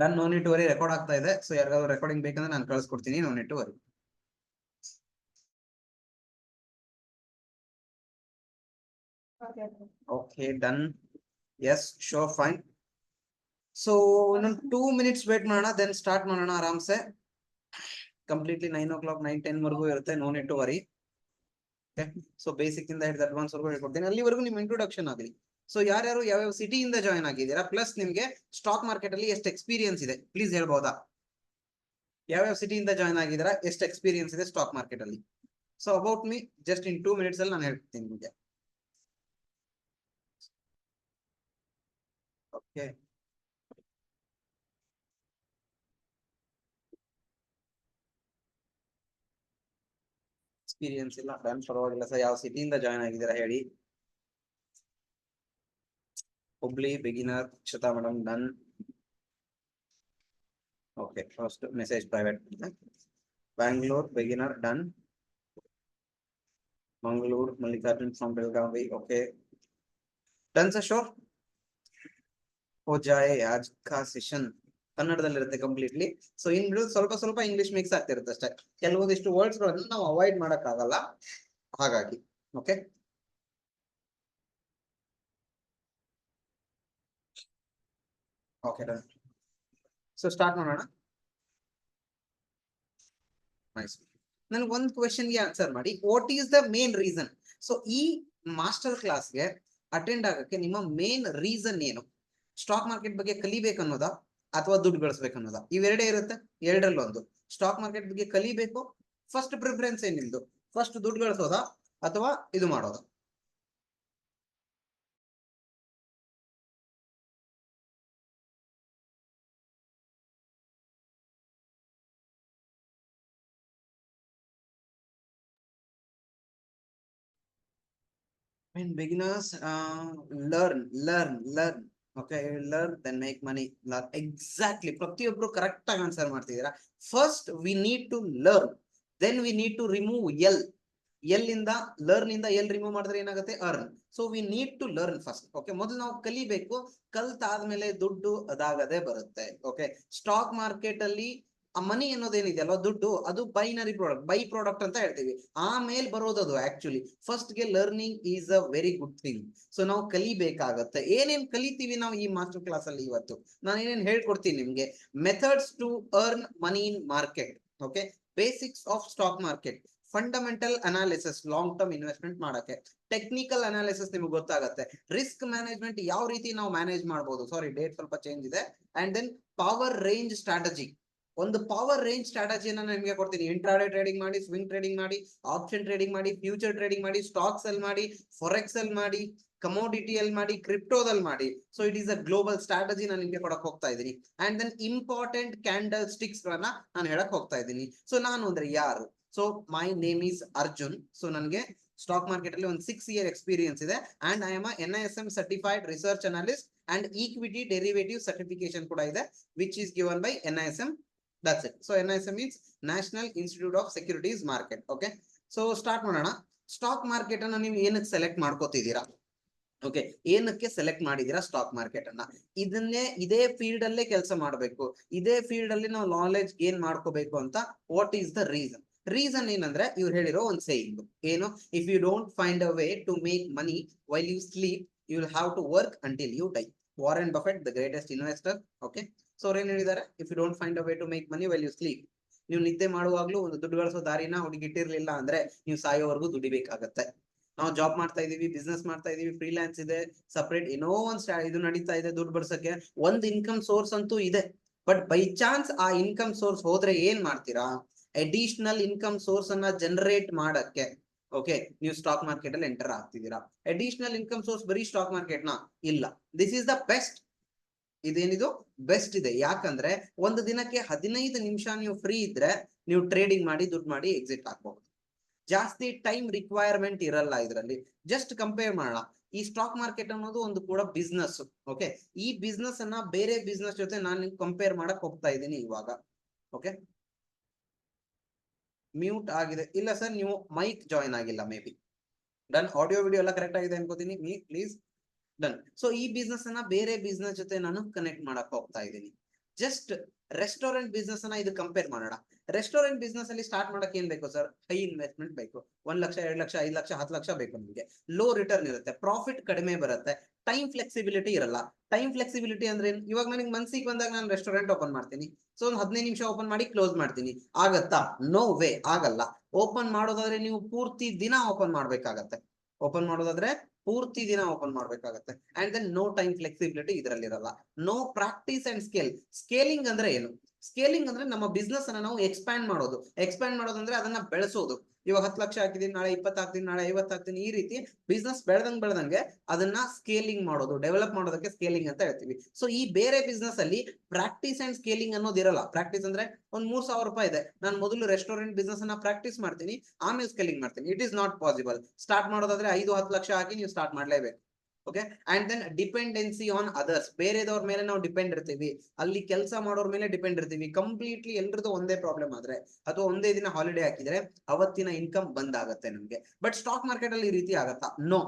ನಾನು no need to worry record ಆಗ್ತಾ ಇದೆ. ಸೊ ಯಾರಿಗಾದ್ರು ರೆಕಾರ್ಡಿಂಗ್ ಬೇಕಂದ್ರೆ ನಾನು ಕಳ್ಸಿಕೊಡ್ತೀನಿ. No need to worry. Okay done. Yes sure fine. So ಇನ್ನೊಂದು 2 minutes ವೇಟ್ ಮಾಡೋಣ, ದೆನ್ ಸ್ಟಾರ್ಟ್ ಮಾಡೋಣ ಆರಾಮ್ಸೆ. ಕಂಪ್ಲೀಟ್ಲಿ 9 o'clock 9:10 ವರೆಗೂ ಇರುತ್ತೆ. No need to worry. So basic ಇಂದ ಹಿಡಿದು ಅಡ್ವಾನ್ಸ್ ವರೆಗೂ ಹೇಳ್ಕೊಡ್ತೀನಿ. ಅಲ್ಲಿವರೆಗೂ ನಿಮ್ ಇಂಟ್ರೊಡಕ್ಷನ್ ಆಗಲಿ. ಸೊ ಯಾರ್ಯಾರು ಯಾವ್ಯಾವ ಸಿಟಿಯಿಂದ ಜಾಯ್ನ್ ಆಗಿದ್ದೀರಾ, ಪ್ಲಸ್ ನಿಮ್ಗೆ ಸ್ಟಾಕ್ ಮಾರ್ಕೆಟ್ ಅಲ್ಲಿ ಎಷ್ಟು ಎಕ್ಸ್ಪೀರಿಯನ್ಸ್ ಇದೆ ಪ್ಲೀಸ್ ಹೇಳ್ಬೋದಾ? ಯಾವ್ಯಾವ ಸಿಟಿಯಿಂದ ಜಾಯ್ನ್ ಆಗಿದ್ದೀರಾ, ಎಷ್ಟು ಎಕ್ಸ್ಪೀರಿಯನ್ಸ್ ಇದೆ ಸ್ಟಾಕ್ ಮಾರ್ಕೆಟ್ ಅಲ್ಲಿ? So about me just in 2 minutes ಅಲ್ಲಿ ನಾನು ಹೇಳ್ತೀನಿ ನಿಮಗೆ. ಓಕೆ ಎಕ್ಸ್ಪೀರಿಯನ್ಸ್ ಇಲ್ಲ, ಡನ್, ಪರವಾಗಿಲ್ಲ ಸರ್. ಯಾವ ಸಿಟಿಯಿಂದ ಜಾಯ್ನ್ ಆಗಿದ್ದೀರಾ ಹೇಳಿ. Hubli beginner Akshata madam, done. Okay first message private. Bangalore beginner, done. Mangaluru Mallikarjun from Belagavi, okay done sir, sure ಹೋ ಜಾಯೆ ಆಜ್ ಕಾ ಸೆಷನ್. ಕನ್ನಡದಲ್ಲಿರುತ್ತೆ ಕಂಪ್ಲೀಟ್ಲಿ. ಸೊ ಇನ್ ಸ್ವಲ್ಪ ಸ್ವಲ್ಪ ಇಂಗ್ಲಿಷ್ ಮಿಕ್ಸ್ ಆಗ್ತಿರುತ್ತೆ ಅಷ್ಟೇ. ಕೆಲವೊಂದಿಷ್ಟು ವರ್ಡ್ಸ್ ಗಳನ್ನ ನಾವು ಅವಾಯ್ಡ್ ಮಾಡಕ್ ಆಗಲ್ಲ, ಹಾಗಾಗಿ okay. Okay done. So start ಮಾಡೋಣ. ನೈಸ್. ನನ್ಗೆ ಒಂದು ಕ್ವೆಶನ್ಗೆ ಆನ್ಸರ್ ಮಾಡಿ. What is the main reason? So ಈ ಮಾಸ್ಟರ್ ಕ್ಲಾಸ್ಗೆ ಅಟೆಂಡ್ ಆಗಕ್ಕೆ ನಿಮ್ಮ ಮೇನ್ ರೀಸನ್ ಏನು? ಸ್ಟಾಕ್ ಮಾರ್ಕೆಟ್ ಬಗ್ಗೆ ಕಲಿಬೇಕು ಅನ್ನೋದಾ, ಅಥವಾ ದುಡ್ಡು ಗಳಿಸ್ಬೇಕು ಅನ್ನೋದಾ? ಇವೆರಡೇ ಇರುತ್ತೆ, ಎರಡರಲ್ಲಿ ಒಂದು. ಸ್ಟಾಕ್ ಮಾರ್ಕೆಟ್ ಬಗ್ಗೆ ಕಲಿಬೇಕು, ಫಸ್ಟ್ ಪ್ರಿಫರೆನ್ಸ್ ಏನ್ ನಿಮ್ದು? ಫಸ್ಟ್ ದುಡ್ಡು ಗಳಿಸೋದಾ ಅಥವಾ ಇದು ಮಾಡೋದಾ? When beginners learn, okay, learn then make money. Exactly, ಪ್ರತಿಯೊಬ್ರು ಕರೆಕ್ಟ್ ಆಗಿ ಆನ್ಸರ್ ಮಾಡ್ತಿದ್ದೀರಾ. First we need to learn, then we need to remove L ಇಂದ, ಲರ್ನ್ ಇಂದ ಎಲ್ ರಿಮೂವ್ ಮಾಡಿದ್ರೆ ಏನಾಗುತ್ತೆ? Earn. So we need to learn first. Okay, ಮೊದಲು ನಾವು ಕಲಿಬೇಕು, ಕಲ್ತಾದ್ಮೇಲೆ ದುಡ್ಡು ಅದಾಗದೆ ಬರುತ್ತೆ. ಓಕೆ, ಸ್ಟಾಕ್ ಮಾರ್ಕೆಟ್ ಅಲ್ಲಿ ಆ ಮನಿ ಅನ್ನೋದೇನಿದೆಯಲ್ಲ, ದುಡ್ಡು, ಅದು ಬೈನರಿ ಪ್ರಾಡಕ್ಟ್, ಬೈ ಪ್ರಾಡಕ್ಟ್ ಅಂತ ಹೇಳ್ತೀವಿ. ಆಮೇಲೆ ಬರೋದದು ಆಕ್ಚುಲಿ. ಫಸ್ಟ್ ಗೆ learning is a very good thing. So ನಾವು ಕಲಿಬೇಕಾಗತ್ತೆ. ಏನೇನ್ ಕಲಿತೀವಿ ನಾವು ಈ ಮಾಸ್ಟರ್ ಕ್ಲಾಸ್ ಅಲ್ಲಿ ಇವತ್ತು? ನಾನು ಏನೇನ್ ಹೇಳ್ಕೊಡ್ತೀನಿ ನಿಮ್ಗೆ? Methods to earn money in market, okay, basics of stock market, fundamental analysis, long term investment ಮಾಡಕ್ಕೆ, ಟೆಕ್ನಿಕಲ್ ಅನಾಲಿಸಿಸ್ ನಿಮ್ಗೆ ಗೊತ್ತಾಗತ್ತೆ, ರಿಸ್ಕ್ ಮ್ಯಾನೇಜ್ಮೆಂಟ್ ಯಾವ ರೀತಿ ನಾವು ಮ್ಯಾನೇಜ್ ಮಾಡಬಹುದು, ಸಾರಿ ಡೇಟ್ ಸ್ವಲ್ಪ ಚೇಂಜ್ ಇದೆ, and then power range strategy. ಒಂದು ಪವರ್ ರೇಂಜ್ ಸ್ಟ್ರಾಟಜಿನ ನಿಮಗೆ ಕೊಡ್ತೀನಿ. ಇಂಟ್ರಾಡೇ ಟ್ರೇಡಿಂಗ್ ಮಾಡಿ, ಸ್ವಿಂಗ್ ಟ್ರೇಡಿಂಗ್ ಮಾಡಿ, ಆಪ್ಷನ್ ಟ್ರೇಡಿಂಗ್ ಮಾಡಿ, ಫ್ಯೂಚರ್ ಟ್ರೇಡಿಂಗ್ ಮಾಡಿ, ಸ್ಟಾಕ್ಸ್ ಅಲ್ಲಿ ಮಾಡಿ, ಫಾರೆಕ್ಸ್ ಅಲ್ಲಿ ಮಾಡಿ, ಕಮೋಡಿಟಿ ಅಲ್ಲಿ ಮಾಡಿ, ಕ್ರಿಪ್ಟೋದಲ್ಲಿ ಮಾಡಿ. So it is a global strategy ನಾನು ನಿಮಗೆ ಕೊಡಕ್ ಹೋಗ್ತಾ ಇದ್ದೀನಿ. And then important candlesticks ಗಳನ್ನ ನಾನು ಹೇಳಕ್ ಹೋಗ್ತಾ ಇದ್ದೀನಿ. ಸೊ ನಾನು ಅಂದ್ರೆ ಯಾರು? So my name is Arjun. So ನನಗೆ ಸ್ಟಾಕ್ ಮಾರ್ಕೆಟ್ ಅಲ್ಲಿ ಒಂದು 6 year ಎಕ್ಸ್ಪೀರಿಯನ್ಸ್ ಇದೆ. And I am NISM certified research analyst and equity derivative certification ಕೂಡ ಇದೆ, which is given by NISM. That's it. So NISM means National Institute of Securities Market. Okay. So start ಮಾಡೋಣ. Stock market ಅನ್ನ ನೀವು ಏನಕ್ಕೆ select ಮಾಡ್ಕೋತಿದ್ದೀರಾ? Okay, ಏನಕ್ಕೆ select ಮಾಡಿದೀರಾ stock market ಅನ್ನ? ಇದೇ ಫೀಲ್ಡ್ ಅಲ್ಲೇ ಕೆಲಸ ಮಾಡಬೇಕು, ಇದೇ ಫೀಲ್ಡ್ ಅಲ್ಲಿ ನಾವು ನಾಲೆಜ್ ಗೇನ್ ಮಾಡ್ಕೋಬೇಕು ಅಂತ. ವಾಟ್ ಈಸ್ ದ ರೀಸನ್ ಏನಂದ್ರೆ, ಇವ್ರು ಹೇಳಿರೋ ಒಂದು ಸೇಯಿಂಗ್ ಏನು? If you don't find a way to make money while you sleep, you will have to work until you die. Warren Buffett, the greatest investor. Okay, so ಅವ್ರು ಏನ್ ಹೇಳಿದ್ದಾರೆ? If you don't find a way to make money while you sleep, ನೀವು ನಿದ್ದೆ ಮಾಡುವಾಗ್ಲೂ ಒಂದು ದುಡ್ಡು ಗಳಿಸೋ ದಾರಿನ ಹುಡುಗಿಟ್ಟಿರ್ಲಿಲ್ಲ ಅಂದ್ರೆ ನೀವು ಸಾಯೋವರೆಗೂ ದುಡಿಬೇಕಾಗತ್ತೆ. ನಾವು ಜಾಬ್ ಮಾಡ್ತಾ ಇದೀವಿ, ಬಿಸ್ನೆಸ್ ಮಾಡ್ತಾ ಇದೀವಿ, ಫ್ರೀಲಾನ್ಸ್ ಇದೆ, ಸಪರೇಟ್ ಏನೋ ಒಂದ್ ಇದು ನಡೀತಾ ಇದೆ ದುಡ್ಡು ಬರ್ಸಕ್ಕೆ. ಒಂದ್ ಇನ್ಕಮ್ ಸೋರ್ಸ್ ಅಂತೂ ಇದೆ. ಬಟ್ ಬೈ ಚಾನ್ಸ್ ಆ ಇನ್ಕಮ್ ಸೋರ್ಸ್ ಹೋದ್ರೆ ಏನ್ ಮಾಡ್ತೀರಾ? ಅಡಿಷನಲ್ ಇನ್ಕಮ್ ಸೋರ್ಸ್ ಅನ್ನ ಜನರೇಟ್ ಮಾಡಕ್ಕೆ, ಓಕೆ, ನೀವು ಸ್ಟಾಕ್ ಮಾರ್ಕೆಟ್ ಅಲ್ಲಿ ಎಂಟರ್ ಆಗ್ತಿದ್ದೀರಾ. ಅಡಿಷನಲ್ ಇನ್ಕಮ್ ಸೋರ್ಸ್ ಬರೀ ಸ್ಟಾಕ್ ಮಾರ್ಕೆಟ್ ನ ಇಲ್ಲ. This is the best. ಇದೇನಿದು ಬೆಸ್ಟ್ ಇದೆ. ಯಾಕಂದ್ರೆ ಒಂದು ದಿನಕ್ಕೆ 15 ನಿಮಿಷ ನೀವು ಫ್ರೀ ಇದ್ರೆ ನೀವು ಟ್ರೇಡಿಂಗ್ ಮಾಡಿ ದುಡ್ಡು ಮಾಡಿ ಎಕ್ಸಿಟ್ ಆಗ್ಬಹುದು. ಜಾಸ್ತಿ ಟೈಮ್ ರಿಕ್ವೈರ್ಮೆಂಟ್ ಇರಲ್ಲ ಇದರಲ್ಲಿ. ಜಸ್ಟ್ ಕಂಪೇರ್ ಮಾಡೋಣ. ಈ ಸ್ಟಾಕ್ ಮಾರ್ಕೆಟ್ ಅನ್ನೋದು ಒಂದು ಕೂಡ ಬಿಸ್ನೆಸ್. ಓಕೆ, ಈ ಬಿಸ್ನೆಸ್ ಅನ್ನ ಬೇರೆ ಬಿಸ್ನೆಸ್ ಜೊತೆ ನಾನು ಕಂಪೇರ್ ಮಾಡಕ್ ಹೋಗ್ತಾ ಇದ್ದೀನಿ ಇವಾಗ. ಓಕೆ, ಮ್ಯೂಟ್ ಆಗಿದೆ. ಇಲ್ಲ ಸರ್, ನೀವು ಮೈಕ್ ಜಾಯಿನ್ ಆಗಿಲ್ಲ may be. Done. Audio video ಎಲ್ಲ ಕರೆಕ್ಟ್ ಆಗಿದೆ ಅನ್ಕೋತೀನಿ. Please done. ಸೊ ಈ ಬಿಸ್ನೆಸ್ ಅನ್ನ ಬೇರೆ ಬಿಸ್ನೆಸ್ ಜೊತೆ ನಾನು ಕನೆಕ್ಟ್ ಮಾಡಕ್ ಹೋಗ್ತಾ ಇದ್ದೀನಿ. ಜಸ್ಟ್ ರೆಸ್ಟೋರೆಂಟ್ ಬಿಸ್ನೆಸ್ ಅನ್ನ ಇದು ಕಂಪೇರ್ ಮಾಡೋಣ. ರೆಸ್ಟೋರೆಂಟ್ ಬಿಸ್ನೆಸ್ ಅಲ್ಲಿ ಸ್ಟಾರ್ಟ್ ಮಾಡಕ್ಕೆ ಏನ್ ಬೇಕು ಸರ್? ಹೈ ಇನ್ವೆಸ್ಟ್ಮೆಂಟ್ ಬೇಕು. 1 ಲಕ್ಷ, 2 ಲಕ್ಷ, 5 ಲಕ್ಷ, 10 ಲಕ್ಷ ಬೇಕು ನಿಮಗೆ. ಲೋ ರಿಟರ್ನ್ ಇರುತ್ತೆ, ಪ್ರಾಫಿಟ್ ಕಡಿಮೆ ಬರುತ್ತೆ, ಟೈಮ್ ಫ್ಲೆಕ್ಸಿಬಿಲಿಟಿ ಇರಲ್ಲ. ಟೈಮ್ ಫ್ಲೆಕ್ಸಿಬಿಲಿಟಿ ಅಂದ್ರೆ ಇವಾಗ ನನಗೆ ಮನ್ಸಿಗೆ ಬಂದಾಗ ನಾನು ರೆಸ್ಟೋರೆಂಟ್ ಓಪನ್ ಮಾಡ್ತೀನಿ, ಸೊ ಒಂದು 15 ನಿಮಿಷ ಓಪನ್ ಮಾಡಿ ಕ್ಲೋಸ್ ಮಾಡ್ತೀನಿ, ಆಗತ್ತಾ? ನೋ ವೇ, ಆಗಲ್ಲ. ಓಪನ್ ಮಾಡೋದಾದ್ರೆ ನೀವು ಪೂರ್ತಿ ದಿನ ಓಪನ್ ಮಾಡ್ಬೇಕಾಗತ್ತೆ. ಓಪನ್ ಮಾಡೋದಾದ್ರೆ ಪೂರ್ತಿ ದಿನ ಓಪನ್ ಮಾಡ್ಬೇಕಾಗತ್ತೆ. And then no time flexibility ಇದರಲ್ಲಿ ಇರಲ್ಲ. No practice and scale. Scaling ಅಂದ್ರೆ ಏನು? ಸ್ಕೇಲಿಂಗ್ ಅಂದ್ರೆ ನಮ್ಮ ಬಿಸ್ನೆಸ್ ಅನ್ನ ನಾವು ಎಕ್ಸ್ಪ್ಯಾಂಡ್ ಮಾಡೋದು. ಎಕ್ಸ್ಪ್ಯಾಂಡ್ ಮಾಡೋದಂದ್ರೆ ಅದನ್ನ ಬೆಳೆಸೋದು. ಇವಾಗ 10 ಲಕ್ಷ ಹಾಕಿದೀನಿ, ನಾಳೆ 20 ಹಾಕ್ತೀನಿ, ನಾಳೆ 50 ಹಾಕ್ತೀನಿ, ಈ ರೀತಿ ಬಿಸ್ನೆಸ್ ಬೆಳೆದಂಗೆ ಅದನ್ನ ಸ್ಕೇಲಿಂಗ್ ಮಾಡೋದು, ಡೆವಲಪ್ ಮಾಡೋದಕ್ಕೆ ಸ್ಕೇಲಿಂಗ್ ಅಂತ ಹೇಳ್ತೀವಿ. ಸೊ ಈ ಬೇರೆ ಬಿಸ್ನೆಸ್ ಅಲ್ಲಿ ಪ್ರಾಕ್ಟೀಸ್ ಅಂಡ್ ಸ್ಕೇಲಿಂಗ್ ಅನ್ನೋದು ಇರಲ್ಲ. ಪ್ರಾಕ್ಟೀಸ್ ಅಂದ್ರೆ ಒಂದ್ 3,000 ರೂಪಾಯಿ ಇದೆ, ನಾನು ಮೊದಲು ರೆಸ್ಟೋರೆಂಟ್ ಬಿಸ್ನೆಸ್ ಅನ್ನ ಪ್ರಾಕ್ಟೀಸ್ ಮಾಡ್ತೀನಿ, ಆಮೇಲೆ ಸ್ಕೇಲಿಂಗ್ ಮಾಡ್ತೀನಿ. It is not possible. Start ಮಾಡೋದಾದ್ರೆ 5-10 ಲಕ್ಷ ಹಾಕಿ ನೀವು ಸ್ಟಾರ್ಟ್ ಮಾಡ್ಲೇಬೇಕು. Okay. And then dependency on others. ಬೇರೆದವ್ರ ಮೇಲೆ ನಾವು ಡಿಪೆಂಡ್ ಇರ್ತೀವಿ, ಅಲ್ಲಿ ಕೆಲಸ ಮಾಡೋರ್ ಮೇಲೆ ಡಿಪೆಂಡ್ ಇರ್ತೀವಿ. ಕಂಪ್ಲೀಟ್ಲಿ ಎಲ್ರದ್ದು ಒಂದೇ ಪ್ರಾಬ್ಲಮ್ ಆದ್ರೆ ಅಥವಾ ಒಂದೇ ದಿನ ಹಾಲಿಡೇ ಹಾಕಿದ್ರೆ ಅವತ್ತಿನ ಇನ್ಕಮ್ ಬಂದ್ ಆಗುತ್ತೆ ನಮ್ಗೆ. ಬಟ್ ಸ್ಟಾಕ್ ಮಾರ್ಕೆಟ್ ಅಲ್ಲಿ ಈ ರೀತಿ ಆಗತ್ತಾ? No.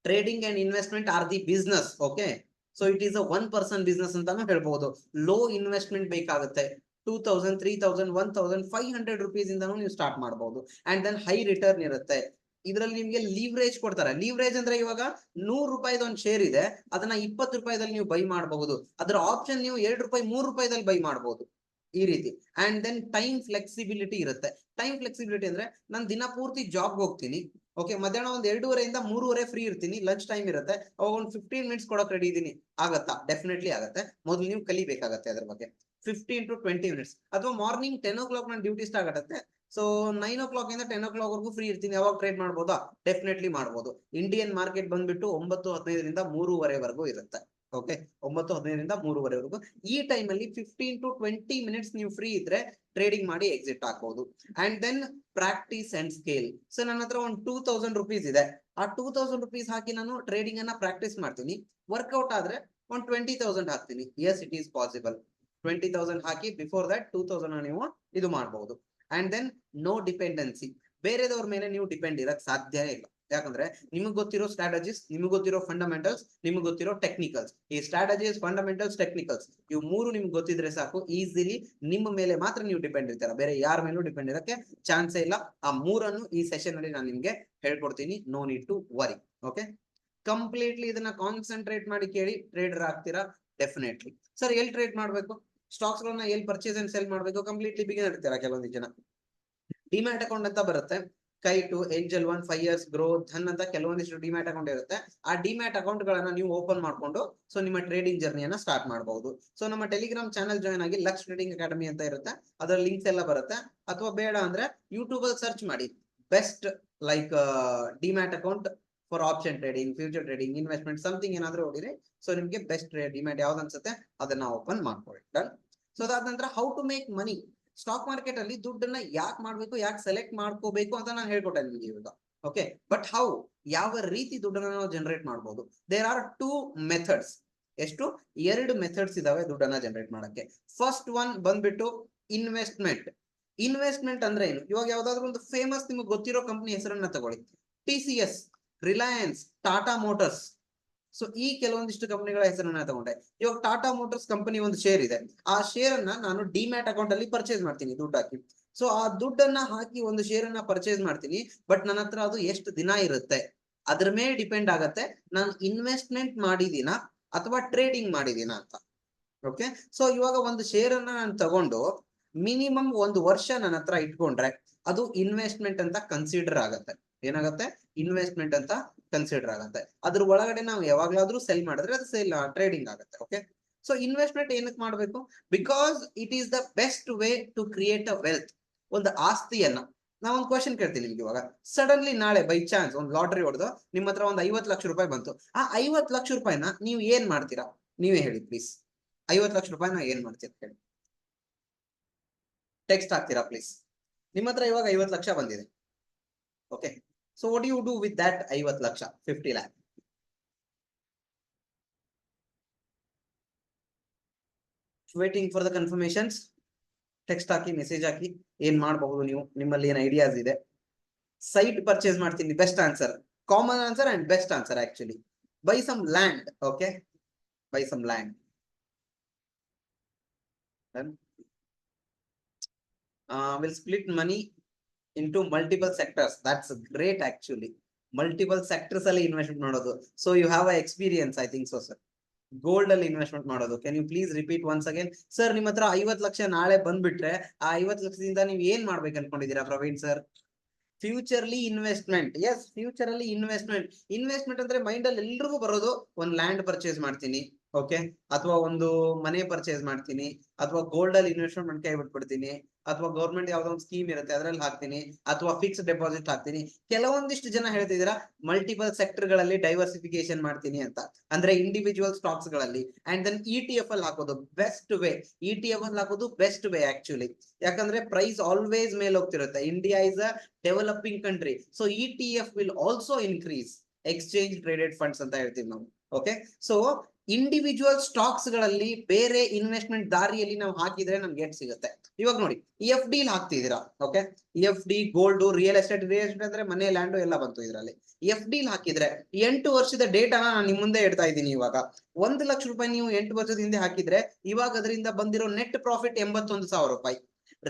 Trading and investment are the business. Okay. So it is a 1 person business ಅಂತಾನು ಹೇಳ್ಬಹುದು. ಲೋ ಇನ್ವೆಸ್ಟ್ಮೆಂಟ್ ಬೇಕಾಗುತ್ತೆ. 2,000, 3,000, 1,500 ರುಪೀಸ್ ಇಂದಾನು ನೀವು ಸ್ಟಾರ್ಟ್ ಮಾಡಬಹುದು. ಅಂಡ್ ದೆನ್ ಹೈ ರಿಟರ್ನ್ ಇರುತ್ತೆ. ಇದರಲ್ಲಿ ನಿಮ್ಗೆ ಲೀವರೇಜ್ ಕೊಡ್ತಾರೆ. ಲೀವರೇಜ್ ಅಂದ್ರೆ ಇವಾಗ 100 ರೂಪಾಯಿದ ಒಂದು ಶೇರ್ ಇದೆ, ಅದನ್ನ 20 ರೂಪಾಯಿದಲ್ಲಿ ನೀವು ಬೈ ಮಾಡಬಹುದು. ಅದರ ಆಪ್ಷನ್ ನೀವು 2 ರೂಪಾಯಿ, 3 ರೂಪಾಯಿದಲ್ಲಿ ಬೈ ಮಾಡಬಹುದು, ಈ ರೀತಿ. ಅಂಡ್ ದೆನ್ ಟೈಮ್ ಫ್ಲೆಕ್ಸಿಬಿಲಿಟಿ ಇರುತ್ತೆ. ಟೈಮ್ ಫ್ಲೆಕ್ಸಿಬಿಲಿಟಿ ಅಂದ್ರೆ ನಾನು ದಿನ ಪೂರ್ತಿ ಜಾಬ್ ಹೋಗ್ತೀನಿ, ಓಕೆ, ಮಧ್ಯಾಹ್ನ ಒಂದು 2:30 3:30 ಫ್ರೀ ಇರ್ತೀನಿ, ಲಂಚ್ ಟೈಮ್ ಇರುತ್ತೆ, ಅವಾಗ ಒಂದು 15 ಮಿನಿಟ್ಸ್ ಕೊಡಕ್ ರೆಡಿ ಇದೀನಿ. ಆಗತ್ತಾ? ಡೆಫಿನೆಟ್ಲಿ ಆಗತ್ತೆ. ಮೊದಲು ನೀವು ಕಲಿಬೇಕಾಗತ್ತೆ ಅದ್ರ ಬಗ್ಗೆ. 15 to 20 ಮಿನಿಟ್ಸ್. ಅಥವಾ ಮಾರ್ನಿಂಗ್ 10 o'clock ನನ್ನ ಡ್ಯೂಟಿ ಸ್ಟಾರ್ಟ್ ಆಗುತ್ತೆ, ಸೊ 9 o'clock ಇಂದ 10 o'clock ವರೆಗೂ ಫ್ರೀ ಇರ್ತೀನಿ. ಯಾವಾಗ ಟ್ರೇಡ್ ಮಾಡ್ಬೋದಾ? ಡೆಫಿನೆಟ್ಲಿ ಮಾಡ್ಬೋದು. ಇಂಡಿಯನ್ ಮಾರ್ಕೆಟ್ ಬಂದ್ಬಿಟ್ಟು 9:15 3:00 ಇರುತ್ತೆ. ಓಕೆ, 9:15 3:00. ಈ ಟೈಮ್ ಅಲ್ಲಿ 15 to 20 ಮಿನಿಟ್ಸ್ ನೀವು ಫ್ರೀ ಇದ್ರೆ ಟ್ರೇಡಿಂಗ್ ಮಾಡಿ ಎಕ್ಸಿಟ್ ಹಾಕಬಹುದು. And then practice and scale. So ನನ್ನ ಹತ್ರ ಒಂದು 2,000 ರುಪೀಸ್ ಇದೆ, ಆ 2,000 ರುಪೀಸ್ ಹಾಕಿ ನಾನು ಟ್ರೇಡಿಂಗ್ ಅನ್ನ ಪ್ರಾಕ್ಟೀಸ್ ಮಾಡ್ತೀನಿ. ವರ್ಕೌಟ್ ಆದ್ರೆ ಒಂದು 20,000 ಹಾಕ್ತೀನಿ. Yes, it is possible. 20,000 ಹಾಕಿ ಬಿಫೋರ್ ದಟ್ 2,000 ನೀವು ಇದು ಮಾಡಬಹುದು. And then no dependency. ಬೇರೆದವ್ರ ಮೇಲೆ ನೀವು ಡಿಪೆಂಡ್ ಇರಕ್ ಸಾಧ್ಯ ಇಲ್ಲ. ಯಾಕಂದ್ರೆ ನಿಮಗೆ ಗೊತ್ತಿರೋ ಸ್ಟ್ರಾಟಜಿಸ್, ನಿಮಗೆ ಗೊತ್ತಿರೋ ಫಂಡಮೆಂಟಲ್ಸ್, ನಿಮಗೆ ಗೊತ್ತಿರೋ ಟೆಕ್ನಿಕಲ್ಸ್. ಈ ಸ್ಟ್ರಾಟಜಿಸ್, ಫಂಡಮೆಂಟಲ್ಸ್, ಟೆಕ್ನಿಕಲ್ಸ್ ಇವು 3 ನಿಮ್ಗೆ ಗೊತ್ತಿದ್ರೆ ಸಾಕು. ಈಸಿಲಿ ನಿಮ್ಮ ಮೇಲೆ ಮಾತ್ರ ನೀವು ಡಿಪೆಂಡ್ ಇರ್ತೀರ, ಬೇರೆ ಯಾರ ಮೇಲೂ ಡಿಪೆಂಡ್ ಇರಕ್ಕೆ ಚಾನ್ಸೇ ಇಲ್ಲ. ಆ 3 ಈ ಸೆಷನ್ ಅಲ್ಲಿ ನಾನು ನಿಮ್ಗೆ ಹೇಳ್ಕೊಡ್ತೀನಿ. No need to worry. Okay, completely ಇದನ್ನ ಕಾನ್ಸಂಟ್ರೇಟ್ ಮಾಡಿ ಕೇಳಿ, ಟ್ರೇಡರ್ ಆಗ್ತೀರಾ ಡೆಫಿನೆಟ್ಲಿ. ಸರ್ ಎಲ್ಲಿ ಟ್ರೇಡ್ ಮಾಡ್ಬೇಕು? ಸ್ಟಾಕ್ಸ್ ಗಳನ್ನ ಎಲ್ಲಿ ಪರ್ಚೇಸ್ ಅಂಡ್ ಸೆಲ್ ಮಾಡ್ಬೇಕು? ಕಂಪ್ಲೀಟ್ಲಿ ಬಿಗಿನರ್ ಇರ್ತೀರಾ ಕೆಲವೊಂದು ಜನ. ಡಿಮ್ಯಾಟ್ ಅಕೌಂಟ್ ಅಂತ ಬರುತ್ತೆ, Kite, Angel One, 5 years, Groww, Dhan ಅಂತ ಕೆಲವೊಂದಿಷ್ಟು ಡಿಮ್ಯಾಟ್ ಅಕೌಂಟ್ ಇರುತ್ತೆ. ಆ ಡಿಮ್ಯಾಟ್ ಅಕೌಂಟ್ ಗಳನ್ನ ನೀವು ಓಪನ್ ಮಾಡ್ಕೊಂಡು ಸೊ ನಿಮ್ಮ ಟ್ರೇಡಿಂಗ್ ಜರ್ನಿಯನ್ನ ಸ್ಟಾರ್ಟ್ ಮಾಡಬಹುದು. ಸೊ ನಮ್ಮ ಟೆಲಿಗ್ರಾಮ್ ಚಾನಲ್ ಜಾಯ್ನ್ ಆಗಿ, ಲಕ್ಸ್ ಟ್ರೇಡಿಂಗ್ ಅಕಾಡೆಮಿ ಅಂತ ಇರುತ್ತೆ, ಅದರ ಲಿಂಕ್ಸ್ ಎಲ್ಲ ಬರುತ್ತೆ. ಅಥವಾ ಬೇಡ ಅಂದ್ರೆ ಯೂಟ್ಯೂಬ್ ಅಲ್ಲಿ ಸರ್ಚ್ ಮಾಡಿ, best like demat account for option trading, future trading, investment something ಏನಾದ್ರೂ ಹೋಗಿರಿ. ಸೊ ನಿಮ್ಗೆ ಬೆಸ್ಟ್ ಡಿಮ್ಯಾಟ್ ಯಾವ್ದು ಅನ್ಸುತ್ತೆ ಅದನ್ನ ಓಪನ್ ಮಾಡ್ಕೊಳ್ಳಿ. ಡನ್. ಸೊ ಅದಾದ ನಂತರ how to make money. Stock market ಅಲ್ಲಿ ದುಡ್ಡನ್ನ ಯಾಕೆ ಮಾಡ್ಬೇಕು, ಯಾಕೆ ಸೆಲೆಕ್ಟ್ ಮಾಡ್ಕೋಬೇಕು ಅಂತ ನಾನು ಹೇಳ್ಕೊಟ್ಟೆ ನಿಮಗೆ ಇವಾಗ. ಓಕೆ, ಬಟ್ ಹೌ, ಯಾವ ರೀತಿ ದುಡ್ಡನ್ನ ನಾವು ಜನರೇಟ್ ಮಾಡಬಹುದು? There are 2 methods. ಎಷ್ಟು? 2 ಮೆಥಡ್ಸ್ ಇದಾವೆ ದುಡ್ಡನ್ನ ಜನರೇಟ್ ಮಾಡಕ್ಕೆ. ಫಸ್ಟ್ ಒನ್ ಬಂದ್ಬಿಟ್ಟು ಇನ್ವೆಸ್ಟ್ಮೆಂಟ್. ಇನ್ವೆಸ್ಟ್ಮೆಂಟ್ ಅಂದ್ರೆ ಏನು? ಇವಾಗ ಯಾವ್ದಾದ್ರು ಒಂದು ಫೇಮಸ್ ನಿಮಗೆ ಗೊತ್ತಿರೋ ಕಂಪನಿ ಹೆಸರನ್ನ ತಗೊಳ್ಳಿ. TCS, Reliance, Tata motors. So ಈ ಕೆಲವೊಂದಿಷ್ಟು ಕಂಪನಿಗಳ ಹೆಸರನ್ನ ತಗೊಂಡೆ. ಇವಾಗ ಟಾಟಾ ಮೋಟರ್ಸ್ ಕಂಪನಿ ಒಂದು ಶೇರ್ ಇದೆ, ಆ ಶೇರ್ ಅನ್ನ ನಾನು ಡಿಮ್ಯಾಟ್ ಅಕೌಂಟ್ ಅಲ್ಲಿ ಪರ್ಚೇಸ್ ಮಾಡ್ತೀನಿ ದುಡ್ಡು ಹಾಕಿ. ಸೊ ಆ ದುಡ್ಡನ್ನ ಹಾಕಿ ಒಂದು ಶೇರ್ ಅನ್ನ ಪರ್ಚೇಸ್ ಮಾಡ್ತೀನಿ, ಬಟ್ ನನ್ನ ಹತ್ರ ಅದು ಎಷ್ಟು ದಿನ ಇರುತ್ತೆ ಅದ್ರ ಮೇಲೆ ಡಿಪೆಂಡ್ ಆಗತ್ತೆ ನಾನು ಇನ್ವೆಸ್ಟ್ಮೆಂಟ್ ಮಾಡಿದೀನಾ ಅಥವಾ ಟ್ರೇಡಿಂಗ್ ಮಾಡಿದೀನಾ ಅಂತ. ಓಕೆ, ಸೊ ಇವಾಗ ಒಂದು ಶೇರ್ ಅನ್ನ ನಾನು ತಗೊಂಡು ಮಿನಿಮಮ್ 1 ವರ್ಷ ನನ್ನ ಹತ್ರ ಇಟ್ಕೊಂಡ್ರೆ ಅದು ಇನ್ವೆಸ್ಟ್ಮೆಂಟ್ ಅಂತ ಕನ್ಸಿಡರ್ ಆಗತ್ತೆ. ಏನಾಗತ್ತೆ? ಇನ್ವೆಸ್ಟ್ಮೆಂಟ್ ಅಂತ ಕನ್ಸಿಡರ್ ಆಗತ್ತೆ. ಅದ್ರ ಒಳಗಡೆ ನಾವು ಯಾವಾಗ್ಲಾದ್ರೂ ಸೆಲ್ ಮಾಡಿದ್ರೆ ಅದು ಸೆಲ್ ಟ್ರೇಡಿಂಗ್ ಆಗುತ್ತೆ. ಓಕೆ, ಸೊ ಇನ್ವೆಸ್ಟ್ಮೆಂಟ್ ಏನಕ್ಕೆ ಮಾಡಬೇಕು? Because it is the best way to create a wealth. ಒಂದು ಆಸ್ತಿಯನ್ನ, ನಾ ಒಂದು ಕ್ವಶನ್ ಕೇಳ್ತೀನಿ ನಿಮ್ಗೆ. ಇವಾಗ ಸಡನ್ಲಿ ನಾಳೆ ಬೈ ಚಾನ್ಸ್ ಒಂದು ಲಾಟ್ರಿ ಹೊಡೆದು ನಿಮ್ಮ ಹತ್ರ ಒಂದು 50 ಲಕ್ಷ ರೂಪಾಯಿ ಬಂತು. ಆ 50 ಲಕ್ಷ ರೂಪಾಯಿನ ನೀವು ಏನ್ ಮಾಡ್ತೀರಾ? ನೀವೇ ಹೇಳಿ ಪ್ಲೀಸ್. 50 ಲಕ್ಷ ರೂಪಾಯಿನ ಏನ್ ಮಾಡ್ತೀರಾ ಹೇಳಿ? ಟೆಕ್ಸ್ಟ್ ಹಾಕ್ತೀರಾ ಪ್ಲೀಸ್. ನಿಮ್ಮ ಹತ್ರ ಇವಾಗ 50 ಲಕ್ಷ ಬಂದಿದೆ. Okay, so what you do with that 50 lakh? 50 lakh. Waiting for the confirmations. Text ಹಾಕಿ, ಮೆಸೇಜ್ ಹಾಕಿ, ಏನ್ ಮಾಡಬಹುದು ನೀವು, ನಿಮ್ಮಲ್ಲಿ ಏನ್ ಐಡಿಯಾಸ್ ಇದೆ? ಸೈಟ್ ಪರ್ಚೇಸ್ ಮಾಡ್ತೀನಿ, best answer, common answer and best answer actually. Buy some land. Okay, buy some land. Will split money into multiple sectors. That's great actually. Multiple sectors ಅಲ್ಲಿ ಇನ್ವೆಸ್ಟ್ಮೆಂಟ್ ಮಾಡೋದು. So you have a experience, I think so, sir. Gold ಅಲ್ಲಿ investment ಮಾಡೋದು. Can you please repeat once again? Sir ನಿಮ್ಮ ಹತ್ರ 50 ಲಕ್ಷ ನಾಳೆ ಬಂದ್ಬಿಟ್ರೆ ಆ 50 ಲಕ್ಷದಿಂದ ನೀವು ಏನ್ ಮಾಡ್ಬೇಕು ಅನ್ಕೊಂಡಿದೀರಾ ಪ್ರವೀಣ್ ಸರ್? ಫ್ಯೂಚರ್ಲಿ ಇನ್ವೆಸ್ಟ್ಮೆಂಟ್. ಎಸ್, ಫ್ಯೂಚರ್ ಅಲ್ಲಿ ಇನ್ವೆಸ್ಟ್ಮೆಂಟ್. ಇನ್ವೆಸ್ಟ್ಮೆಂಟ್ ಅಂದ್ರೆ ಮೈಂಡ್ ಅಲ್ಲಿ ಎಲ್ರಿಗೂ ಬರೋದು ಒಂದ್ ಲ್ಯಾಂಡ್ ಪರ್ಚೇಸ್ ಮಾಡ್ತೀನಿ, ಓಕೆ, ಅಥವಾ ಒಂದು ಮನೆ ಪರ್ಚೇಸ್ ಮಾಡ್ತೀನಿ, ಅಥವಾ ಗೋಲ್ಡ್ ಅಲ್ಲಿ ಇನ್ವೆಸ್ಟ್ಮೆಂಟ್ ಕೈ ಬಿಟ್ಬಿಡ್ತೀನಿ, ಅಥವಾ ಗೌರ್ಮೆಂಟ್ ಯಾವ್ದೋ ಒಂದು ಸ್ಕೀಮ್ ಇರುತ್ತೆ ಅದ್ರಲ್ಲಿ ಹಾಕ್ತೀನಿ, ಅಥವಾ ಫಿಕ್ಸ್ ಡೆಪಾಸಿಟ್ ಹಾಕ್ತೀನಿ. ಕೆಲವೊಂದಿಷ್ಟು ಜನ ಹೇಳ್ತಿದ್ದೀರಾ ಮಲ್ಟಿಪಲ್ ಸೆಕ್ಟರ್ ಗಳಲ್ಲಿ ಡೈವರ್ಸಿಫಿಕೇಶನ್ ಮಾಡ್ತೀನಿ ಅಂತ, ಅಂದ್ರೆ ಇಂಡಿವಿಜುವಲ್ ಸ್ಟಾಕ್ಸ್ ಗಳಲ್ಲಿ. ಅಂಡ್ ದೆನ್ ETF ಅಲ್ಲಿ ಹಾಕೋದು ಬೆಸ್ಟ್ ವೇ. ETF ಅಲ್ಲಿ ಹಾಕೋದು ಬೆಸ್ಟ್ ವೇ ಆಕ್ಚುಲಿ. ಯಾಕಂದ್ರೆ ಪ್ರೈಸ್ ಆಲ್ವೇಸ್ ಮೇಲೆ ಹೋಗ್ತಿರುತ್ತೆ. India is a developing country, so ETF will also increase. Exchange traded funds ಅಂತ ಹೇಳ್ತೀವಿ ನಾವು. ಓಕೆ, ಸೊ ಇಂಡಿವಿಜುವಲ್ ಸ್ಟಾಕ್ಸ್ ಗಳಲ್ಲಿ ಬೇರೆ ಇನ್ವೆಸ್ಟ್ಮೆಂಟ್ ದಾರಿಯಲ್ಲಿ ನಾವು ಹಾಕಿದ್ರೆ ನಮ್ಗೆ ಎಷ್ಟು ಸಿಗುತ್ತೆ? ಇವಾಗ ನೋಡಿ, FD ಹಾಕ್ತಿದ್ದೀರಾ, okay, FD, gold, real estate. Real estate ಅಂದ್ರೆ ಮನೆ, ಲ್ಯಾಂಡ್ ಎಲ್ಲ ಬಂತು ಇದರಲ್ಲಿ. FD ಹಾಕಿದ್ರೆ 8 ವರ್ಷದ ಡೇಟಾನ ನಾನು ನಿಮ್ ಮುಂದೆ ಇಡ್ತಾ ಇದ್ದೀನಿ. ಇವಾಗ 1 ಲಕ್ಷ ರೂಪಾಯಿ ನೀವು 8 ವರ್ಷದ ಹಿಂದೆ ಹಾಕಿದ್ರೆ ಇವಾಗ ಅದರಿಂದ ಬಂದಿರೋ ನೆಟ್ ಪ್ರಾಫಿಟ್ 81,000 ರೂಪಾಯಿ.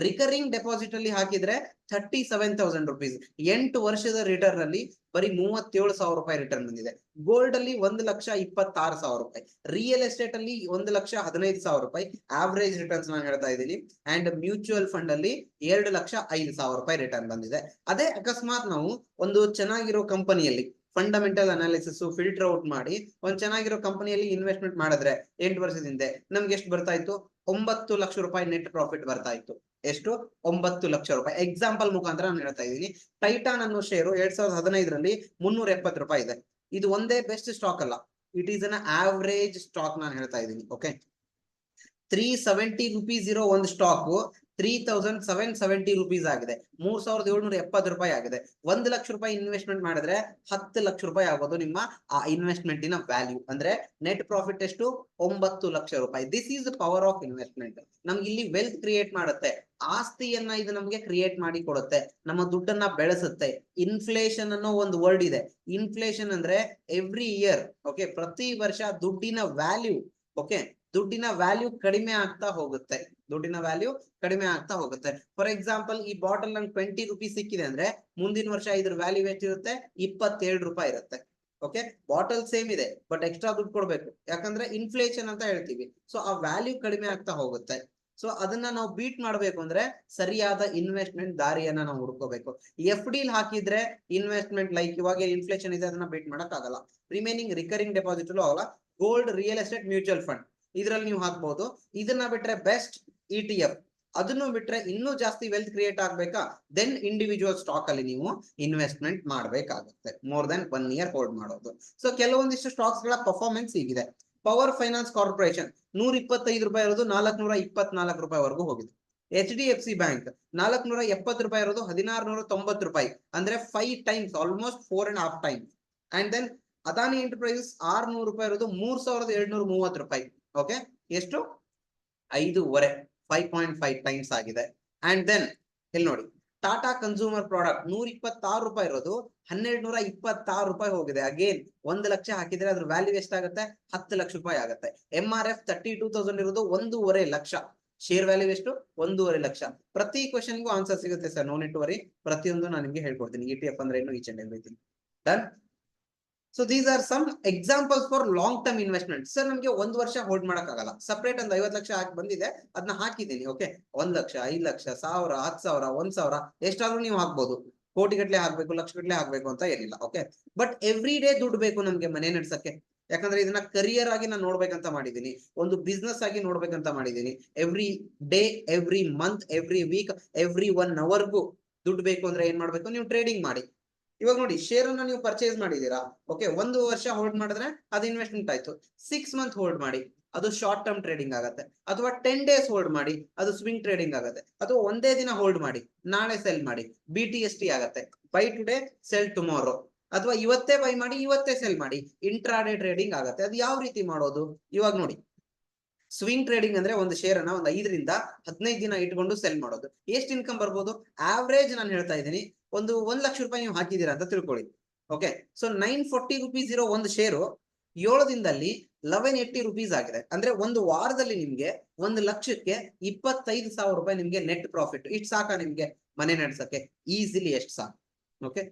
ರಿಕರಿಂಗ್ ಡೆಪಾಸಿಟ್ ಅಲ್ಲಿ ಹಾಕಿದ್ರೆ 37,000 ರುಪೀಸ್. 8 ವರ್ಷದ ರಿಟರ್ನ್ ಅಲ್ಲಿ ಬರೀ 37,000 ರೂಪಾಯಿ ರಿಟರ್ನ್ ಬಂದಿದೆ. ಗೋಲ್ಡ್ ಅಲ್ಲಿ 1,26,000 ರೂಪಾಯಿ. ರಿಯಲ್ ಎಸ್ಟೇಟ್ ಅಲ್ಲಿ 1,15,000 ರೂಪಾಯಿ ಆವರೇಜ್ ರಿಟರ್ನ್ಸ್ ನಾನು ಹೇಳ್ತಾ ಇದ್ದೀನಿ. ಅಂಡ್ ಮ್ಯೂಚುವಲ್ ಫಂಡ್ ಅಲ್ಲಿ 2,05,000 ರೂಪಾಯಿ ರಿಟರ್ನ್ ಬಂದಿದೆ. ಅದೇ ಅಕಸ್ಮಾತ್ ನಾವು ಒಂದು ಚೆನ್ನಾಗಿರೋ ಕಂಪನಿಯಲ್ಲಿ ಫಂಡಮೆಂಟಲ್ ಅನಾಲಿಸಿಸ್ ಫಿಲ್ಟರ್ ಔಟ್ ಮಾಡಿ ಒಂದ್ ಚೆನ್ನಾಗಿರೋ ಕಂಪನಿಯಲ್ಲಿ ಇನ್ವೆಸ್ಟ್ಮೆಂಟ್ ಮಾಡಿದ್ರೆ 8 ವರ್ಷದ ಹಿಂದೆ ನಮ್ಗೆ ಎಷ್ಟು ಬರ್ತಾ ಇತ್ತು? 9 ಲಕ್ಷ ರೂಪಾಯಿ ನೆಟ್ ಪ್ರಾಫಿಟ್ ಬರ್ತಾ ಇತ್ತು. ಎಷ್ಟು? 9 ಲಕ್ಷ ರೂಪಾಯಿ. ಎಕ್ಸಾಂಪಲ್ ಮುಖಾಂತರ ನಾನು ಹೇಳ್ತಾ ಇದ್ದೀನಿ. ಟೈಟಾನ್ ಅನ್ನೋ ಶೇರು 2015ರಲ್ಲಿ 370 ರೂಪಾಯಿ ಇದೆ. ಇದು ಒಂದೇ ಬೆಸ್ಟ್ ಸ್ಟಾಕ್ ಅಲ್ಲ, it is an average stock ನಾನು ಹೇಳ್ತಾ ಇದ್ದೀನಿ. ಓಕೆ, 370 ರುಪೀಸ್ ಇರೋ ಒಂದು ಸ್ಟಾಕ್ 3,770 ರುಪೀಸ್ ಆಗಿದೆ. 3,770 ರೂಪಾಯಿ ಆಗಿದೆ. 1 ಲಕ್ಷ ರೂಪಾಯಿ ಇನ್ವೆಸ್ಟ್ಮೆಂಟ್ ಮಾಡಿದ್ರೆ 10 ಲಕ್ಷ ರೂಪಾಯಿ ಆಗೋದು ನಿಮ್ಮ ಆ ಇನ್ವೆಸ್ಟ್ಮೆಂಟಿನ ವ್ಯಾಲ್ಯೂ. ಅಂದ್ರೆ ನೆಟ್ ಪ್ರಾಫಿಟ್ ಎಷ್ಟು? 9 ಲಕ್ಷ ರೂಪಾಯಿ. This is the power of investment. ನಮ್ಗೆ ಇಲ್ಲಿ ವೆಲ್ತ್ ಕ್ರಿಯೇಟ್ ಮಾಡುತ್ತೆ, ಆಸ್ತಿಯನ್ನ ಇದು ನಮ್ಗೆ ಕ್ರಿಯೇಟ್ ಮಾಡಿ ಕೊಡುತ್ತೆ, ನಮ್ಮ ದುಡ್ಡನ್ನ ಬೆಳೆಸುತ್ತೆ. ಇನ್ಫ್ಲೇಷನ್ ಅನ್ನೋ ಒಂದು ವರ್ಡ್ ಇದೆ. ಇನ್ಫ್ಲೇಷನ್ ಅಂದ್ರೆ ಎವ್ರಿ ಇಯರ್, ಓಕೆ, ಪ್ರತಿ ವರ್ಷ ದುಡ್ಡಿನ ವ್ಯಾಲ್ಯೂ, ಓಕೆ, ದುಡ್ಡಿನ ವ್ಯಾಲ್ಯೂ ಕಡಿಮೆ ಆಗ್ತಾ ಹೋಗುತ್ತೆ. ದುಡ್ಡಿನ ವ್ಯಾಲ್ಯೂ ಕಡಿಮೆ ಆಗ್ತಾ ಹೋಗುತ್ತೆ. ಫಾರ್ ಎಕ್ಸಾಂಪಲ್, ಈ ಬಾಟಲ್ ನಂಗೆ 20 ರುಪೀಸ್ ಸಿಕ್ಕಿದೆ ಅಂದ್ರೆ ಮುಂದಿನ ವರ್ಷ ಇದ್ರ ವ್ಯಾಲ್ಯೂ ಎಷ್ಟಿರುತ್ತೆ? 27 ರೂಪಾಯಿ ಇರುತ್ತೆ. ಓಕೆ, ಬಾಟಲ್ ಸೇಮ್ ಇದೆ ಬಟ್ ಎಕ್ಸ್ಟ್ರಾ ದುಡ್ಡು ಕೊಡ್ಬೇಕು, ಯಾಕಂದ್ರೆ ಇನ್ಫ್ಲೇಷನ್ ಅಂತ ಹೇಳ್ತೀವಿ. ಸೊ ಆ ವ್ಯಾಲ್ಯೂ ಕಡಿಮೆ ಆಗ್ತಾ ಹೋಗುತ್ತೆ. ಸೊ ಅದನ್ನ ನಾವು ಬೀಟ್ ಮಾಡ್ಬೇಕು ಅಂದ್ರೆ ಸರಿಯಾದ ಇನ್ವೆಸ್ಟ್ಮೆಂಟ್ ದಾರಿಯನ್ನ ನಾವು ಹುಡ್ಕೋಬೇಕು. FD ಹಾಕಿದ್ರೆ ಇನ್ವೆಸ್ಟ್ಮೆಂಟ್ ಲೈಕ್ ಇವಾಗ ಇನ್ಫ್ಲೇಷನ್ ಇದೆ, ಅದನ್ನ ಬೀಟ್ ಮಾಡಕ್ ಆಗಲ್ಲ. ರಿಮೈನಿಂಗ್ ರಿಕರಿಂಗ್ ಡೆಪಾಸಿಟ್ ಆಗಲ್ಲ. Gold, real estate, mutual fund ಇದ್ರಲ್ಲಿ ನೀವು ಹಾಕ್ಬಹುದು. ಇದನ್ನ ಬಿಟ್ರೆ ಬೆಸ್ಟ್ ETF. ಅದನ್ನು ಬಿಟ್ರೆ ಇನ್ನೂ ಜಾಸ್ತಿ ವೆಲ್ತ್ ಕ್ರಿಯೇಟ್ ಆಗ್ಬೇಕಾ? ದೆನ್ ಇಂಡಿವಿಜುವಲ್ ಸ್ಟಾಕ್ ಅಲ್ಲಿ ನೀವು ಇನ್ವೆಸ್ಟ್ಮೆಂಟ್ ಮಾಡ್ಬೇಕಾಗುತ್ತೆ. ಮೋರ್ ದನ್ 1 ಇಯರ್ ಹೋಲ್ಡ್ ಮಾಡೋದು. ಸೊ ಕೆಲವೊಂದಿಷ್ಟು ಸ್ಟಾಕ್ಸ್ ಗಳ ಪರ್ಫಾರ್ಮೆನ್ಸ್ ಹೀಗಿದೆ. ಪವರ್ ಫೈನಾನ್ಸ್ ಕಾರ್ಪೊರೇಷನ್ 125 ರೂಪಾಯಿ ಇರೋದು 424 ರೂಪಾಯಿವರೆಗೂ ಹೋಗಿದೆ. HDFC ಬ್ಯಾಂಕ್ 470 ರೂಪಾಯಿ ಇರೋದು 1690 ರೂಪಾಯಿ, ಅಂದ್ರೆ 5 times, almost 4.5 times. And then Adani Enterprises 600 ರೂಪಾಯಿ ಇರೋದು 3,730 ರೂಪಾಯಿ. ಓಕೆ, ಎಷ್ಟು? 5.5 ಟೈಮ್ಸ್ ಆಗಿದೆ. ಅಂಡ್ ದೆನ್ ಇಲ್ಲಿ ನೋಡಿ, ಟಾಟಾ ಕನ್ಸ್ಯೂಮರ್ ಪ್ರಾಡಕ್ಟ್ 126 ರೂಪಾಯಿ ಇರೋದು 1226 ರೂಪಾಯಿ ಹೋಗಿದೆ. ಅಗೇನ್ 1 ಲಕ್ಷ ಹಾಕಿದ್ರೆ ಅದ್ರ ವ್ಯಾಲ್ಯೂ ಎಷ್ಟಾಗುತ್ತೆ? 10 ಲಕ್ಷ ರೂಪಾಯಿ ಆಗುತ್ತೆ. MRF 32,000 ಇರೋದು 1.5 ಲಕ್ಷ. ಶೇರ್ ವ್ಯಾಲ್ಯೂ ಎಷ್ಟು? 1.5 ಲಕ್ಷ. ಪ್ರತಿ ಕ್ವಶನ್ಗೂ ಆನ್ಸರ್ ಸಿಗುತ್ತೆ sir, no need to worry. ಪ್ರತಿಯೊಂದು ನಾನು ನಿಮಗೆ ಹೇಳ್ಕೊಡ್ತೀನಿ. ETF ಅಂದ್ರೆ ಏನು, each and everything. Done. So these are some examples for long term investment. Sir ನಮಗೆ 1 ವರ್ಷ ಹೋಲ್ಡ್ ಮಾಡಕ್ ಆಗಲ್ಲ, ಸಪರೇಟ್ ಒಂದು 50 ಲಕ್ಷ ಹಾಕಿ ಬಂದಿದೆ, ಅದನ್ನ ಹಾಕಿದ್ದೀನಿ. ಓಕೆ, 1 ಲಕ್ಷ, 5 ಲಕ್ಷ, 1000, 10,000, 1,000 ಎಷ್ಟಾದ್ರೂ ನೀವು ಹಾಕ್ಬೋದು. ಕೋಟಿಗಟ್ಲೆ ಹಾಕ್ಬೇಕು, ಲಕ್ಷಗಟ್ಲೆ ಹಾಕ್ಬೇಕು ಅಂತ ಏನಿಲ್ಲ. ಓಕೆ, ಬಟ್ ಎವ್ರಿ ಡೇ ದುಡ್ಡು ಬೇಕು ನಮ್ಗೆ ಮನೆ ನಡ್ಸಕ್ಕೆ. ಯಾಕಂದ್ರೆ ಇದನ್ನ ಕರಿಯರ್ ಆಗಿ ನಾನು ನೋಡ್ಬೇಕಂತ ಮಾಡಿದೀನಿ, ಒಂದು ಬಿಸ್ನೆಸ್ ಆಗಿ ನೋಡ್ಬೇಕಂತ ಮಾಡಿದೀನಿ. Every day, every month, every week, every 1 ಅವರ್ಗೂ ದುಡ್ಡು ಬೇಕು ಅಂದ್ರೆ ಏನ್ ಮಾಡ್ಬೇಕು? ನೀವು ಟ್ರೇಡಿಂಗ್ ಮಾಡಿ. ಇವಾಗ ನೋಡಿ, ಶೇರ್ ಅನ್ನ ನೀವು ಪರ್ಚೇಸ್ ಮಾಡಿದೀರಾ, ಓಕೆ, 1 ವರ್ಷ ಹೋಲ್ಡ್ ಮಾಡಿದ್ರೆ ಅದು ಇನ್ವೆಸ್ಟ್ಮೆಂಟ್ ಆಯ್ತು. 6 ಮಂತ್ ಹೋಲ್ಡ್ ಮಾಡಿ, ಅದು ಶಾರ್ಟ್ ಟರ್ಮ್ ಟ್ರೇಡಿಂಗ್ ಆಗುತ್ತೆ. ಅಥವಾ 10 ಡೇಸ್ ಹೋಲ್ಡ್ ಮಾಡಿ, ಅದು ಸ್ವಿಂಗ್ ಟ್ರೇಡಿಂಗ್ ಆಗುತ್ತೆ. ಅಥವಾ ಒಂದೇ ದಿನ ಹೋಲ್ಡ್ ಮಾಡಿ, ನಾಳೆ ಸೆಲ್ ಮಾಡಿ, BTST ಆಗುತ್ತೆ. By today, sell tomorrow. ಅಥವಾ ಇವತ್ತೇ ಬೈ ಮಾಡಿ, ಇವತ್ತೇ ಸೆಲ್ ಮಾಡಿ, ಇಂಟ್ರಾಡೇ ಟ್ರೇಡಿಂಗ್ ಆಗುತ್ತೆ. ಅದು ಯಾವ ರೀತಿ ಮಾಡೋದು? ಇವಾಗ ನೋಡಿ, ಸ್ವಿಂಗ್ ಟ್ರೇಡಿಂಗ್ ಅಂದ್ರೆ ಒಂದು ಶೇರ್ ಅನ್ನ ಒಂದು 5 ರಿಂದ 15 ದಿನ ಇಟ್ಕೊಂಡು ಸೆಲ್ ಮಾಡೋದು. ಎಷ್ಟು ಇನ್ಕಮ್ ಬರ್ಬೋದು? ಆವರೇಜ್ ನಾನು ಹೇಳ್ತಾ ಇದ್ದೀನಿ, ಒಂದು 1 ಲಕ್ಷ ರೂಪಾಯಿ ನೀವು ಹಾಕಿದೀರಾ ಅಂತ ತಿಳ್ಕೊಳ್ಳಿ. ಓಕೆ, ಸೊ 940 ರುಪೀಸ್ ಇರೋ ಒಂದು ಶೇರು 7 ದಿನದಲ್ಲಿ 1180 ರುಪೀಸ್ ಆಗಿದೆ. ಅಂದ್ರೆ ಒಂದು ವಾರದಲ್ಲಿ ನಿಮ್ಗೆ 1,00,000ಕ್ಕೆ 25,000 ರೂಪಾಯಿ ನಿಮ್ಗೆ ನೆಟ್ ಪ್ರಾಫಿಟ್. ಇಷ್ಟು ಸಾಕ ನಿಮ್ಗೆ ಮನೆ ನಡೆಸಕ್ಕೆ? ಈಸಿಲಿ ಎಷ್ಟು ಸಾಕು. ಓಕೆ,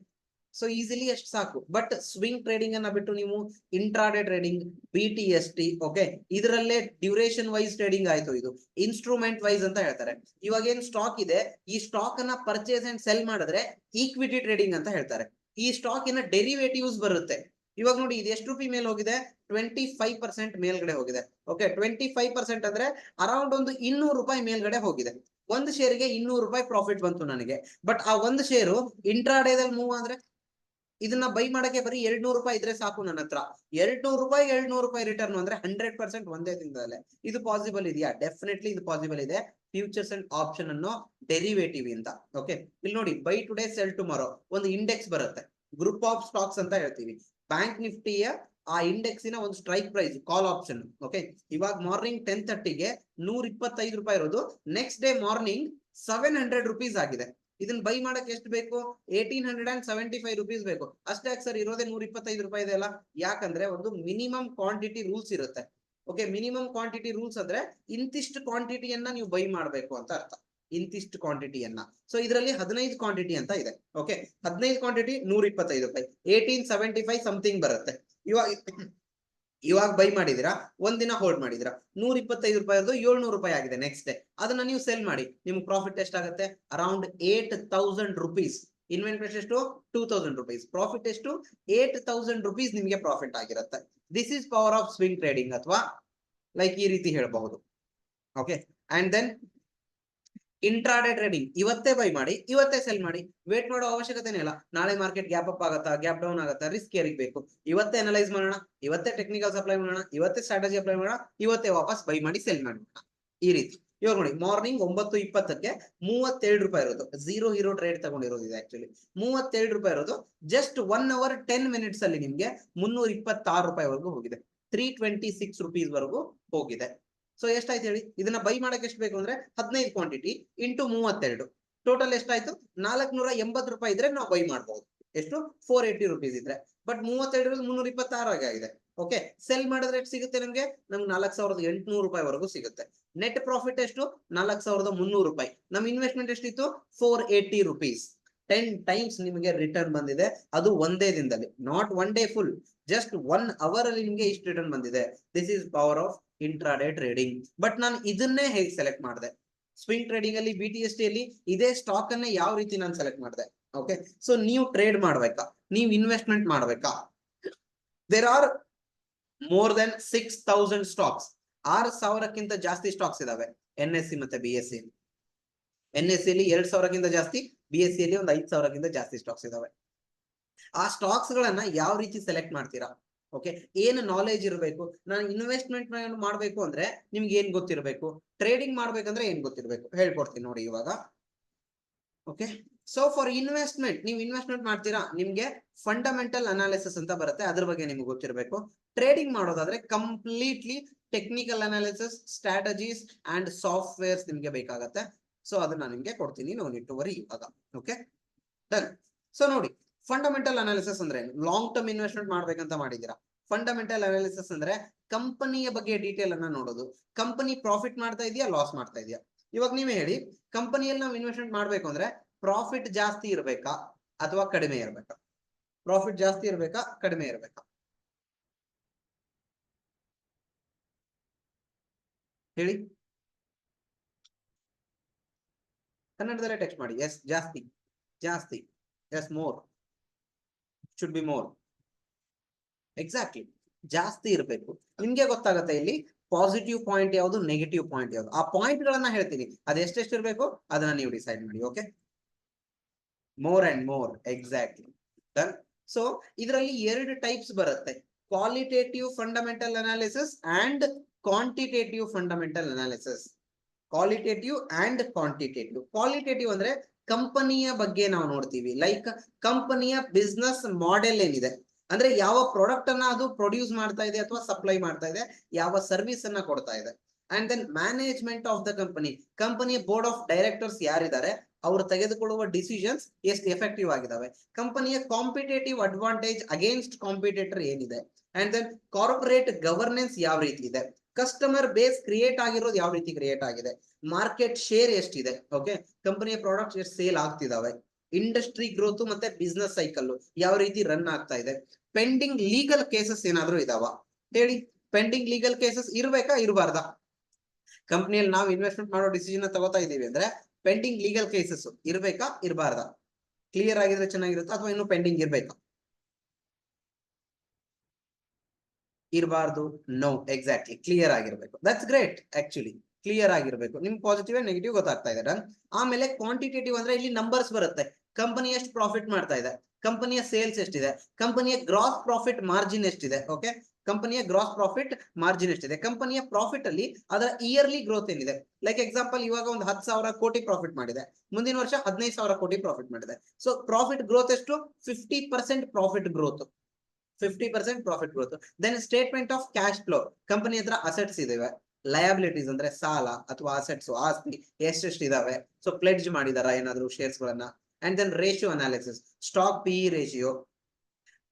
ಸೊ ಈಸಿಲಿ ಎಷ್ಟು ಸಾಕು. ಬಟ್ ಸ್ವಿಂಗ್ ಟ್ರೇಡಿಂಗ್ ಅನ್ನ ಬಿಟ್ಟು ನೀವು ಇಂಟ್ರಾಡೇ ಟ್ರೇಡಿಂಗ್, BTST, ಓಕೆ, ಇದರಲ್ಲೇ ಡ್ಯೂರೇಷನ್ ವೈಸ್ ಟ್ರೇಡಿಂಗ್ ಆಯ್ತು. ಇದು ಇನ್ಸ್ಟ್ರೂಮೆಂಟ್ ವೈಸ್ ಅಂತ ಹೇಳ್ತಾರೆ. ಇವಾಗ ಏನ್ ಸ್ಟಾಕ್ ಇದೆ, ಈ ಸ್ಟಾಕ್ ಅನ್ನ ಪರ್ಚೇಸ್ ಅಂಡ್ ಸೆಲ್ ಮಾಡಿದ್ರೆ ಈಕ್ವಿಟಿ ಟ್ರೇಡಿಂಗ್ ಅಂತ ಹೇಳ್ತಾರೆ. ಈ ಸ್ಟಾಕ್ ಇನ ಡೆರಿವೇಟಿವ್ಸ್ ಬರುತ್ತೆ. ಇವಾಗ ನೋಡಿ, ಇದು ಎಷ್ಟು ರೂಪಾಯಿ ಮೇಲೆ ಹೋಗಿದೆ? 25% ಮೇಲ್ಗಡೆ ಹೋಗಿದೆ. ಓಕೆ, 25% ಅಂದ್ರೆ ಅರೌಂಡ್ ಒಂದು 200 ರೂಪಾಯಿ ಮೇಲ್ಗಡೆ ಹೋಗಿದೆ. ಒಂದು ಶೇರ್ಗೆ 200 ರೂಪಾಯಿ ಪ್ರಾಫಿಟ್ ಬಂತು ನನಗೆ. ಬಟ್ ಆ ಒಂದು ಶೇರು ಇಂಟ್ರಾಡೇದಲ್ಲಿ ಮೂವ್ ಆದ್ರೆ ಇದನ್ನ ಬೈ ಮಾಡಕ್ಕೆ ಬರೀ 200 ರೂಪಾಯಿ ಇದ್ರೆ ಸಾಕು ನನ್ನ ಹತ್ರ. 200 ರೂಪಾಯಿ ರಿಟರ್ನ್ ಅಂದ್ರೆ 100% ಒಂದೇ ದಿನದಲ್ಲೇ. ಇದು ಪಾಸಿಬಲ್ ಇದೆಯಾ? ಡೆಫಿನೆಟ್ಲಿ ಇದು ಪಾಸಿಬಲ್ ಇದೆ. ಫ್ಯೂಚರ್ಸ್ ಅಂಡ್ ಆಪ್ಷನ್ ಅನ್ನೋ ಡೆರಿವೇಟಿವ್ ಇಂದ. ಓಕೆ, ಇಲ್ಲಿ ನೋಡಿ, ಬೈ ಟುಡೇ ಸೆಲ್ ಟುಮಾರೋ ಒಂದು ಇಂಡೆಕ್ಸ್ ಬರುತ್ತೆ, ಗ್ರೂಪ್ ಆಫ್ ಸ್ಟಾಕ್ಸ್ ಅಂತ ಹೇಳ್ತೀವಿ. ಬ್ಯಾಂಕ್ ನಿಫ್ಟಿಯ ಆ ಇಂಡೆಕ್ಸಿನ ಒಂದು strike price call option. Okay, ಇವಾಗ ಮಾರ್ನಿಂಗ್ 10:30ಗೆ 125 ರೂಪಾಯಿ ಇರೋದು, ನೆಕ್ಸ್ಟ್ ಡೇ ಮಾರ್ನಿಂಗ್ 700 ರೂಪೀಸ್ ಆಗಿದೆ. ಇದನ್ನ ಬೈ ಮಾಡಕ್ಕೆ ಎಷ್ಟು ಬೇಕು? 1875 ರೂಪೀಸ್ ಬೇಕು. ಅಷ್ಟೇ ಸರ್, ಇರೋದೇ 125 ರೂಪಾಯಿ ಇದೆ ಅಲ್ಲ. ಯಾಕಂದ್ರೆ ಒಂದು ಮಿನಿಮಮ್ ಕ್ವಾಂಟಿಟಿ ರೂಲ್ಸ್ ಇರುತ್ತೆ. ಓಕೆ, ಮಿನಿಮಮ್ ಕ್ವಾಂಟಿಟಿ ರೂಲ್ಸ್ ಅಂದ್ರೆ ಇಂತಿಷ್ಟು ಕ್ವಾಂಟಿಟಿಯನ್ನ ನೀವು ಬೈ ಮಾಡಬೇಕು ಅಂತ ಅರ್ಥ. ಇಂತಿಷ್ಟು ಕ್ವಾಂಟಿಟಿಯನ್ನ. ಸೊ ಇದರಲ್ಲಿ 15 ಕ್ವಾಂಟಿಟಿ ಅಂತ ಇದೆ. ಓಕೆ, 15 ಕ್ವಾಂಟಿಟಿ 125 ರೂಪಾಯಿ, 1875 ಸಮಥಿಂಗ್ ಬರುತ್ತೆ. ಇವಾಗ ಬೈ ಮಾಡಿದಿರಾ, ಒಂದಿನ ಹೋಲ್ಡ್ ಮಾಡಿದಿರಾ, 125 ರೂಪಾಯಿ 700 ರೂಪಾಯಿ ಆಗಿದೆ. ನೆಕ್ಸ್ಟ್ ಡೇ ಅದನ್ನ ನೀವು ಸೆಲ್ ಮಾಡಿ, ನಿಮ್ಗೆ ಪ್ರಾಫಿಟ್ ಎಷ್ಟಾಗುತ್ತೆ? Around 8000 rupees. ಇನ್ವೆಸ್ಟ್ಮೆಂಟ್ ಎಷ್ಟು? 2000 ರೂಪೀಸ್. ಪ್ರಾಫಿಟ್ ಎಷ್ಟು? 8000 ರೂಪೀಸ್ ನಿಮ್ಗೆ ಪ್ರಾಫಿಟ್ ಆಗಿರುತ್ತೆ. This is power of swing trading, ಅಥವಾ ಲೈಕ್ ಈ ರೀತಿ ಹೇಳಬಹುದು. Okay, and then intraday trading, ಇವತ್ತೇ ಬೈ ಮಾಡಿ ಇವತ್ತೇ ಸೆಲ್ ಮಾಡಿ. ವೇಟ್ ಮಾಡೋ ಅವಶ್ಯಕತೆನೇ ಇಲ್ಲ. ನಾಳೆ ಮಾರ್ಕೆಟ್ ಗ್ಯಾಪ್ ಅಪ್ ಆಗುತ್ತಾ, ಗ್ಯಾಪ್ ಡೌನ್ ಆಗುತ್ತಾ, ರಿಸ್ಕ್ ಯಾರಿಗೆ ಬೇಕು? ಇವತ್ತೇ ಅನಲೈಸ್ ಮಾಡೋಣ, ಇವತ್ತೇ ಟೆಕ್ನಿಕಲ್ಸ್ ಅಪ್ಲೈ ಮಾಡೋಣ, ಇವತ್ತೇ ಸ್ಟ್ರಾಟಜಿ ಅಪ್ಲೈ ಮಾಡೋಣ, ಇವತ್ತೇ ವಾಪಸ್ ಬೈ ಮಾಡಿ ಸೆಲ್ ಮಾಡೋಣ. ಈ ರೀತಿ. ಇವಾಗ ನೋಡಿ, ಮಾರ್ನಿಂಗ್ 9:20ಕ್ಕೆ 37 ರೂಪಾಯಿ ಇರೋದು, ಝೀರೋ ಹೀರೋ ಟ್ರೇಡ್ ತಗೊಂಡಿರೋದು ಇದೆ. ಆಕ್ಚುಲಿ 37 ರೂಪಾಯಿ ಇರೋದು ಜಸ್ಟ್ 1 hour 10 minutes ಅಲ್ಲಿ ನಿಮ್ಗೆ 326 ರೂಪಾಯಿವರೆಗೂ ಹೋಗಿದೆ. 326 ರೂಪೀಸ್ ವರೆಗೂ ಹೋಗಿದೆ. ಸೊ ಎಷ್ಟಾಯ್ತು ಹೇಳಿ? ಇದನ್ನ ಬೈ ಮಾಡಕ್ಕೆ ಎಷ್ಟು ಬೇಕು ಅಂದ್ರೆ 15 ಕ್ವಾಂಟಿಟಿ ಇಂಟು 32, ಟೋಟಲ್ ಎಷ್ಟಾಯ್ತು? 480 ರೂಪಾಯಿ ಇದ್ರೆ ನಾವು ಬೈ ಮಾಡಬಹುದು. ಎಷ್ಟು? 480 ರೂಪೀಸ್ ಇದ್ರೆ. ಬಟ್ 32 326 ಆಗಿದೆ. ಓಕೆ, ಸೆಲ್ ಮಾಡಿದ್ರೆ ಎಷ್ಟು ಸಿಗುತ್ತೆ ನಮ್ಗೆ? 4800 ರೂಪಾಯಿ ವರೆಗೂ ಸಿಗುತ್ತೆ. ನೆಟ್ ಪ್ರಾಫಿಟ್ ಎಷ್ಟು? 4300 ರೂಪಾಯಿ. ನಮ್ ಇನ್ವೆಸ್ಟ್ಮೆಂಟ್ ಎಷ್ಟಿತ್ತು? 480 ರೂಪೀಸ್. 10 ಟೈಮ್ಸ್ ನಿಮಗೆ ರಿಟರ್ನ್ ಬಂದಿದೆ. ಅದು ಒಂದೇ ದಿನದಲ್ಲಿ, not one day full, just 1 hour ಅಲ್ಲಿ ನಿಮ್ಗೆ ಇಷ್ಟು ರಿಟರ್ನ್ ಬಂದಿದೆ. This is power of intraday trading. But ನಾನು ಇದನ್ನೇ ಹೇಗೆ ಸೆಲೆಕ್ಟ್ ಮಾಡಿದೆ? ಸ್ವಿಂಗ್ ಟ್ರೇಡಿಂಗ್ ಅಲ್ಲಿ, BTST ಅಲ್ಲಿ ಇದೇ ಸ್ಟಾಕ್ ಅನ್ನೇ ಯಾವ ರೀತಿ ನಾನು ಸೆಲೆಕ್ಟ್ ಮಾಡಿದೆ? ಓಕೆ, ಸೊ ನೀವು ಟ್ರೇಡ್ ಮಾಡ್ಬೇಕಾ, ನೀವು ಇನ್ವೆಸ್ಟ್ಮೆಂಟ್ ಮಾಡ್ಬೇಕಾ? There are more than 6000 stocks. 6000ಕ್ಕಿಂತ ಜಾಸ್ತಿ ಸ್ಟಾಕ್ಸ್ ಇದಾವೆ NSE ಮತ್ತೆ BSE. NSE ಅಲ್ಲಿ 2000ಕ್ಕಿಂತ ಜಾಸ್ತಿ, BSE ಅಲ್ಲಿ ಒಂದು 5000ಕ್ಕಿಂತ ಜಾಸ್ತಿ ಸ್ಟಾಕ್ಸ್ ಇದಾವೆ. ಆ ಸ್ಟಾಕ್ಸ್ ಗಳನ್ನ ಯಾವ ರೀತಿ ಸೆಲೆಕ್ಟ್ ಮಾಡ್ತೀರಾ? ಓಕೆ, ಏನು ನಾಲೆಜ್ ಇರಬೇಕು? ನಾನು ಇನ್ವೆಸ್ಟ್ಮೆಂಟ್ ಮಾಡ್ಬೇಕು ಅಂದ್ರೆ ನಿಮ್ಗೆ ಏನ್ ಗೊತ್ತಿರಬೇಕು? ಟ್ರೇಡಿಂಗ್ ಮಾಡ್ಬೇಕಂದ್ರೆ ಏನ್ ಗೊತ್ತಿರಬೇಕು? ಹೇಳ್ಕೊಡ್ತೀನಿ ನೋಡಿ ಇವಾಗ. ಓಕೆ, ಸೊ ಫಾರ್ ಇನ್ವೆಸ್ಟ್ಮೆಂಟ್, ನೀವು ಇನ್ವೆಸ್ಟ್ಮೆಂಟ್ ಮಾಡ್ತೀರಾ, ನಿಮ್ಗೆ ಫಂಡಮೆಂಟಲ್ ಅನಾಲಿಸಿಸ್ ಅಂತ ಬರುತ್ತೆ, ಅದ್ರ ಬಗ್ಗೆ ನಿಮ್ಗೆ ಗೊತ್ತಿರಬೇಕು. ಟ್ರೇಡಿಂಗ್ ಮಾಡೋದಾದ್ರೆ completely technical analysis, strategies and softwares ನಿಮ್ಗೆ ಬೇಕಾಗತ್ತೆ. ಸೊ ಅದನ್ನ ನಿಮ್ಗೆ ಕೊಡ್ತೀನಿ, ನೋ ನೀಡ್ ಟು ವರಿ ಇವಾಗ. Okay, done. ಸೊ ನೋಡಿ, ಫಂಡಮೆಂಟಲ್ ಅನಾಲಿಸಿಸ್ ಅಂದ್ರೆ ಲಾಂಗ್ ಟರ್ಮ್ ಇನ್ವೆಸ್ಟ್ಮೆಂಟ್ ಮಾಡ್ಬೇಕಂತ ಮಾಡಿದೀರಾ. ಫಂಡಮೆಂಟಲ್ ಅನಾಲಿಸಿಸ್ ಅಂದ್ರೆ ಕಂಪನಿಯ ಬಗ್ಗೆ ಡೀಟೇಲ್ ಅನ್ನ ನೋಡೋದು. ಕಂಪನಿ ಪ್ರಾಫಿಟ್ ಮಾಡ್ತಾ ಇದೆಯಾ, ಲಾಸ್ ಮಾಡ್ತಾ ಇದೆಯಾ? ಇವಾಗ ನೀವೇ ಹೇಳಿ, ಕಂಪನಿಯಲ್ಲಿ ನಾವು ಇನ್ವೆಸ್ಟ್ಮೆಂಟ್ ಮಾಡ್ಬೇಕು ಅಂದ್ರೆ ಪ್ರಾಫಿಟ್ ಜಾಸ್ತಿ ಇರ್ಬೇಕಾ ಅಥವಾ ಕಡಿಮೆ ಇರ್ಬೇಕಾ? ಪ್ರಾಫಿಟ್ ಜಾಸ್ತಿ ಇರ್ಬೇಕಾ, ಕಡಿಮೆ ಇರ್ಬೇಕಾ? ಹೇಳಿ, ಕನ್ನಡದಲ್ಲೇ ಟೆಕ್ಸ್ಟ್ ಮಾಡಿ. ಎಸ್, ಜಾಸ್ತಿ. ಜಾಸ್ತಿ. Yes, more. Should be more. Exactly, ಜಾಸ್ತಿ ಇರಬೇಕು. ನಿಮ್ಗೆ ಗೊತ್ತಾಗತ್ತೆ ಇಲ್ಲಿ ಪಾಸಿಟಿವ್ ಪಾಯಿಂಟ್ ಯಾವುದು, ನೆಗೆಟಿವ್ ಪಾಯಿಂಟ್ ಯಾವುದು. ಆ ಪಾಯಿಂಟ್ ಗಳನ್ನ ಹೇಳ್ತೀನಿ, ಅದು ಎಷ್ಟೆಷ್ಟು ಇರಬೇಕು ಅದನ್ನ ನೀವು ಡಿಸೈಡ್ ಮಾಡಿ. Okay, more and more. Exactly, done. So ಇದರಲ್ಲಿ 2 ಟೈಪ್ಸ್ ಬರುತ್ತೆ, qualitative fundamental analysis and quantitative fundamental analysis. Qualitative and quantitative. Qualitative ಅಂದ್ರೆ ಕಂಪನಿಯ ಬಗ್ಗೆ ನಾವು ನೋಡ್ತೀವಿ, ಲೈಕ್ ಕಂಪನಿಯ ಬಿಸ್ನೆಸ್ ಮಾಡೆಲ್ ಏನಿದೆ, ಅಂದ್ರೆ ಯಾವ ಪ್ರಾಡಕ್ಟ್ ಅನ್ನ ಅದು ಪ್ರೊಡ್ಯೂಸ್ ಮಾಡ್ತಾ ಇದೆ ಅಥವಾ ಸಪ್ಲೈ ಮಾಡ್ತಾ ಇದೆ, ಯಾವ ಸರ್ವಿಸ್ ಅನ್ನ ಕೊಡ್ತಾ ಇದೆ. And then management of the company, ಕಂಪನಿಯ ಬೋರ್ಡ್ ಆಫ್ ಡೈರೆಕ್ಟರ್ಸ್ ಯಾರಿದ್ದಾರೆ, ಅವರು ತೆಗೆದುಕೊಳ್ಳುವ ಡಿಸಿಷನ್ಸ್ ಎಷ್ಟು ಎಫೆಕ್ಟಿವ್ ಆಗಿದಾವೆ. ಕಂಪನಿಯ ಕಾಂಪಿಟೇಟಿವ್ ಅಡ್ವಾಂಟೇಜ್ ಅಗೇನ್ಸ್ಟ್ ಕಾಂಪಿಟೇಟರ್ ಏನಿದೆ, ಅಂಡ್ ದೆನ್ ಕಾರ್ಪೊರೇಟ್ ಗವರ್ನೆನ್ಸ್ ಯಾವ ರೀತಿ ಇದೆ, ಕಸ್ಟಮರ್ ಬೇಸ್ ಕ್ರಿಯೇಟ್ ಆಗಿರೋದು ಯಾವ ರೀತಿ ಕ್ರಿಯೇಟ್ ಆಗಿದೆ, ಮಾರ್ಕೆಟ್ ಶೇರ್ ಎಷ್ಟಿದೆ, ಓಕೆ, ಕಂಪನಿಯ ಪ್ರಾಡಕ್ಟ್ಸ್ ಎಷ್ಟು ಸೇಲ್ ಆಗ್ತಿದಾವೆ, ಇಂಡಸ್ಟ್ರಿ ಗ್ರೋತ್ ಮತ್ತೆ ಬಿಸ್ನೆಸ್ ಸೈಕಲ್ ಯಾವ ರೀತಿ ರನ್ ಆಗ್ತಾ ಇದೆ, ಪೆಂಡಿಂಗ್ ಲೀಗಲ್ ಕೇಸಸ್ ಏನಾದ್ರು ಇದಾವ ಹೇಳಿ. ಪೆಂಡಿಂಗ್ ಲೀಗಲ್ ಕೇಸಸ್ ಇರ್ಬೇಕಾ ಇರಬಾರ್ದಾ? ಕಂಪ್ನಿಯಲ್ಲಿ ನಾವು ಇನ್ವೆಸ್ಟ್ಮೆಂಟ್ ಮಾಡೋ ಡಿಸಿಷನ್ ತಗೋತಾ ಇದೀವಿ ಅಂದ್ರೆ ಪೆಂಡಿಂಗ್ ಲೀಗಲ್ ಕೇಸಸ್ ಇರ್ಬೇಕಾ ಇರಬಾರ್ದಾ? ಕ್ಲಿಯರ್ ಆಗಿದ್ರೆ ಚೆನ್ನಾಗಿರುತ್ತಾ ಅಥವಾ ಇನ್ನು ಪೆಂಡಿಂಗ್ ಇರ್ಬೇಕಾ? ಇರಬಾರ್ದು. ನೋ, ಎಕ್ಸಾಕ್ಟ್ಲಿ ಕ್ಲಿಯರ್ ಆಗಿರ್ಬೇಕು. That's great. ಆಕ್ಚುಲಿ ಕ್ಲಿಯರ್ ಆಗಿರ್ಬೇಕು. ನಿಮ್ ಪಾಸಿಟಿವ್ ಅಂಡ್ ನೆಗೆಟಿವ್ ಗೊತ್ತಾಗ್ತಾ ಇದೆ. ಆಮೇಲೆ ಕ್ವಾಂಟಿಟೇಟಿವ್ ಅಂದ್ರೆ ಇಲ್ಲಿ ನಂಬರ್ಸ್ ಬರುತ್ತೆ. ಕಂಪನಿ ಎಷ್ಟು ಪ್ರಾಫಿಟ್ ಮಾಡ್ತಾ ಇದೆ, ಕಂಪನಿಯ ಸೇಲ್ಸ್ ಎಷ್ಟಿದೆ, ಕಂಪನಿಯ ಗ್ರಾಸ್ ಪ್ರಾಫಿಟ್ ಮಾರ್ಜಿನ್ ಎಷ್ಟಿದೆ, ಓಕೆ, ಕಂಪನಿಯ ಗ್ರಾಸ್ ಪ್ರಾಫಿಟ್ ಮಾರ್ಜಿನ್ ಎಷ್ಟಿದೆ, ಕಂಪನಿಯ ಪ್ರಾಫಿಟ್ ಅಲ್ಲಿ ಅದರ ಇಯರ್ಲಿ ಗ್ರೋತ್ ಏನಿದೆ. ಲೈಕ್ ಎಕ್ಸಾಂಪಲ್, ಇವಾಗ ಒಂದು 10,000 ಕೋಟಿ ಪ್ರಾಫಿಟ್ ಮಾಡಿದೆ, ಮುಂದಿನ ವರ್ಷ 15,000 ಕೋಟಿ ಪ್ರಾಫಿಟ್ ಮಾಡಿದೆ. ಸೊ ಪ್ರಾಫಿಟ್ ಗ್ರೋತ್ ಎಷ್ಟು? 50% profit growth. 50% profit growth. Then statement of cash flow, company ಹತ್ರ ಅಸೆಟ್ಸ್ ಇದಾವೆ, ಲಯಬಿಲಿಟೀಸ್ ಅಂದ್ರೆ ಸಾಲ ಅಥವಾ ಅಸೆಟ್ಸ್ ಆಸ್ತಿ ಎಷ್ಟೆಷ್ಟು ಇದಾವೆ, ಸೊ ಪ್ಲೆಡ್ಜ್ ಮಾಡಿದಾರ ಏನಾದ್ರು ಶೇರ್ಸ್ ಗಳನ್ನ. And then ratio analysis, stock P ratio,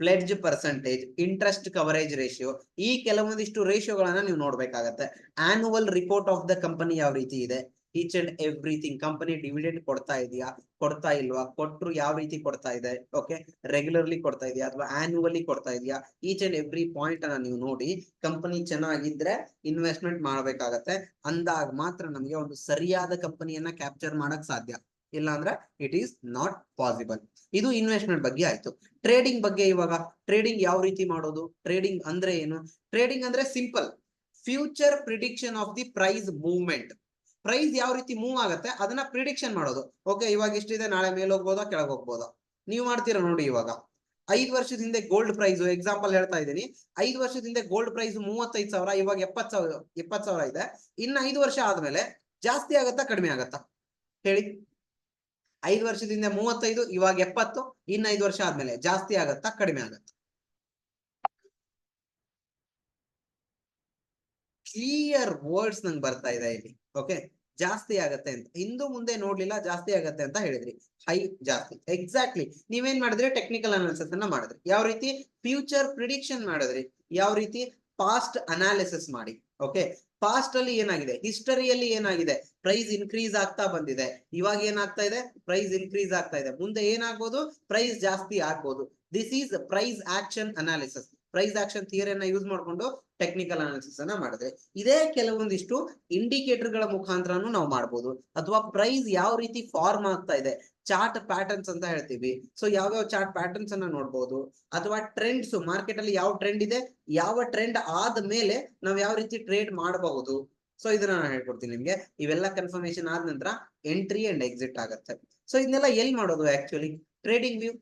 pledge percentage, interest coverage ratio, ಈ ಕೆಲವೊಂದಿಷ್ಟು ರೇಷಿಯೋಗಳನ್ನ ನೀವು ನೋಡ್ಬೇಕಾಗತ್ತೆ. Annual report of the company ಯಾವ ರೀತಿ ಇದೆ, each and everything. Company dividend ಕೊಡ್ತಾ ಇದೆಯಾ, ಕೊಡ್ತಾ ಇಲ್ವಾ, ಕೊಟ್ರು ಯಾವ ರೀತಿ ಕೊಡ್ತಾ ಇದೆ, ಓಕೆ, ರೆಗ್ಯುಲರ್ಲಿ ಕೊಡ್ತಾ ಇದೆಯಾ ಅಥವಾ ಆನ್ಯುವಲಿ ಕೊಡ್ತಾ ಇದೆಯಾ, ಈಚ್ ಅಂಡ್ ಎವ್ರಿ ಪಾಯಿಂಟ್ ಅನ್ನ ನೀವು ನೋಡಿ ಕಂಪನಿ ಚೆನ್ನಾಗಿದ್ರೆ ಇನ್ವೆಸ್ಟ್ಮೆಂಟ್ ಮಾಡ್ಬೇಕಾಗತ್ತೆ. ಅಂದಾಗ ಮಾತ್ರ ನಮಗೆ ಒಂದು ಸರಿಯಾದ ಕಂಪನಿಯನ್ನ ಕ್ಯಾಪ್ಚರ್ ಮಾಡಕ್ ಸಾಧ್ಯ. ಇಲ್ಲ ಅಂದ್ರೆ ಇಟ್ ಈಸ್ ನಾಟ್ ಪಾಸಿಬಲ್. ಇದು ಇನ್ವೆಸ್ಟ್ಮೆಂಟ್ ಬಗ್ಗೆ ಆಯ್ತು. ಟ್ರೇಡಿಂಗ್ ಬಗ್ಗೆ ಇವಾಗ ಟ್ರೇಡಿಂಗ್ ಯಾವ ರೀತಿ ಮಾಡೋದು, ಟ್ರೇಡಿಂಗ್ ಅಂದ್ರೆ ಏನು? ಟ್ರೇಡಿಂಗ್ ಅಂದ್ರೆ simple, future prediction of the price movement. Price ಯಾವ ರೀತಿ ಮೂವ್ ಆಗುತ್ತೆ ಅದನ್ನ ಪ್ರಿಡಿಕ್ಷನ್ ಮಾಡೋದು. ಓಕೆ, ಇವಾಗ ಇಷ್ಟಿದೆ, ನಾಳೆ ಮೇಲೆ ಹೋಗ್ಬೋದಾ ಕೆಳಗೆ ಹೋಗ್ಬೋದಾ? ನೀವು ಮಾಡ್ತೀರಾ ನೋಡಿ. ಇವಾಗ 5 ವರ್ಷದ ಹಿಂದೆ ಗೋಲ್ಡ್ ಪ್ರೈಸ್ ಎಕ್ಸಾಂಪಲ್ ಹೇಳ್ತಾ ಇದ್ದೀನಿ. 5 ವರ್ಷದ ಹಿಂದೆ ಗೋಲ್ಡ್ ಪ್ರೈಸ್ 35,000, ಇವಾಗ 70,000 ಇದೆ. ಇನ್ನು 5 ವರ್ಷ ಆದ್ಮೇಲೆ ಜಾಸ್ತಿ ಆಗತ್ತಾ ಕಡಿಮೆ ಆಗತ್ತಾ ಹೇಳಿ? 5 ವರ್ಷದಿಂದ 35, ಇವಾಗ 70, ಇನ್ನು 5 ವರ್ಷ ಆದ್ಮೇಲೆ ಜಾಸ್ತಿ ಆಗತ್ತಾ ಕಡಿಮೆ ಆಗತ್ತಾ? ಕ್ಲಿಯರ್ ವರ್ಡ್ಸ್ ನಂಗೆ ಬರ್ತಾ ಇದೆ ಇಲ್ಲಿ. ಓಕೆ, ಜಾಸ್ತಿ ಆಗತ್ತೆ ಅಂತ, ಹಿಂದೂ ಮುಂದೆ ನೋಡ್ಲಿಲ್ಲ, ಜಾಸ್ತಿ ಆಗತ್ತೆ ಅಂತ ಹೇಳಿದ್ರಿ. ಹೈ ಜಾಸ್ತಿ, ಎಕ್ಸಾಕ್ಟ್ಲಿ. ನೀವೇನ್ ಮಾಡಿದ್ರಿ? ಟೆಕ್ನಿಕಲ್ ಅನಾಲಿಸಿಸ್ ಅನ್ನ ಮಾಡಿದ್ರಿ. ಯಾವ ರೀತಿ? ಫ್ಯೂಚರ್ ಪ್ರಿಡಿಕ್ಷನ್ ಮಾಡಿದ್ರಿ. ಯಾವ ರೀತಿ? ಪಾಸ್ಟ್ ಅನಾಲಿಸಿಸ್ ಮಾಡಿ. ಓಕೆ, ಪಾಸ್ಟ್ ಅಲ್ಲಿ ಏನಾಗಿದೆ, ಹಿಸ್ಟರಿಯಲ್ಲಿ ಏನಾಗಿದೆ, ಪ್ರೈಸ್ ಇನ್ಕ್ರೀಸ್ ಆಗ್ತಾ ಬಂದಿದೆ, ಇವಾಗ ಏನಾಗ್ತಾ ಇದೆ, ಪ್ರೈಸ್ ಇನ್ಕ್ರೀಸ್ ಆಗ್ತಾ ಇದೆ, ಮುಂದೆ ಏನಾಗ್ಬೋದು, ಪ್ರೈಸ್ ಜಾಸ್ತಿ ಆಗ್ಬೋದು. This is price action analysis. Price action ಥಿಯರಿಯನ್ನ ಯೂಸ್ ಮಾಡ್ಕೊಂಡು ಟೆಕ್ನಿಕಲ್ ಅನಾಲಿಸಿಸ್ ಅನ್ನ ಮಾಡಿದ್ರೆ, ಇದೇ ಕೆಲವೊಂದಿಷ್ಟು ಇಂಡಿಕೇಟರ್ ಗಳ ಮುಖಾಂತರನು ನಾವು ಮಾಡಬಹುದು. ಅಥವಾ ಪ್ರೈಸ್ ಯಾವ ರೀತಿ ಫಾರ್ಮ್ ಆಗ್ತಾ ಇದೆ, ಚಾರ್ಟ್ ಪ್ಯಾಟರ್ನ್ಸ್ ಅಂತ ಹೇಳ್ತೀವಿ. ಸೊ ಯಾವ್ಯಾವ ಚಾರ್ಟ್ ಪ್ಯಾಟರ್ನ್ಸ್ ಅನ್ನ ನೋಡ್ಬೋದು. ಅಥವಾ ಟ್ರೆಂಡ್ಸ್, ಮಾರ್ಕೆಟ್ ಅಲ್ಲಿ ಯಾವ ಟ್ರೆಂಡ್ ಇದೆ, ಯಾವ ಟ್ರೆಂಡ್ ಆದ್ಮೇಲೆ ನಾವು ಯಾವ ರೀತಿ ಟ್ರೇಡ್ ಮಾಡಬಹುದು. ಸೊ ಇದನ್ನ ನಾನು ಹೇಳ್ಕೊಡ್ತೀನಿ ನಿಮ್ಗೆ. ಇವೆಲ್ಲ ಕನ್ಫರ್ಮೇಶನ್ ಆದ ನಂತರ ಎಂಟ್ರಿ ಅಂಡ್ ಎಕ್ಸಿಟ್ ಆಗುತ್ತೆ. ಸೊ ಇದನ್ನೆಲ್ಲ ಎಲ್ಲಿ ಮಾಡೋದು actually? Trading view.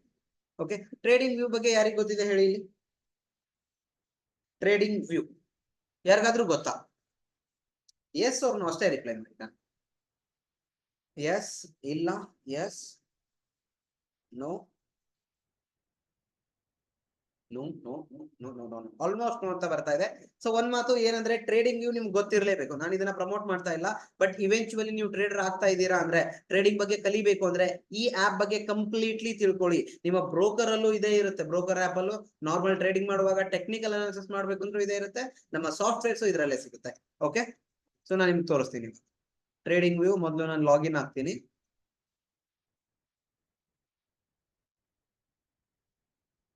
Okay, trading view ಬಗ್ಗೆ ಯಾರಿಗೆ ಗೊತ್ತಿದೆ ಹೇಳಿ ಇಲ್ಲಿ? ಟ್ರೇಡಿಂಗ್ ವ್ಯೂ ಯಾರಿಗಾದ್ರೂ ಗೊತ್ತಾ? ಎಸ್ ಅವ್ರ ನೋ ಅಷ್ಟೇ ರಿಪ್ಲೈ ಮಾಡಿ. ಎಸ್, ಇಲ್ಲ, yes, no, no, no, no, no, no, almost no ಅಂತ ಬರ್ತಾ ಇದೆ. ಸೊ ಒಂದ್ ಮಾತು ಏನಂದ್ರೆ, ಟ್ರೇಡಿಂಗ್ ವ್ಯೂ ನಿಮ್ಗೆ ಗೊತ್ತಿರಲೇಬೇಕು. ನಾನು ಇದನ್ನ ಪ್ರಮೋಟ್ ಮಾಡ್ತಾ ಇಲ್ಲ, ಬಟ್ ಇವೆಂಚುವಲಿ ನೀವು ಟ್ರೇಡರ್ ಆಗ್ತಾ ಇದ್ದೀರಾ ಅಂದ್ರೆ, ಟ್ರೇಡಿಂಗ್ ಬಗ್ಗೆ ಕಲಿಬೇಕು ಅಂದ್ರೆ ಈ ಆಪ್ ಬಗ್ಗೆ ಕಂಪ್ಲೀಟ್ಲಿ ತಿಳ್ಕೊಳ್ಳಿ. ನಿಮ್ಮ ಬ್ರೋಕರ್ ಅಲ್ಲೂ ಇದೇ ಇರುತ್ತೆ. ಬ್ರೋಕರ್ ಆಪ್ ಅಲ್ಲೂ ನಾರ್ಮಲ್ ಟ್ರೇಡಿಂಗ್ ಮಾಡುವಾಗ ಟೆಕ್ನಿಕಲ್ ಅನಾಲಿಸಿಸ್ ಮಾಡ್ಬೇಕು ಅಂದ್ರೂ ಇದೇ ಇರುತ್ತೆ. ನಮ್ಮ ಸಾಫ್ಟ್ವೇರ್ಸ್ ಇದರಲ್ಲೇ ಸಿಗುತ್ತೆ. ಓಕೆ, ಸೊ ನಾನು ನಿಮ್ಗೆ ತೋರಿಸ್ತೀನಿ. ಟ್ರೇಡಿಂಗ್ ವ್ಯೂ ಮೊದಲು ನಾನು ಲಾಗಿನ್ ಆಗ್ತೀನಿ.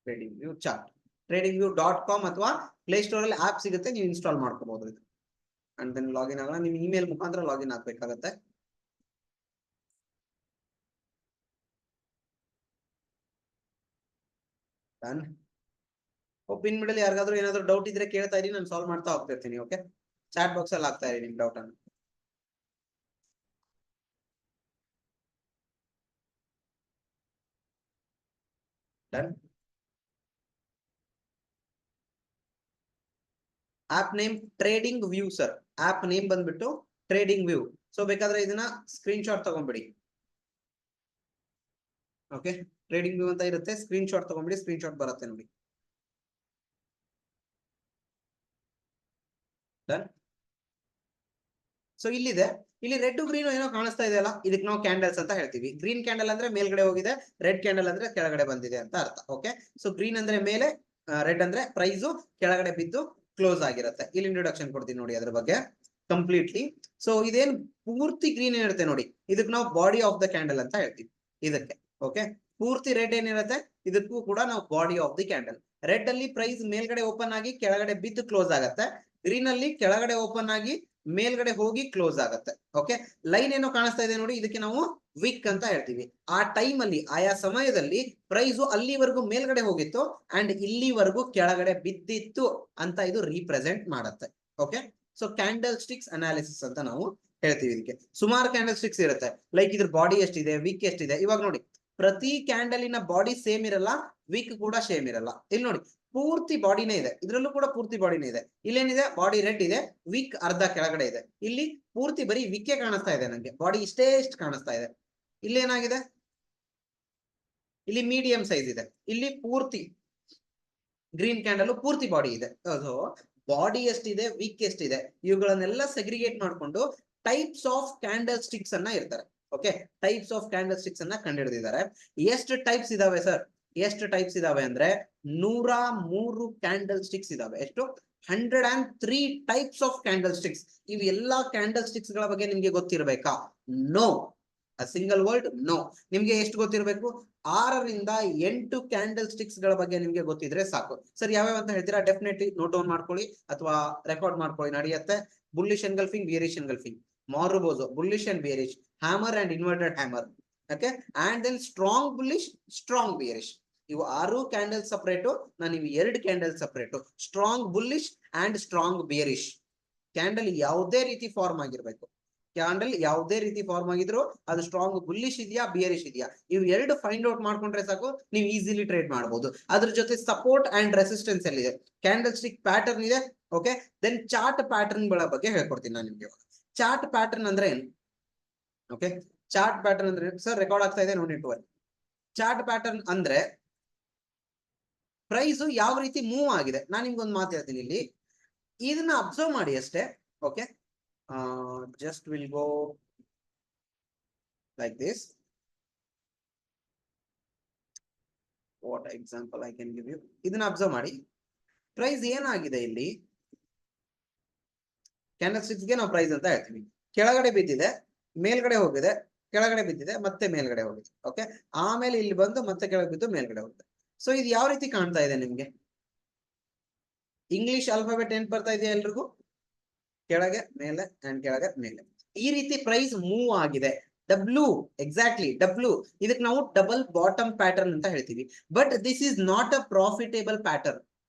ಟ್ರೇಡಿಂಗ್ ವ್ಯೂ ಚಾರ್ಟ್, tradingview.com ಅಥವಾ ಪ್ಲೇ ಸ್ಟೋರ್ ಅಲ್ಲಿ ಆಪ್ ಸಿಗುತ್ತೆ, ನೀವು ಇನ್ಸ್ಟಾಲ್ ಮಾಡ್ಕೋಬಹುದು. ಅಂಡ್ ದೆನ್ ಲಾಗಿನ್ ಆಗೋಣ. ನಿಮ್ ಇಮೇಲ್ ಮುಖಾಂತರ ಲಾಗಿನ್ ಆಗ್ಬೇಕಾಗತ್ತೆ. ಡನ್. ಪಿನ್ ಮಿಡಲ್ ಯಾರಿಗಾದ್ರೂ ಏನಾದ್ರು ಡೌಟ್ ಇದ್ರೆ ಕೇಳ್ತಾ ಇರಿ, ನಾನು ಸಾಲ್ವ್ ಮಾಡ್ತಾ ಹೋಗ್ತಿರ್ತೀನಿ. ಓಕೆ, ಚಾಟ್ ಬಾಕ್ಸ್ ಅಲ್ಲಿ ಆಗ್ತಾ ಇರಿ ನಿಮ್ ಡೌಟ್ ಅನ್ನು. Done. App name trading view sir. App name ಬಂದ್ಬಿಟ್ಟು ಟ್ರೇಡಿಂಗ್ ವ್ಯೂ. ಸೊ ಬೇಕಾದ್ರೆ ಇದನ್ನ ಸ್ಕ್ರೀನ್ ಶಾಟ್ ತಗೊಂಡ್ಬಿಡಿ. ಓಕೆ, ಟ್ರೇಡಿಂಗ್ ವ್ಯೂ ಅಂತ ಇರುತ್ತೆ, ಸ್ಕ್ರೀನ್ ಶಾಟ್ ತಗೊಂಡ್ಬಿಡಿ. ಸ್ಕ್ರೀನ್ ಶಾಟ್ ಬರುತ್ತೆ ನೋಡಿ. ಡನ್. ಸೊ ಇಲ್ಲಿದೆ, ಇಲ್ಲಿ ರೆಡ್ ಗ್ರೀನ್ ಏನೋ ಕಾಣಿಸ್ತಾ ಇದೆಯಲ್ಲ, ಇದಕ್ಕೆ ನಾವು ಕ್ಯಾಂಡಲ್ಸ್ ಅಂತ ಹೇಳ್ತೀವಿ. ಗ್ರೀನ್ ಕ್ಯಾಂಡಲ್ ಅಂದ್ರೆ ಮೇಲ್ಗಡೆ ಹೋಗಿದೆ, ರೆಡ್ ಕ್ಯಾಂಡಲ್ ಅಂದ್ರೆ ಕೆಳಗಡೆ ಬಂದಿದೆ ಅಂತ ಅರ್ಥ. ಓಕೆ, ಸೊ ಗ್ರೀನ್ ಅಂದ್ರೆ ಮೇಲೆ, ರೆಡ್ ಅಂದ್ರೆ ಪ್ರೈಸ್ ಕೆಳಗಡೆ ಬಿದ್ದು ಕ್ಲೋಸ್ ಆಗಿರುತ್ತೆ. ಇಲ್ಲಿ ಇಂಟ್ರೊಡಕ್ಷನ್ ಕೊಡ್ತೀನಿ ನೋಡಿ ಅದ್ರ ಬಗ್ಗೆ ಕಂಪ್ಲೀಟ್ಲಿ. ಸೊ ಇದೇನು ಪೂರ್ತಿ ಗ್ರೀನ್ ಏನಿರುತ್ತೆ ನೋಡಿ, ಇದಕ್ಕೆ ನಾವು ಬಾಡಿ ಆಫ್ ದ ಕ್ಯಾಂಡಲ್ ಅಂತ ಹೇಳ್ತೀವಿ ಇದಕ್ಕೆ. ಓಕೆ, ಪೂರ್ತಿ ರೆಡ್ ಏನಿರುತ್ತೆ ಇದಕ್ಕೂ ಕೂಡ ನಾವು body of the candle. Red ಅಲ್ಲಿ ಪ್ರೈಸ್ ಮೇಲ್ಗಡೆ ಓಪನ್ ಆಗಿ ಕೆಳಗಡೆ ಬಿದ್ದು ಕ್ಲೋಸ್ ಆಗತ್ತೆ, ಗ್ರೀನ್ ಅಲ್ಲಿ ಕೆಳಗಡೆ ಓಪನ್ ಆಗಿ ಮೇಲ್ಗಡೆ ಹೋಗಿ ಕ್ಲೋಸ್ ಆಗತ್ತೆ. ಓಕೆ, ಲೈನ್ ಏನೋ ಕಾಣಿಸ್ತಾ ಇದೆ ನೋಡಿ, ಇದಕ್ಕೆ ನಾವು ವಿಕ್ ಅಂತ ಹೇಳ್ತೀವಿ. ಆ ಟೈಮ್ ಅಲ್ಲಿ ಆಯಾ ಸಮಯದಲ್ಲಿ ಪ್ರೈಸ್ ಅಲ್ಲಿವರೆಗೂ ಮೇಲ್ಗಡೆ ಹೋಗಿತ್ತು ಅಂಡ್ ಇಲ್ಲಿವರೆಗೂ ಕೆಳಗಡೆ ಬಿದ್ದಿತ್ತು ಅಂತ ಇದು ರೀಪ್ರೆಸೆಂಟ್ ಮಾಡುತ್ತೆ. Okay, so candle sticks analysis ಅಂತ ನಾವು ಹೇಳ್ತೀವಿ ಇದಕ್ಕೆ. ಸುಮಾರು ಕ್ಯಾಂಡಲ್ ಸ್ಟಿಕ್ಸ್ ಇರುತ್ತೆ, ಲೈಕ್ ಇದ್ರ ಬಾಡಿ ಎಷ್ಟಿದೆ, ವಿಕ್ ಎಷ್ಟಿದೆ. ಇವಾಗ ನೋಡಿ, ಪ್ರತಿ ಕ್ಯಾಂಡಲಿನ ಬಾಡಿ ಸೇಮ್ ಇರಲ್ಲ, ವಿಕ್ ಕೂಡ ಸೇಮ್ ಇರಲ್ಲ. ಇಲ್ಲಿ ನೋಡಿ ಪೂರ್ತಿ ಬಾಡಿನೇ ಇದೆ, ಇದ್ರಲ್ಲೂ ಕೂಡ ಪೂರ್ತಿ ಬಾಡಿನೇ ಇದೆ. ಇಲ್ಲೇನಿದೆ, ಬಾಡಿ ರೆಡ್ ಇದೆ, ವಿಕ್ ಅರ್ಧ ಕೆಳಗಡೆ ಇದೆ. ಇಲ್ಲಿ ಪೂರ್ತಿ ಬರೀ ವಿಕ್ಕೆ ಕಾಣಿಸ್ತಾ ಇದೆ ನಂಗೆ, ಬಾಡಿ ಇಷ್ಟೇ ಇಷ್ಟು ಕಾಣಿಸ್ತಾ ಇದೆ. ಇಲ್ಲಿ ಏನಾಗಿದೆ, ಇಲ್ಲಿ ಮೀಡಿಯಂ ಸೈಜ್ ಇದೆ, ಇಲ್ಲಿ ಪೂರ್ತಿ ಗ್ರೀನ್ ಕ್ಯಾಂಡಲ್ ಪೂರ್ತಿ ಬಾಡಿ ಇದೆ. ಸೊ ಬಾಡಿ ಎಷ್ಟಿದೆ, ವಿಕ್ ಎಷ್ಟಿದೆ, ಇವುಗಳನ್ನೆಲ್ಲ ಸೆಗ್ರಿಗೇಟ್ ಮಾಡಿಕೊಂಡು ಟೈಪ್ಸ್ ಆಫ್ ಕ್ಯಾಂಡಲ್ ಸ್ಟಿಕ್ಸ್ ಅನ್ನ ಇರ್ತಾರೆ. Okay, types of candle sticks ಅನ್ನ ಕಂಡುಹಿಡಿದಿದ್ದಾರೆ. ಎಷ್ಟು ಟೈಪ್ಸ್ ಇದಾವೆ ಸರ್, ಎಷ್ಟು ಟೈಪ್ಸ್ ಇದಾವೆ ಅಂದ್ರೆ 103 ಕ್ಯಾಂಡಲ್ ಸ್ಟಿಕ್ಸ್ ಇದಾವೆ. ಎಷ್ಟು? 103 ಟೈಪ್ಸ್ ಆಫ್ ಕ್ಯಾಂಡಲ್ ಸ್ಟಿಕ್ಸ್. ಇವು ಎಲ್ಲಾ ಕ್ಯಾಂಡಲ್ ಸ್ಟಿಕ್ಸ್ ಗಳ ಬಗ್ಗೆ ನಿಮ್ಗೆ ಗೊತ್ತಿರಬೇಕಾ? No, a single word no. ನಿಮ್ಗೆ ಎಷ್ಟು ಗೊತ್ತಿರಬೇಕು? 6ರಿಂದ 8 ಕ್ಯಾಂಡಲ್ ಸ್ಟಿಕ್ಸ್ ಗಳ ಬಗ್ಗೆ ನಿಮ್ಗೆ ಗೊತ್ತಿದ್ರೆ ಸಾಕು. ಸರ್ ಯಾವ್ಯಾವ ಅಂತ ಹೇಳ್ತೀರಾ? ಡೆಫಿನೆಟ್ಲಿ ನೋಟ್ ಡೌನ್ ಮಾಡ್ಕೊಳ್ಳಿ ಅಥವಾ ರೆಕಾರ್ಡ್ ಮಾಡ್ಕೊಳ್ಳಿ, ನಡೆಯುತ್ತೆ. Bullish engulfing, bearish engulfing, marubozu, bullish and bearish, hammer and inverted hammer. Okay, and then strong bullish, strong bearish. ಇವು 6 ಕ್ಯಾಂಡಲ್ ಸಪರೇಟು, ನಾನು ಇವು 2 candle separate. Strong bullish and strong bearish. Candle ಯಾವುದೇ ರೀತಿ form ಆಗಿರ್ಬೇಕು, candle ಯಾವುದೇ ರೀತಿ form ಆಗಿದ್ರು ಅದು ಸ್ಟ್ರಾಂಗ್ ಬುಲ್ಲಿಶ್ ಇದೆಯಾ, ಬಿಯರಿಶ್ ಇದೆಯಾ, ಇವು 2 ಫೈಂಡ್ ಔಟ್ ಮಾಡ್ಕೊಂಡ್ರೆ ಸಾಕು, ನೀವು ಈಸಿಲಿ ಟ್ರೇಡ್ ಮಾಡಬಹುದು. ಅದ್ರ ಜೊತೆ ಸಪೋರ್ಟ್ ಅಂಡ್ ರೆಸಿಸ್ಟೆನ್ಸ್ ಎಲ್ಲಿದೆ, ಕ್ಯಾಂಡಲ್ ಸ್ಟಿಕ್ ಪ್ಯಾಟರ್ನ್ ಇದೆ. ಓಕೆ, ದೆನ್ ಚಾರ್ಟ್ ಪ್ಯಾಟರ್ನ್ ಗಳ ಬಗ್ಗೆ ಹೇಳ್ಕೊಡ್ತೀನಿ ನಾನು ನಿಮ್ಗೆ. ಚಾರ್ಟ್ ಪ್ಯಾಟರ್ನ್ ಅಂದ್ರೆ ಏನು? ಓಕೆ, ಚಾರ್ಟ್ ಪ್ಯಾಟರ್ನ್ ಅಂದ್ರೆ, ಸರ್ ರೆಕಾರ್ಡ್ ಆಗ್ತಾ ಇದೆ ನೋಡಿ. ಚಾರ್ಟ್ ಪ್ಯಾಟರ್ನ್ ಅಂದ್ರೆ ಪ್ರೈಸ್ ಯಾವ ರೀತಿ ಮೂವ್ ಆಗಿದೆ. ನಾನು ನಿಮ್ಗೊಂದು ಮಾತು ಹೇಳ್ತೀನಿ, ಇಲ್ಲಿ ಇದನ್ನ ಅಬ್ಸರ್ವ್ ಮಾಡಿ ಅಷ್ಟೇ. Okay, just will go like this. What example I can give you? ಇದನ್ನ ಅಬ್ಸರ್ವ್ ಮಾಡಿ, ಪ್ರೈಸ್ ಏನಾಗಿದೆ ಇಲ್ಲಿ, ಕ್ಯಾಂಡಲ್ ಸ್ಟಿಕ್ಸ್ ಗೆ ನಾವು ಪ್ರೈಸ್ ಅಂತ ಹೇಳ್ತೀವಿ. ಕೆಳಗಡೆ ಬಿದ್ದಿದೆ, ಮೇಲ್ಗಡೆ ಹೋಗಿದೆ, ಕೆಳಗಡೆ ಬಿದ್ದಿದೆ, ಮತ್ತೆ ಮೇಲ್ಗಡೆ ಹೋಗಿದೆ. ಓಕೆ, ಆಮೇಲೆ ಇಲ್ಲಿ ಬಂದು ಮತ್ತೆ ಕೆಳಗೆ ಬಿದ್ದು ಮೇಲ್ಗಡೆ ಹೋಗಿದೆ. ಸೊ ಇದು ಯಾವ ರೀತಿ ಕಾಣ್ತಾ ಇದೆ ನಿಮ್ಗೆ? ಇಂಗ್ಲಿಷ್ ಆಲ್ಫಾಬೆಟ್ ಏನ್ ಬರ್ತಾ ಇದೆಯಾ ಎಲ್ರಿಗೂ? ಕೆಳಗೆ ಮೇಲೆ ಅಂಡ್ ಕೆಳಗೆ ಮೇಲೆ. ಈ ರೀತಿ ಪ್ರೈಸ್ ಮೂವ್ ಆಗಿದೆ. W, exactly W. ಇದಕ್ಕೆ ನಾವು ಡಬಲ್ ಬಾಟಮ್ ಪ್ಯಾಟರ್ನ್ ಅಂತ ಹೇಳ್ತೀವಿ. But this is not a profitable pattern.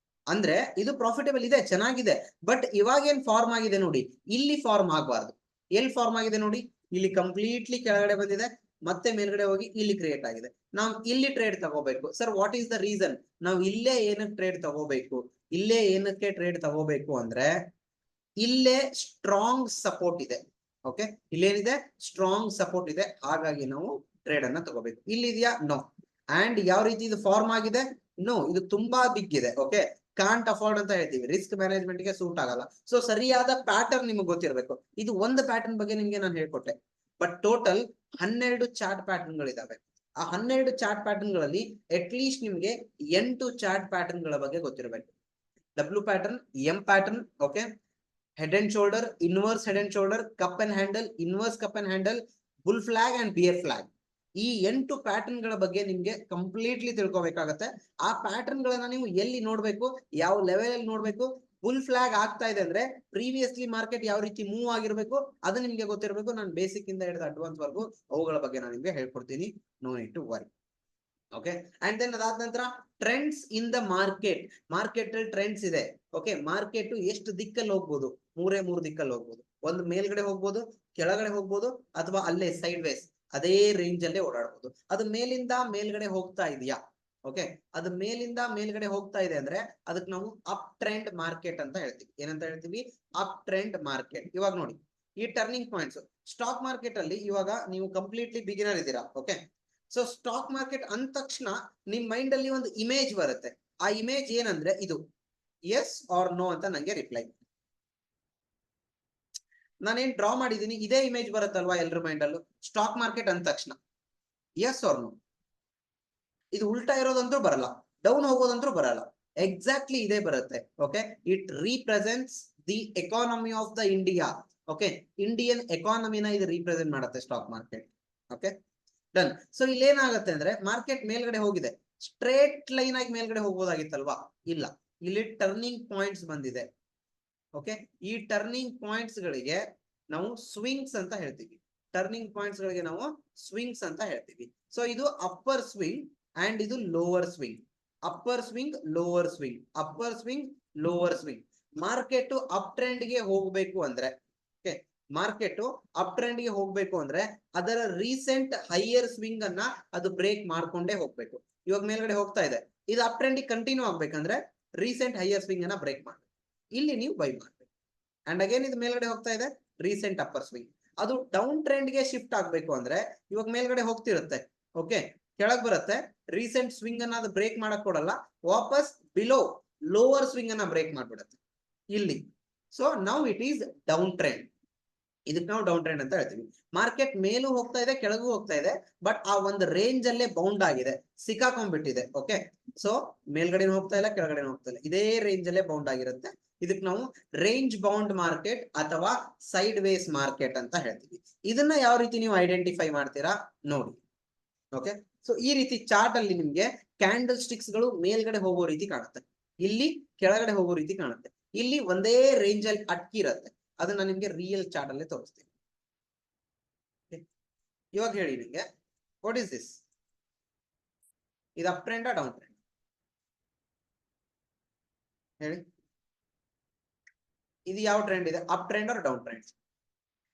ಅಂದ್ರೆ ಇದು ಪ್ರಾಫಿಟೇಬಲ್ ಇದೆ, ಚೆನ್ನಾಗಿದೆ, ಬಟ್ ಇವಾಗ ಏನ್ ಫಾರ್ಮ್ ಆಗಿದೆ ನೋಡಿ, ಇಲ್ಲಿ ಫಾರ್ಮ್ ಆಗಬಾರ್ದು. ಎಲ್ಲಿ ಫಾರ್ಮ್ ಆಗಿದೆ ನೋಡಿ, ಇಲ್ಲಿ ಕಂಪ್ಲೀಟ್ಲಿ ಕೆಳಗಡೆ ಬಂದಿದೆ, ಮತ್ತೆ ಮೇಲ್ಗಡೆ ಹೋಗಿ ಇಲ್ಲಿ ಕ್ರಿಯೇಟ್ ಆಗಿದೆ. ನಾವು ಇಲ್ಲಿ ಟ್ರೇಡ್ ತಗೋಬೇಕು. Sir what is the reason? ನಾವು ಇಲ್ಲೇ ಏನಕ್ಕೆ ಟ್ರೇಡ್ ತಗೋಬೇಕು? ಇಲ್ಲೇ ಏನಕ್ಕೆ ಟ್ರೇಡ್ ತಗೋಬೇಕು ಅಂದ್ರೆ ಇಲ್ಲೇ ಸ್ಟ್ರಾಂಗ್ ಸಪೋರ್ಟ್ ಇದೆ. ಓಕೆ, ಇಲ್ಲೇನಿದೆ? ಸ್ಟ್ರಾಂಗ್ ಸಪೋರ್ಟ್ ಇದೆ, ಹಾಗಾಗಿ ನಾವು ಟ್ರೇಡ್ ಅನ್ನ ತಗೋಬೇಕು. ಇಲ್ಲಿದೆಯಾ? ನೋ. ಅಂಡ್ ಯಾವ ರೀತಿ ಇದು ಫಾರ್ಮ್ ಆಗಿದೆ? ನೋ, ಇದು ತುಂಬಾ ಬಿಗ್ ಇದೆ. ಓಕೆ, ಕಾಂಟ್ ಅಫೋರ್ಡ್ ಅಂತ ಹೇಳ್ತೀವಿ, ರಿಸ್ಕ್ ಮ್ಯಾನೇಜ್ಮೆಂಟ್ ಗೆ ಸೂಟ್ ಆಗಲ್ಲ. ಸೊ ಸರಿಯಾದ ಪ್ಯಾಟರ್ನ್ ನಿಮಗೆ ಗೊತ್ತಿರಬೇಕು. ಇದು ಒಂದು ಪ್ಯಾಟರ್ನ್ ಬಗ್ಗೆ ನಿಮ್ಗೆ ನಾನು ಹೇಳ್ಕೊಟ್ಟೆ, ಬಟ್ ಟೋಟಲ್ 12 ಚಾರ್ಟ್ ಪ್ಯಾಟರ್ನ್ ಗಳಿದಾವೆ. ಆ 12 ಚಾರ್ಟ್ ಪ್ಯಾಟರ್ನ್ ಗಳಲ್ಲಿ ಅಟ್ ಲೀಸ್ಟ್ ನಿಮ್ಗೆ 8 ಚಾರ್ಟ್ ಪ್ಯಾಟರ್ನ್ ಗಳ ಬಗ್ಗೆ ಗೊತ್ತಿರಬೇಕು. W pattern, M pattern, okay, head and shoulder, inverse head and shoulder, cup and handle, inverse cup and handle, bull flag and beer flag. ಈ 8 pattern ಗಳ ಬಗ್ಗೆ ನಿಮ್ಗೆ completely ತಿಳ್ಕೊಬೇಕಾಗತ್ತೆ. ಆ ಪ್ಯಾಟರ್ನ್ ಗಳನ್ನ ನೀವು ಎಲ್ಲಿ ನೋಡ್ಬೇಕು, ಯಾವ ಲೆವೆಲ್ ಅಲ್ಲಿ ನೋಡ್ಬೇಕು. ಬುಲ್ ಫ್ಲಾಗ್ ಆಗ್ತಾ ಇದೆ ಅಂದ್ರೆ ಪ್ರೀವಿಯಸ್ಲಿ ಮಾರ್ಕೆಟ್ ಯಾವ ರೀತಿ ಮೂವ್ ಆಗಿರ್ಬೇಕು ಅದು ನಿಮ್ಗೆ ಗೊತ್ತಿರಬೇಕು. ನಾನು ಬೇಸಿಕ್ ಇಂದ ಹಿಡಿದು ಅಡ್ವಾನ್ಸ್ ವರ್ಗು ಅವುಗಳ ಬಗ್ಗೆ ನಾನು ನಿಮ್ಗೆ ಹೇಳ್ಕೊಡ್ತೀನಿ. No need to worry. Okay, and then ಅದಾದ ನಂತರ trends in the market. Market ಅಲ್ಲಿ ಟ್ರೆಂಡ್ಸ್ ಇದೆ. ಓಕೆ, ಮಾರ್ಕೆಟ್ ಎಷ್ಟು ದಿಕ್ಕಲ್ಲಿ ಹೋಗ್ಬೋದು? 3 ದಿಕ್ಕಲ್ಲಿ ಹೋಗ್ಬೋದು. ಒಂದು ಮೇಲ್ಗಡೆ ಹೋಗ್ಬೋದು, ಕೆಳಗಡೆ ಹೋಗ್ಬೋದು, ಅಥವಾ ಅಲ್ಲೇ ಸೈಡ್ ವೇಸ್ ಅದೇ ರೇಂಜ್ ಅಲ್ಲೇ ಓಡಾಡ್ಬೋದು. ಅದು ಮೇಲಿಂದ ಮೇಲ್ಗಡೆ ಹೋಗ್ತಾ ಇದೆಯಾ? ಓಕೆ, ಅದು ಮೇಲಿಂದ ಮೇಲ್ಗಡೆ ಹೋಗ್ತಾ ಇದೆ ಅಂದ್ರೆ ಅದಕ್ಕೆ ನಾವು ಅಪ್ ಟ್ರೆಂಡ್ ಮಾರ್ಕೆಟ್ ಅಂತ ಹೇಳ್ತೀವಿ. ಏನಂತ ಹೇಳ್ತೀವಿ? Up trend market. ಇವಾಗ ನೋಡಿ ಈ ಟರ್ನಿಂಗ್ ಪಾಯಿಂಟ್ಸ್ ಸ್ಟಾಕ್ ಮಾರ್ಕೆಟ್ ಅಲ್ಲಿ. ಇವಾಗ ನೀವು ಕಂಪ್ಲೀಟ್ಲಿ ಬಿಗಿನರ್ ಇದ್ದೀರಾ. ಓಕೆ, ಸೊ ಸ್ಟಾಕ್ ಮಾರ್ಕೆಟ್ ಅಂದ ತಕ್ಷಣ ನಿಮ್ ಮೈಂಡ್ ಅಲ್ಲಿ ಒಂದು ಇಮೇಜ್ ಬರುತ್ತೆ. ಆ ಇಮೇಜ್ ಏನಂದ್ರೆ ಇದು ಎಸ್ ಆರ್ ನೋ ಅಂತ ನಂಗೆ ರಿಪ್ಲೈ. ನಾನೇನ್ ಡ್ರಾ ಮಾಡಿದೀನಿ ಇದೇ ಇಮೇಜ್ ಬರುತ್ತಲ್ವಾ ಎಲ್ರ ಮೈಂಡ್ ಅಲ್ಲೂ? ಸ್ಟಾಕ್ ಮಾರ್ಕೆಟ್ ಅಂದ ತಕ್ಷಣ ಎಸ್ ಆರ್ ನೋ. ಇದು ಉಲ್ಟಾ ಇರೋದಂದ್ರೂ ಬರಲ್ಲ, ಡೌನ್ ಹೋಗೋದಂದ್ರೂ ಬರಲ್ಲ. ಎಕ್ಸಾಕ್ಟ್ಲಿ ಇದೇ ಬರುತ್ತೆ. Okay, it represents the economy of the India. Okay, Indian ಎಕಾನಮಿನ ಇದು ರೀಪ್ರೆಸೆಂಟ್ ಮಾಡುತ್ತೆ stock market. Okay, done. So ಇಲ್ಲಿ ಏನಾಗುತ್ತೆ ಅಂದ್ರೆ ಮಾರ್ಕೆಟ್ ಮೇಲ್ಗಡೆ ಹೋಗಿದೆ, ಸ್ಟ್ರೇಟ್ ಲೈನ್ ಆಗಿ ಮೇಲ್ಗಡೆ ಹೋಗ್ಬೋದಾಗಿತ್ತಲ್ವಾ? ಇಲ್ಲ, ಇಲ್ಲಿ ಟರ್ನಿಂಗ್ ಪಾಯಿಂಟ್ಸ್ ಬಂದಿದೆ. ಓಕೆ, ಈ ಟರ್ನಿಂಗ್ ಪಾಯಿಂಟ್ಸ್ ಗಳಿಗೆ ನಾವು ಸ್ವಿಂಗ್ಸ್ ಅಂತ ಹೇಳ್ತೀವಿ. ಟರ್ನಿಂಗ್ ಪಾಯಿಂಟ್ಸ್ ಗಳಿಗೆ ನಾವು ಸ್ವಿಂಗ್ಸ್ ಅಂತ ಹೇಳ್ತೀವಿ. ಸೊ ಇದು ಅಪ್ಪರ್ ಸ್ವಿಂಗ್ ಅಂಡ್ ಇದು lower swing. Upper swing, lower swing, upper swing, lower swing. Market up trend ಗೆ ಹೋಗ್ಬೇಕು ಅಂದ್ರೆ, ಓಕೆ, ಮಾರ್ಕೆಟ್ ಅಪ್ ಟ್ರೆಂಡ್ ಗೆ ಹೋಗ್ಬೇಕು ಅಂದ್ರೆ ಅದರ ರೀಸೆಂಟ್ ಹೈಯರ್ ಸ್ವಿಂಗ್ ಅನ್ನ ಅದು ಬ್ರೇಕ್ ಮಾಡ್ಕೊಂಡೇ ಹೋಗ್ಬೇಕು. ಇವಾಗ ಮೇಲ್ಗಡೆ ಹೋಗ್ತಾ ಇದೆ, ಇದು ಅಪ್ ಟ್ರೆಂಡ್ ಕಂಟಿನ್ಯೂ ಆಗ್ಬೇಕಂದ್ರೆ ರೀಸೆಂಟ್ ಹೈಯರ್ ಸ್ವಿಂಗ್ ಅನ್ನ ಬ್ರೇಕ್ ಮಾಡ್ಬೇಕು. ಇಲ್ಲಿ ನೀವು ಬೈ ಮಾಡ್ಬೇಕು. ಅಂಡ್ ಅಗೇನ್ ಇದು ಮೇಲ್ಗಡೆ ಹೋಗ್ತಾ ಇದೆ, ರೀಸೆಂಟ್ ಅಪ್ಪರ್ ಸ್ವಿಂಗ್. ಅದು ಡೌನ್ ಟ್ರೆಂಡ್ ಗೆ ಶಿಫ್ಟ್ ಆಗ್ಬೇಕು ಅಂದ್ರೆ ಇವಾಗ ಮೇಲ್ಗಡೆ ಹೋಗ್ತಿರುತ್ತೆ, ಓಕೆ, ಕೆಳಗ್ ಬರುತ್ತೆ, ರೀಸೆಂಟ್ ಸ್ವಿಂಗ್ ಅನ್ನ ಅದು ಬ್ರೇಕ್ ಮಾಡಕ್ ಕೊಡಲ್ಲ, ವಾಪಸ್ ಬಿಲೋ ಲೋವರ್ ಸ್ವಿಂಗ್ ಅನ್ನ ಬ್ರೇಕ್ ಮಾಡ್ಬಿಡುತ್ತೆ ಇಲ್ಲಿ. So now it is down trend. ಇದಕ್ಕೆ ನಾವು ಡೌನ್ ಟ್ರೆಂಡ್ ಅಂತ ಹೇಳ್ತೀವಿ. ಮಾರ್ಕೆಟ್ ಮೇಲೂ ಹೋಗ್ತಾ ಇದೆ, ಕೆಳಗೂ ಹೋಗ್ತಾ ಇದೆ, ಬಟ್ ಆ ಒಂದು ರೇಂಜ್ ಅಲ್ಲೇ ಬೌಂಡ್ ಆಗಿದೆ, ಸಿಕ್ಕಾಕೊಂಡ್ಬಿಟ್ಟಿದೆ. ಓಕೆ, ಸೊ ಮೇಲ್ಗಡೆ ಹೋಗ್ತಾ ಇಲ್ಲ, ಕೆಳಗಡೆ ಹೋಗ್ತಾ ಇಲ್ಲ, ಇದೇ ರೇಂಜ್ ಅಲ್ಲೇ ಬೌಂಡ್ ಆಗಿರುತ್ತೆ. ಇದಕ್ಕೆ ನಾವು ರೇಂಜ್ ಬೌಂಡ್ ಮಾರ್ಕೆಟ್ ಅಥವಾ ಸೈಡ್ ವೇಸ್ ಮಾರ್ಕೆಟ್ ಅಂತ ಹೇಳ್ತೀವಿ. ಇದನ್ನ ಯಾವ ರೀತಿ ನೀವು ಐಡೆಂಟಿಫೈ ಮಾಡ್ತೀರಾ ನೋಡಿ. ಓಕೆ, ಸೊ ಈ ರೀತಿ ಚಾರ್ಟ್ ಅಲ್ಲಿ ನಿಮ್ಗೆ ಕ್ಯಾಂಡಲ್ ಸ್ಟಿಕ್ಸ್ ಗಳು ಮೇಲ್ಗಡೆ ಹೋಗೋ ರೀತಿ ಕಾಣುತ್ತೆ, ಇಲ್ಲಿ ಕೆಳಗಡೆ ಹೋಗೋ ರೀತಿ ಕಾಣುತ್ತೆ, ಇಲ್ಲಿ ಒಂದೇ ರೇಂಜ್ ಅಲ್ಲಿ ಅಟ್ಕಿರತ್ತೆ. ಅದನ್ನ ನಿಮ್ಗೆ ರಿಯಲ್ ಚಾರ್ಟ್ ಅಲ್ಲಿ ತೋರಿಸ್ತೀನಿ. ಇವಾಗ ಹೇಳಿ ನಿಮ್ಗೆ, ವಾಟ್ ಇಸ್ ದಿಸ್? ಇದು ಅಪ್ ಟ್ರೆಂಡ್ ಡೌನ್ ಟ್ರೆಂಡ್ ಹೇಳಿ? ಇದು ಯಾವ ಟ್ರೆಂಡ್ ಇದೆ, up trend or down trend?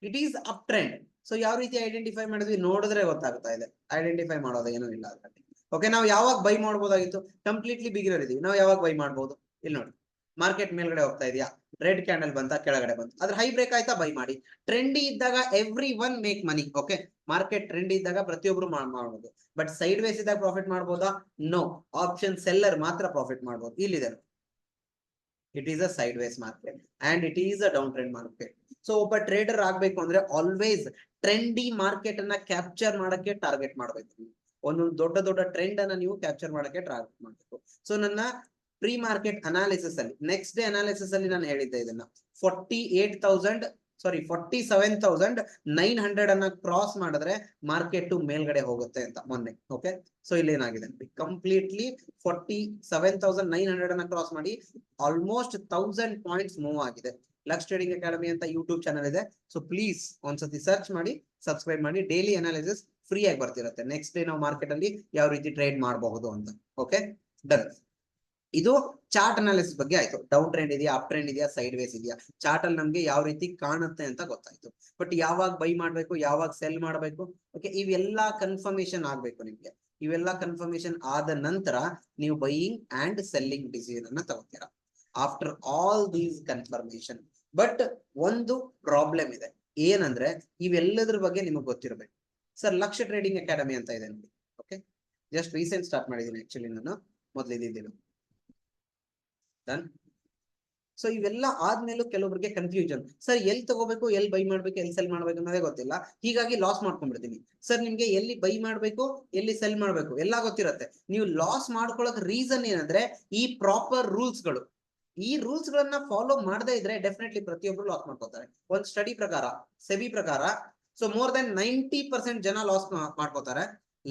It is up trend. So ಯಾವ ರೀತಿ ಐಡೆಂಟಿಫೈ ಮಾಡಿದ್ವಿ ನೋಡಿದ್ರೆ ಗೊತ್ತಾಗ್ತಾ ಇದೆ, ಐಡೆಂಟಿಫೈ ಮಾಡೋದು ಏನೂ ಇಲ್ಲ ಅದರಲ್ಲಿ. ಓಕೆ, ನಾವು ಯಾವಾಗ ಬೈ ಮಾಡ್ಬೋದಾಗಿತ್ತು? ಕಂಪ್ಲೀಟ್ಲಿ ಬಿಗಿನರ್ ಇದೀವಿ, ನಾವು ಯಾವಾಗ ಬೈ ಮಾಡ್ಬೋದು? ಇಲ್ಲಿ ನೋಡಿ, ಮಾರ್ಕೆಟ್ ಮೇಲ್ಗಡೆ ಹೋಗ್ತಾ ಇದೆಯಾ, ರೆಡ್ ಕ್ಯಾಂಡಲ್ ಬಂತ, ಕೆಳಗಡೆ ಬಂತು, ಅದ್ರ ಹೈ ಬ್ರೇಕ್ ಆಯ್ತಾ, ಬೈ ಮಾಡಿ. ಟ್ರೆಂಡಿ ಇದ್ದಾಗ everyone make money. Okay, market trend ಇದ್ದಾಗ ಪ್ರತಿಯೊಬ್ರು ಮಾಡಬಹುದು, ಬಟ್ ಸೈಡ್ ವೇಸ್ ಇದ್ದಾಗ ಪ್ರಾಫಿಟ್ ಮಾಡ್ಬೋದಾ? ನೋ, ಆಪ್ಷನ್ ಸೆಲ್ಲರ್ ಮಾತ್ರ ಪ್ರಾಫಿಟ್ ಮಾಡ್ಬೋದು. ಇಲ್ಲಿದೆ, it is a sideways market and it is a down trend market. So ಒಬ್ಬ ಟ್ರೇಡರ್ ಆಗ್ಬೇಕು ಅಂದ್ರೆ ಆಲ್ವೇಸ್ ಟ್ರೆಂಡಿ ಮಾರ್ಕೆಟ್ ಅನ್ನ ಕ್ಯಾಪ್ಚರ್ ಮಾಡಕ್ಕೆ ಟಾರ್ಗೆಟ್ ಮಾಡ್ಬೇಕು. ಒಂದೊಂದು ದೊಡ್ಡ ದೊಡ್ಡ ಟ್ರೆಂಡ್ ಅನ್ನ ನೀವು ಕ್ಯಾಪ್ಚರ್ ಮಾಡಕ್ಕೆ ಟಾರ್ಗೆಟ್ ಮಾಡಬೇಕು. ಸೊ ನನ್ನ ಪ್ರೀ ಮಾರ್ಕೆಟ್ ಅನಾಲಿಸಿಸ್ ಅಲ್ಲಿ, ನೆಕ್ಸ್ಟ್ ಡೇ ಅನಾಲಿಸಿಸ್ ಅಲ್ಲಿ ನಾನು ಹೇಳಿದ್ದೆ ಇದನ್ನ, 47,900 ಅನ್ನ ಕ್ರಾಸ್ ಮಾಡಿದ್ರೆ ಮಾರ್ಕೆಟ್ ಮೇಲ್ಗಡೆ ಹೋಗುತ್ತೆ ಅಂತ ಮೊನ್ನೆ. ಓಕೆ, ಸೊ ಇಲ್ಲಿ ಏನಾಗಿದೆ, ಕಂಪ್ಲೀಟ್ಲಿ 47,900 ಅನ್ನ ಕ್ರಾಸ್ ಮಾಡಿ ಆಲ್ಮೋಸ್ಟ್ 1000 ಪಾಯಿಂಟ್ಸ್ ಮೂವ್ ಆಗಿದೆ. ಲಕ್ಸ್ ಟ್ರೇಡಿಂಗ್ ಅಕಾಡೆಮಿ ಅಂತ ಯೂಟ್ಯೂಬ್ ಚಾನಲ್ ಇದೆ, ಸೊ ಪ್ಲೀಸ್ ಒಂದ್ಸತಿ ಸರ್ಚ್ ಮಾಡಿ, ಸಬ್ಸ್ಕ್ರೈಬ್ ಮಾಡಿ. ಡೈಲಿ ಅನಾಲಿಸಿಸ್ ಫ್ರೀ ಆಗಿ ಬರ್ತಿರುತ್ತೆ. ನೆಕ್ಸ್ಟ್ ಡೇ ನಾವು ಮಾರ್ಕೆಟ್ ಅಲ್ಲಿ ಯಾವ ರೀತಿ ಟ್ರೇಡ್ ಮಾಡಬಹುದು ಅಂತ. Okay, done. ಇದು ಚಾರ್ಟ್ ಅನಾಲಿಸಿಸ್ ಬಗ್ಗೆ ಆಯ್ತು. ಡೌನ್ ಟ್ರೆಂಡ್ ಇದೆಯಾ, ಅಪ್ ಟ್ರೆಂಡ್ ಇದೆಯಾ, ಸೈಡ್ ವೇಸ್ ಇದೆಯಾ, ಚಾರ್ಟ್ ಅಲ್ಲಿ ನಮ್ಗೆ ಯಾವ ರೀತಿ ಕಾಣುತ್ತೆ ಅಂತ ಗೊತ್ತಾಯ್ತು. ಬಟ್ ಯಾವಾಗ ಬೈ ಮಾಡ್ಬೇಕು, ಯಾವಾಗ ಸೆಲ್ ಮಾಡಬೇಕು, ಓಕೆ, ಇವೆಲ್ಲ ಕನ್ಫರ್ಮೇಶನ್ ಆಗ್ಬೇಕು ನಿಮ್ಗೆ. ಇವೆಲ್ಲ ಕನ್ಫರ್ಮೇಶನ್ ಆದ ನಂತರ ನೀವು ಬೈಯಿಂಗ್ ಅಂಡ್ ಸೆಲ್ಲಿಂಗ್ ಡಿಸಿಷನ್ ಅನ್ನ ತಗೋತೀರಾ, after all these confirmation. But ಒಂದು ಪ್ರಾಬ್ಲಮ್ ಇದೆ, ಏನಂದ್ರೆ ಇವೆಲ್ಲದ್ರ ಬಗ್ಗೆ ನಿಮಗೆ ಗೊತ್ತಿರಬೇಕು. ಸರ್ ಲಕ್ಷ ಟ್ರೇಡಿಂಗ್ ಅಕಾಡೆಮಿ ಅಂತ ಇದೆ ನೋಡಿ. ಓಕೆ, ಜಸ್ಟ್ ರೀಸೆಂಟ್ ಸ್ಟಾರ್ಟ್ ಮಾಡಿದ್ದೀನಿ ಆಕ್ಚುಲಿ, ನಾನು ಮೊದಲಿದ್ದೀನಿ. ಡನ್. ಸೊ ಇವೆಲ್ಲ ಆದ್ಮೇಲೂ ಕೆಲವೊಬ್ಬರಿಗೆ ಕನ್ಫ್ಯೂಷನ್, ಸರ್ ಎಲ್ಲಿ ತಗೋಬೇಕು, ಎಲ್ಲಿ ಬೈ ಮಾಡ್ಬೇಕು, ಎಲ್ಲಿ ಸೆಲ್ ಮಾಡ್ಬೇಕು ಅನ್ನೋದೇ ಗೊತ್ತಿಲ್ಲ, ಹೀಗಾಗಿ ಲಾಸ್ ಮಾಡ್ಕೊಂಡ್ಬಿಡ್ತೀನಿ. ಸರ್ ನಿಮ್ಗೆ ಎಲ್ಲಿ ಬೈ ಮಾಡ್ಬೇಕು, ಎಲ್ಲಿ ಸೆಲ್ ಮಾಡ್ಬೇಕು ಎಲ್ಲ ಗೊತ್ತಿರತ್ತೆ, ನೀವು ಲಾಸ್ ಮಾಡ್ಕೊಳ್ಳೋಕೆ ರೀಸನ್ ಏನಂದ್ರೆ ಈ ಪ್ರಾಪರ್ ರೂಲ್ಸ್ ಗಳು. ಈ ರೂಲ್ಸ್ ಗಳನ್ನ ಫಾಲೋ ಮಾಡದೇ ಇದ್ರೆ ಡೆಫಿನೆಟ್ಲಿ ಪ್ರತಿಯೊಬ್ರು ಲಾಸ್ ಮಾಡ್ಕೋತಾರೆ. ಒಂದು ಸ್ಟಡಿ ಪ್ರಕಾರ, ಸೆಬಿ ಪ್ರಕಾರ, ಸೊ ಮೋರ್ ದನ್ 90% ಜನ ಲಾಸ್ ಮಾಡ್ಕೋತಾರೆ,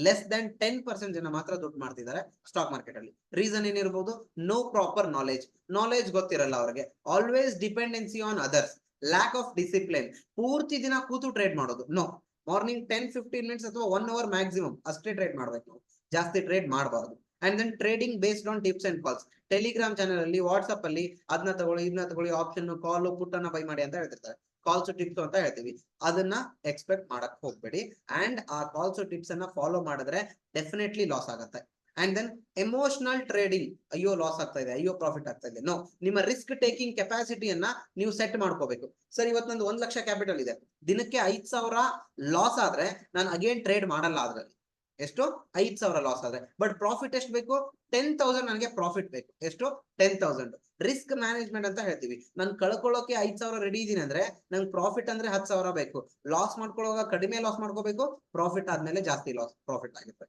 ಲೆಸ್ ದನ್ 10% ಜನ ಮಾತ್ರ ದುಡ್ಡು ಮಾಡ್ತಿದ್ದಾರೆ ಸ್ಟಾಕ್ ಮಾರ್ಕೆಟ್ ಅಲ್ಲಿ. ರೀಸನ್ ಏನಿರ್ಬೋದು? No proper knowledge. ನಾಲೆಜ್ ಗೊತ್ತಿರಲ್ಲ ಅವ್ರಿಗೆ, always dependency on others, lack of discipline. ಪೂರ್ತಿ ದಿನ ಕೂತು ಟ್ರೇಡ್ ಮಾಡೋದು, ನೋ. ಮಾರ್ನಿಂಗ್ 10-15 ಮಿನಿಟ್ಸ್ ಅಥವಾ 1 ಅವರ್ ಮ್ಯಾಕ್ಸಿಮಮ್ ಅಷ್ಟೇ ಟ್ರೇಡ್ ಮಾಡ್ಬೇಕು ನಾವು, ಜಾಸ್ತಿ ಟ್ರೇಡ್ ಮಾಡಬಾರ್ದು. And then trading based on tips and calls. Telegram channel ಅಲ್ಲಿ, ವಾಟ್ಸ್ಆಪ್ ಅಲ್ಲಿ ಅದನ್ನ ತಗೊಳ್ಳಿ, ಇದನ್ನ ತಗೊಳ್ಳಿ, ಆಪ್ಷನ್, ಕಾಲ್, ಪುಟ್ ಅನ್ನ ಬೈ ಮಾಡಿ ಅಂತ ಹೇಳ್ತಿರ್ತಾರೆ. ಕಾಲ್ಸ್ ಟಿಪ್ಸ್ ಅಂತ ಹೇಳ್ತೀವಿ, ಅದನ್ನ ಎಕ್ಸ್ಪೆಕ್ಟ್ ಮಾಡಕ್ ಹೋಗ್ಬೇಡಿ. ಅಂಡ್ ಆ ಕಾಲ್ಸ್ ಟಿಪ್ಸ್ ಅನ್ನ ಫಾಲೋ ಮಾಡಿದ್ರೆ ಡೆಫಿನೆಟ್ಲಿ ಲಾಸ್ ಆಗುತ್ತೆ. ಅಂಡ್ ದೆನ್ ಎಮೋಷನಲ್ ಟ್ರೇಡಿಂಗ್, ಅಯ್ಯೋ ಲಾಸ್ ಆಗ್ತಾ ಇದೆ, ಅಯ್ಯೋ ಪ್ರಾಫಿಟ್ ಆಗ್ತಾ ಇದೆ, ನೋ. ನಿಮ್ಮ ರಿಸ್ಕ್ ಟೇಕಿಂಗ್ ಕೆಪಾಸಿಟಿಯನ್ನ ನೀವು ಸೆಟ್ ಮಾಡ್ಕೋಬೇಕು. ಸರ್ ಇವತ್ತು ನಂದು 1 ಲಕ್ಷ ಕ್ಯಾಪಿಟಲ್ ಇದೆ, ದಿನಕ್ಕೆ 5,000 ಲಾಸ್ ಆದ್ರೆ ನಾನು ಅಗೇನ್ ಟ್ರೇಡ್ ಮಾಡಲ್ಲ. ಅದ್ರಲ್ಲಿ ಎಷ್ಟು? 5,000 ಲಾಸ್ ಆದ್ರೆ, ಬಟ್ ಪ್ರಾಫಿಟ್ ಎಷ್ಟು ಬೇಕು? 10,000 ನನಗೆ ಪ್ರಾಫಿಟ್ ಬೇಕು. ಎಷ್ಟು? 10,000. ರಿಸ್ಕ್ ಮ್ಯಾನೇಜ್ಮೆಂಟ್ ಅಂತ ಹೇಳ್ತೀವಿ. ನಾನು ಕಳ್ಕೊಳ್ಳೋಕೆ 5,000 ರೆಡಿ ಇದೀನಿ ಅಂದ್ರೆ ನಂಗೆ ಪ್ರಾಫಿಟ್ ಅಂದ್ರೆ 10,000 ಬೇಕು. ಲಾಸ್ ಮಾಡ್ಕೊಳ್ಳೋವಾಗ ಕಡಿಮೆ ಲಾಸ್ ಮಾಡ್ಕೋಬೇಕು, ಪ್ರಾಫಿಟ್ ಆದ್ಮೇಲೆ ಜಾಸ್ತಿ ಲಾಸ್ ಪ್ರಾಫಿಟ್ ಆಗುತ್ತೆ.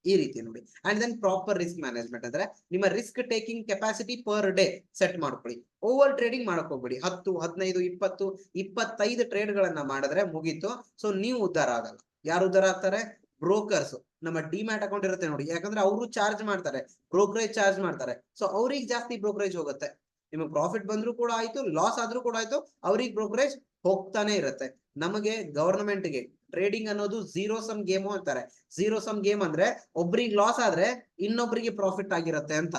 ಈ ರೀತಿ ನೋಡಿ. And then proper risk management ಅಂದ್ರೆ ನಿಮ್ಮ risk taking capacity per day set ಮಾಡ್ಕೊಳ್ಳಿ. ಓವರ್ ಟ್ರೇಡಿಂಗ್ ಮಾಡಕ್ ಹೋಗ್ಬೇಡಿ. 10, 15, 20, 25 ಟ್ರೇಡ್ ಗಳನ್ನ ಮಾಡಿದ್ರೆ ಮುಗೀತು. ಸೊ ನೀವು ಉದ್ಧಾರ ಆಗಲ್ಲ. ಯಾರು ಉದ್ಧಾರ ಆಗ್ತಾರೆ? ಬ್ರೋಕರ್ಸ್. ನಮ್ಮ ಡಿಮ್ಯಾಟ್ ಅಕೌಂಟ್ ಇರುತ್ತೆ ನೋಡಿ, ಯಾಕಂದ್ರೆ ಅವರು ಚಾರ್ಜ್ ಮಾಡ್ತಾರೆ, ಬ್ರೋಕರೇಜ್ ಚಾರ್ಜ್ ಮಾಡ್ತಾರೆ. ಸೊ ಅವ್ರಿಗೆ ಜಾಸ್ತಿ ಬ್ರೋಕರೇಜ್ ಹೋಗುತ್ತೆ. ನಿಮಗೆ ಪ್ರಾಫಿಟ್ ಬಂದ್ರು ಕೂಡ ಆಯ್ತು, ಲಾಸ್ ಆದ್ರೂ ಕೂಡ ಆಯ್ತು, ಅವ್ರಿಗೆ ಬ್ರೋಕರೇಜ್ ಹೋಗ್ತಾನೆ ಇರುತ್ತೆ. ನಮಗೆ ಗವರ್ನಮೆಂಟ್ಗೆ ಟ್ರೇಡಿಂಗ್ ಅನ್ನೋದು ಝೀರೋ ಸಮ್ ಗೇಮು ಅಂತಾರೆ. ಝೀರೋ ಸಮ್ ಗೇಮ್ ಅಂದ್ರೆ ಒಬ್ರಿಗೆ ಲಾಸ್ ಆದ್ರೆ ಇನ್ನೊಬ್ರಿಗೆ ಪ್ರಾಫಿಟ್ ಆಗಿರುತ್ತೆ ಅಂತ.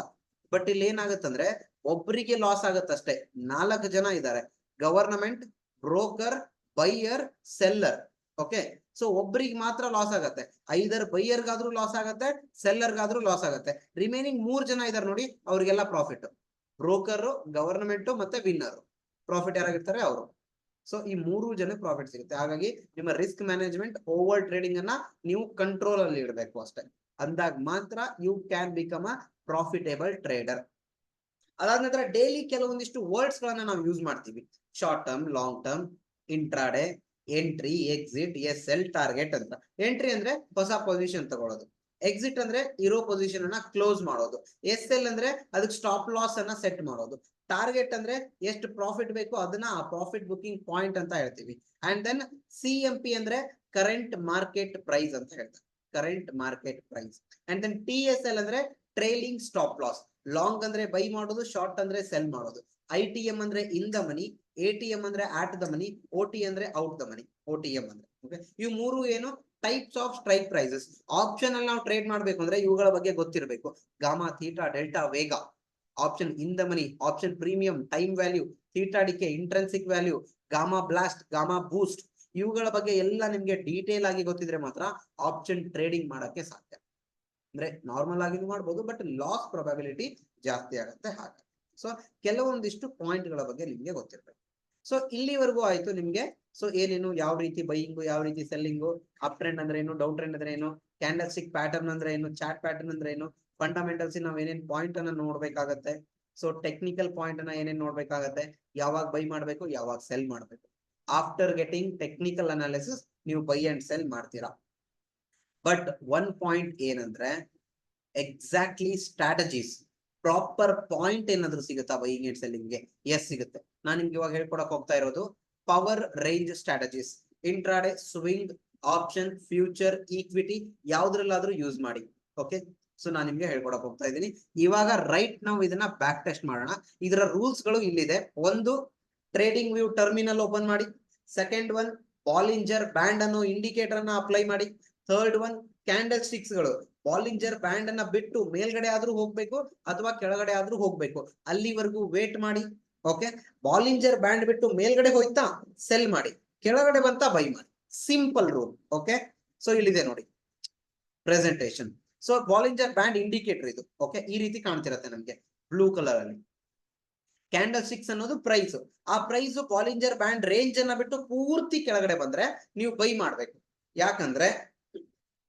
ಬಟ್ ಇಲ್ಲಿ ಏನಾಗುತ್ತಂದ್ರೆ ಒಬ್ರಿಗೆ ಲಾಸ್ ಆಗತ್ತಷ್ಟೇ. 4 ಜನ ಇದ್ದಾರೆ: government, broker, buyer, seller. Okay, so ಒಬ್ರಿಗೆ ಮಾತ್ರ ಲಾಸ್ ಆಗತ್ತೆ. ಐದರ್ ಬೈಯರ್ಗಾದ್ರೂ ಲಾಸ್ ಆಗತ್ತೆ, ಸೆಲ್ಲರ್ಗಾದ್ರೂ ಲಾಸ್ ಆಗತ್ತೆ. ರಿಮೈನಿಂಗ್ 3 ಜನ ಇದಾರೆ ನೋಡಿ, ಅವ್ರಿಗೆಲ್ಲ ಪ್ರಾಫಿಟ್. ಬ್ರೋಕರ್, ಗವರ್ನಮೆಂಟ್ ಮತ್ತೆ ವಿನ್ನರ್. ಪ್ರಾಫಿಟ್ ಯಾರಾಗಿರ್ತಾರೆ? ಅವರು. ಸೊ ಈ 3 ಜನ ಪ್ರಾಫಿಟ್ ಸಿಗುತ್ತೆ. ಹಾಗಾಗಿ ನಿಮ್ಮ ರಿಸ್ಕ್ ಮ್ಯಾನೇಜ್ಮೆಂಟ್, ಓವರ್ ಟ್ರೇಡಿಂಗ್ ಅನ್ನ ನೀವು ಕಂಟ್ರೋಲ್ ಅಲ್ಲಿ ಇಡಬೇಕು ಅಷ್ಟೇ. ಅಂದಾಗ ಮಾತ್ರ you can become a profitable trader. ಅದಾದ ನಂತರ ಡೈಲಿ ಕೆಲವೊಂದಿಷ್ಟು ವರ್ಡ್ಸ್ ಗಳನ್ನ ನಾವು ಯೂಸ್ ಮಾಡ್ತೀವಿ. Short term, long term, intraday, entry, exit, S L, target ಅಂತ. ಎಂಟ್ರಿ ಅಂದ್ರೆ ಹೊಸ ಪೊಸಿಷನ್ ತಗೊಳ್ಳೋದು. ಎಕ್ಸಿಟ್ ಅಂದ್ರೆ ಇರೋ ಪೊಸಿಷನ್ ಅನ್ನ ಕ್ಲೋಸ್ ಮಾಡೋದು. ಎಸ್ ಎಲ್ ಅಂದ್ರೆ ಅದಕ್ಕೆ ಸ್ಟಾಪ್ ಲಾಸ್ ಅನ್ನ ಸೆಟ್ ಮಾಡೋದು. ಟಾರ್ಗೆಟ್ ಅಂದ್ರೆ ಎಷ್ಟು ಪ್ರಾಫಿಟ್ ಬೇಕು ಅದನ್ನ ಆ ಪ್ರಾಫಿಟ್ ಬುಕಿಂಗ್ ಪಾಯಿಂಟ್ ಅಂತ ಹೇಳ್ತೀವಿ. ಅಂಡ್ ದೆನ್ CMP ಅಂದ್ರೆ ಕರೆಂಟ್ ಮಾರ್ಕೆಟ್ ಪ್ರೈಸ್ ಅಂತ ಹೇಳ್ತಾರೆ. Current market price. And then TSL ಅಂದ್ರೆ ಟ್ರೈಲಿಂಗ್ ಸ್ಟಾಪ್ ಲಾಸ್. ಲಾಂಗ್ ಅಂದ್ರೆ ಬೈ ಮಾಡೋದು, ಶಾರ್ಟ್ ಅಂದ್ರೆ ಸೆಲ್ ಮಾಡೋದು. ITM ಅಂದ್ರೆ ಇನ್ ದ ಮನಿ, ATM ಅಂದ್ರೆ ಆಟ್ ದ ಮನಿ, OT ಅಂದ್ರೆ ಔಟ್ ದ ಮನಿ. OTM ಅಂದ್ರೆ ಓಕೆ. ಇವು 3 ಏನು types of strike prices. Option ಅಲ್ಲಿ ನಾವು ಟ್ರೇಡ್ ಮಾಡ್ಬೇಕು ಅಂದ್ರೆ ಇವುಗಳ ಬಗ್ಗೆ ಗೊತ್ತಿರಬೇಕು. Gamma, theta, delta, vega. Option in the money, option premium, time value, theta decay, intrinsic value, gamma blast, gamma boost. ಇವುಗಳ ಬಗ್ಗೆ ಎಲ್ಲ ನಿಮ್ಗೆ ಡೀಟೇಲ್ ಆಗಿ ಗೊತ್ತಿದ್ರೆ ಮಾತ್ರ ಆಪ್ಷನ್ ಟ್ರೇಡಿಂಗ್ ಮಾಡಕ್ಕೆ ಸಾಧ್ಯ. ಅಂದ್ರೆ ನಾರ್ಮಲ್ ಆಗಿನೂ ಮಾಡ್ಬೋದು, ಬಟ್ ಲಾಸ್ ಪ್ರೊಬಬಿಲಿಟಿ ಜಾಸ್ತಿ ಆಗುತ್ತೆ. ಹಾಗೆ ಸೊ ಕೆಲವೊಂದಿಷ್ಟು ಪಾಯಿಂಟ್ ಗಳ ಬಗ್ಗೆ ನಿಮ್ಗೆ ಗೊತ್ತಿರ್ಬೇಕು. ಸೊ ಇಲ್ಲಿವರೆಗೂ ಆಯ್ತು ನಿಮ್ಗೆ. ಸೊ ಏನೇನು, ಯಾವ ರೀತಿ ಬೈಯಿಂಗು, ಯಾವ ರೀತಿ ಸೆಲ್ಲಿಂಗು, ಅಪ್ ಟ್ರೆಂಡ್ ಅಂದ್ರೆ ಏನು, ಡೌನ್ ಟ್ರೆಂಡ್ ಅಂದ್ರೆ ಏನು, ಕ್ಯಾಂಡಲ್ ಸ್ಟಿಕ್ ಪ್ಯಾಟರ್ನ್ ಅಂದ್ರೆ ಏನು, ಚಾರ್ಟ್ ಪ್ಯಾಟರ್ನ್ ಅಂದ್ರೆ ಏನು, ಫಂಡಮೆಂಟಲ್ಸ್ ನಾವ್ ಏನೇನ್ ಪಾಯಿಂಟ್ ಅನ್ನ ನೋಡ್ಬೇಕಾಗತ್ತೆ. ಸೊ ಟೆಕ್ನಿಕಲ್ ಪಾಯಿಂಟ್ ಅನ್ನ ಏನೇನ್ ನೋಡ್ಬೇಕಾಗತ್ತೆ, ಯಾವಾಗ ಬೈ ಮಾಡ್ಬೇಕು, ಯಾವಾಗ ಸೆಲ್ ಮಾಡ್ಬೇಕು. ಆಫ್ಟರ್ ಗೆಟಿಂಗ್ ಟೆಕ್ನಿಕಲ್ ಅನಾಲಿಸಿಸ್ ನೀವು ಬೈ ಅಂಡ್ ಸೆಲ್ ಮಾಡ್ತೀರಾ. ಬಟ್ ಒನ್ ಪಾಯಿಂಟ್ ಏನಂದ್ರೆ ಎಕ್ಸಾಕ್ಟ್ಲಿ ಸ್ಟ್ರಾಟಜೀಸ್, ಪ್ರಾಪರ್ ಪಾಯಿಂಟ್ ಏನಾದ್ರು ಸಿಗುತ್ತಾ ಬೈಯಿಂಗ್ ಅಂಡ್ ಸೆಲ್ಲಿಂಗ್ಗೆ? ಎಸ್ ಸಿಗುತ್ತೆ. ನಾನು ನಿಮ್ಗೆ ಇವಾಗ ಹೇಳ್ಕೊಡಕ್ ಹೋಗ್ತಾ ಇರೋದು power range strategies. Intraday, swing, option, future, equity ಯಾವ್ದ್ರಲ್ಲಾದ್ರೂ ಯೂಸ್ ಮಾಡಿ. ಓಕೆ, ಸೊ ನಾನು ನಿಮ್ಗೆ ಹೇಳ್ಕೊಡಕ್ ಹೋಗ್ತಾ ಇದ್ದೀನಿ. ಇವಾಗ ರೈಟ್ ನಾವು ಇದನ್ನ ಬ್ಯಾಕ್ ಟೆಸ್ಟ್ ಮಾಡೋಣ. ಇದರ ರೂಲ್ಸ್ ಗಳು ಇಲ್ಲಿದೆ. ಒಂದು, ಟ್ರೇಡಿಂಗ್ ವ್ಯೂ ಟರ್ಮಿನಲ್ ಓಪನ್ ಮಾಡಿ. ಸೆಕೆಂಡ್ ಒನ್, ಬಾಲಿಂಜರ್ ಬ್ಯಾಂಡ್ ಅನ್ನು ಇಂಡಿಕೇಟರ್ ಅನ್ನ ಅಪ್ಲೈ ಮಾಡಿ. ಥರ್ಡ್ ಒನ್, ಕ್ಯಾಂಡಲ್ ಸ್ಟಿಕ್ಸ್ ಗಳು ಬಾಲಿಂಜರ್ ಬ್ಯಾಂಡ್ ಅನ್ನ ಬಿಟ್ಟು ಮೇಲ್ಗಡೆ ಆದ್ರೂ ಹೋಗ್ಬೇಕು ಅಥವಾ ಕೆಳಗಡೆ ಆದ್ರೂ ಹೋಗ್ಬೇಕು, ಅಲ್ಲಿವರೆಗೂ ವೇಟ್ ಮಾಡಿ. ಓಕೆ, ಬಾಲಿಂಜರ್ ಬ್ಯಾಂಡ್ ಬಿಟ್ಟು ಮೇಲ್ಗಡೆ ಹೋಯ್ತಾ ಸೆಲ್ ಮಾಡಿ, ಕೆಳಗಡೆ ಬಂತಾ ಬೈ ಮಾಡಿ. Simple rule. ಓಕೆ, ಸೊ ಇಲ್ಲಿದೆ ನೋಡಿ presentation. So Bollinger band indicator ಇದು. ಓಕೆ, ಈ ರೀತಿ ಕಾಣ್ತಿರತ್ತೆ ನಮ್ಗೆ ಬ್ಲೂ ಕಲರ್ ಅಲ್ಲಿ. ಕ್ಯಾಂಡಲ್ ಸ್ಟಿಕ್ಸ್ ಅನ್ನೋದು ಪ್ರೈಸ್. ಆ ಪ್ರೈಸ್ ಬಾಲಿಂಜರ್ ಬ್ಯಾಂಡ್ ರೇಂಜ್ ಅನ್ನ ಬಿಟ್ಟು ಪೂರ್ತಿ ಕೆಳಗಡೆ ಬಂದ್ರೆ ನೀವು ಬೈ ಮಾಡ್ಬೇಕು. ಯಾಕಂದ್ರೆ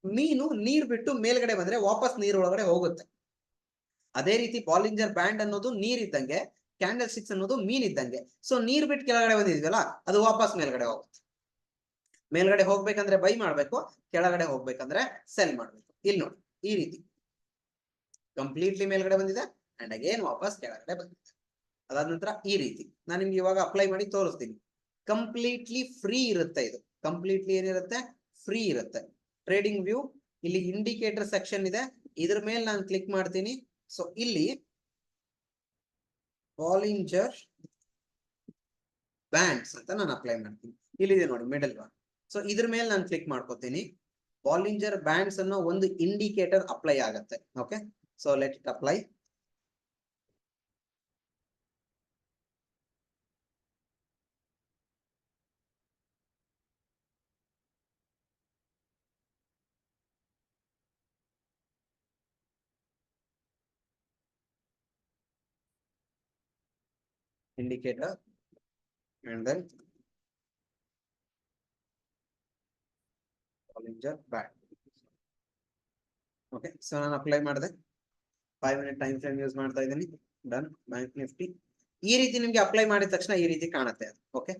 ಮೀನು ನೀರ್ ಬಿಟ್ಟು ಮೇಲ್ಗಡೆ ಬಂದ್ರೆ ವಾಪಸ್ ನೀರ್ ಒಳಗಡೆ ಹೋಗುತ್ತೆ. ಅದೇ ರೀತಿ ಬಾಲಿಂಜರ್ ಬ್ಯಾಂಡ್ ಅನ್ನೋದು ನೀರ್ ಇದ್ದಂಗೆ, ಕ್ಯಾಂಡಲ್ ಸ್ಟಿಕ್ಸ್ ಅನ್ನೋದು ಮೀನ್ ಇದ್ದಂಗೆ. ಸೊ ನೀರ್ ಬಿಟ್ಟು ಕೆಳಗಡೆ ಬಂದಿದ್ವಲ್ಲ, ಅದು ವಾಪಸ್ ಮೇಲ್ಗಡೆ ಹೋಗುತ್ತೆ. ಮೇಲ್ಗಡೆ ಹೋಗ್ಬೇಕಂದ್ರೆ ಬೈ ಮಾಡ್ಬೇಕು, ಕೆಳಗಡೆ ಹೋಗ್ಬೇಕಂದ್ರೆ ಸೆಲ್ ಮಾಡ್ಬೇಕು. ಇಲ್ಲಿ ನೋಡಿ ಈ ರೀತಿ ಕಂಪ್ಲೀಟ್ಲಿ ಮೇಲ್ಗಡೆ ಬಂದಿದೆ ಅಂಡ್ ಅಗೇನ್ ವಾಪಸ್ ಕೆಳಗಡೆ ಬಂದಿದೆ. ಅದಾದ ನಂತರ ಈ ರೀತಿ ನಾನು ನಿಮ್ಗೆ ಇವಾಗ ಅಪ್ಲೈ ಮಾಡಿ ತೋರಿಸ್ತೀನಿ. ಕಂಪ್ಲೀಟ್ಲಿ ಫ್ರೀ ಇರುತ್ತೆ ಇದು. ಕಂಪ್ಲೀಟ್ಲಿ ಏನಿರುತ್ತೆ? ಫ್ರೀ ಇರುತ್ತೆ. ಟ್ರೇಡಿಂಗ್ ವ್ಯೂ, ಇಲ್ಲಿ ಇಂಡಿಕೇಟರ್ ಸೆಕ್ಷನ್ ಇದೆ, ಇದ್ರ ಮೇಲೆ ನಾನು ಕ್ಲಿಕ್ ಮಾಡ್ತೀನಿ. ಸೊ ಇಲ್ಲಿ ಬಾಲಿಂಜರ್ ಬ್ಯಾಂಡ್ಸ್ ಅಂತ ನಾನು ಅಪ್ಲೈ ಮಾಡ್ತೀನಿ. ಇಲ್ಲಿದೆ ನೋಡಿ ಮಿಡಲ್ ಒನ್. ಸೊ ಇದ್ರ ಮೇಲೆ ನಾನು ಕ್ಲಿಕ್ ಮಾಡ್ಕೋತೀನಿ. ಬಾಲಿಂಜರ್ ಬ್ಯಾಂಡ್ಸ್ ಅನ್ನೋ ಒಂದು ಇಂಡಿಕೇಟರ್ ಅಪ್ಲೈ ಆಗುತ್ತೆ. Okay, so let it apply. indicator and then Bollinger Band. Okay, so ನಾನು ಅಪ್ಲೈ ಮಾಡಿದೆ. 5 ಮಿನಿಟ್ ಟೈಮ್ ಫ್ರೇಮ್ ಯೂಸ್ ಮಾಡ್ತಾ ಇದ್ದೀನಿ. ಡನ್. ಬ್ಯಾಂಕ್ ನಿಫ್ಟಿ ಈ ರೀತಿ ನಿಮ್ಗೆ ಅಪ್ಲೈ ಮಾಡಿದ ತಕ್ಷಣ ಈ ರೀತಿ ಕಾಣುತ್ತೆ ಅದು. ಓಕೆ,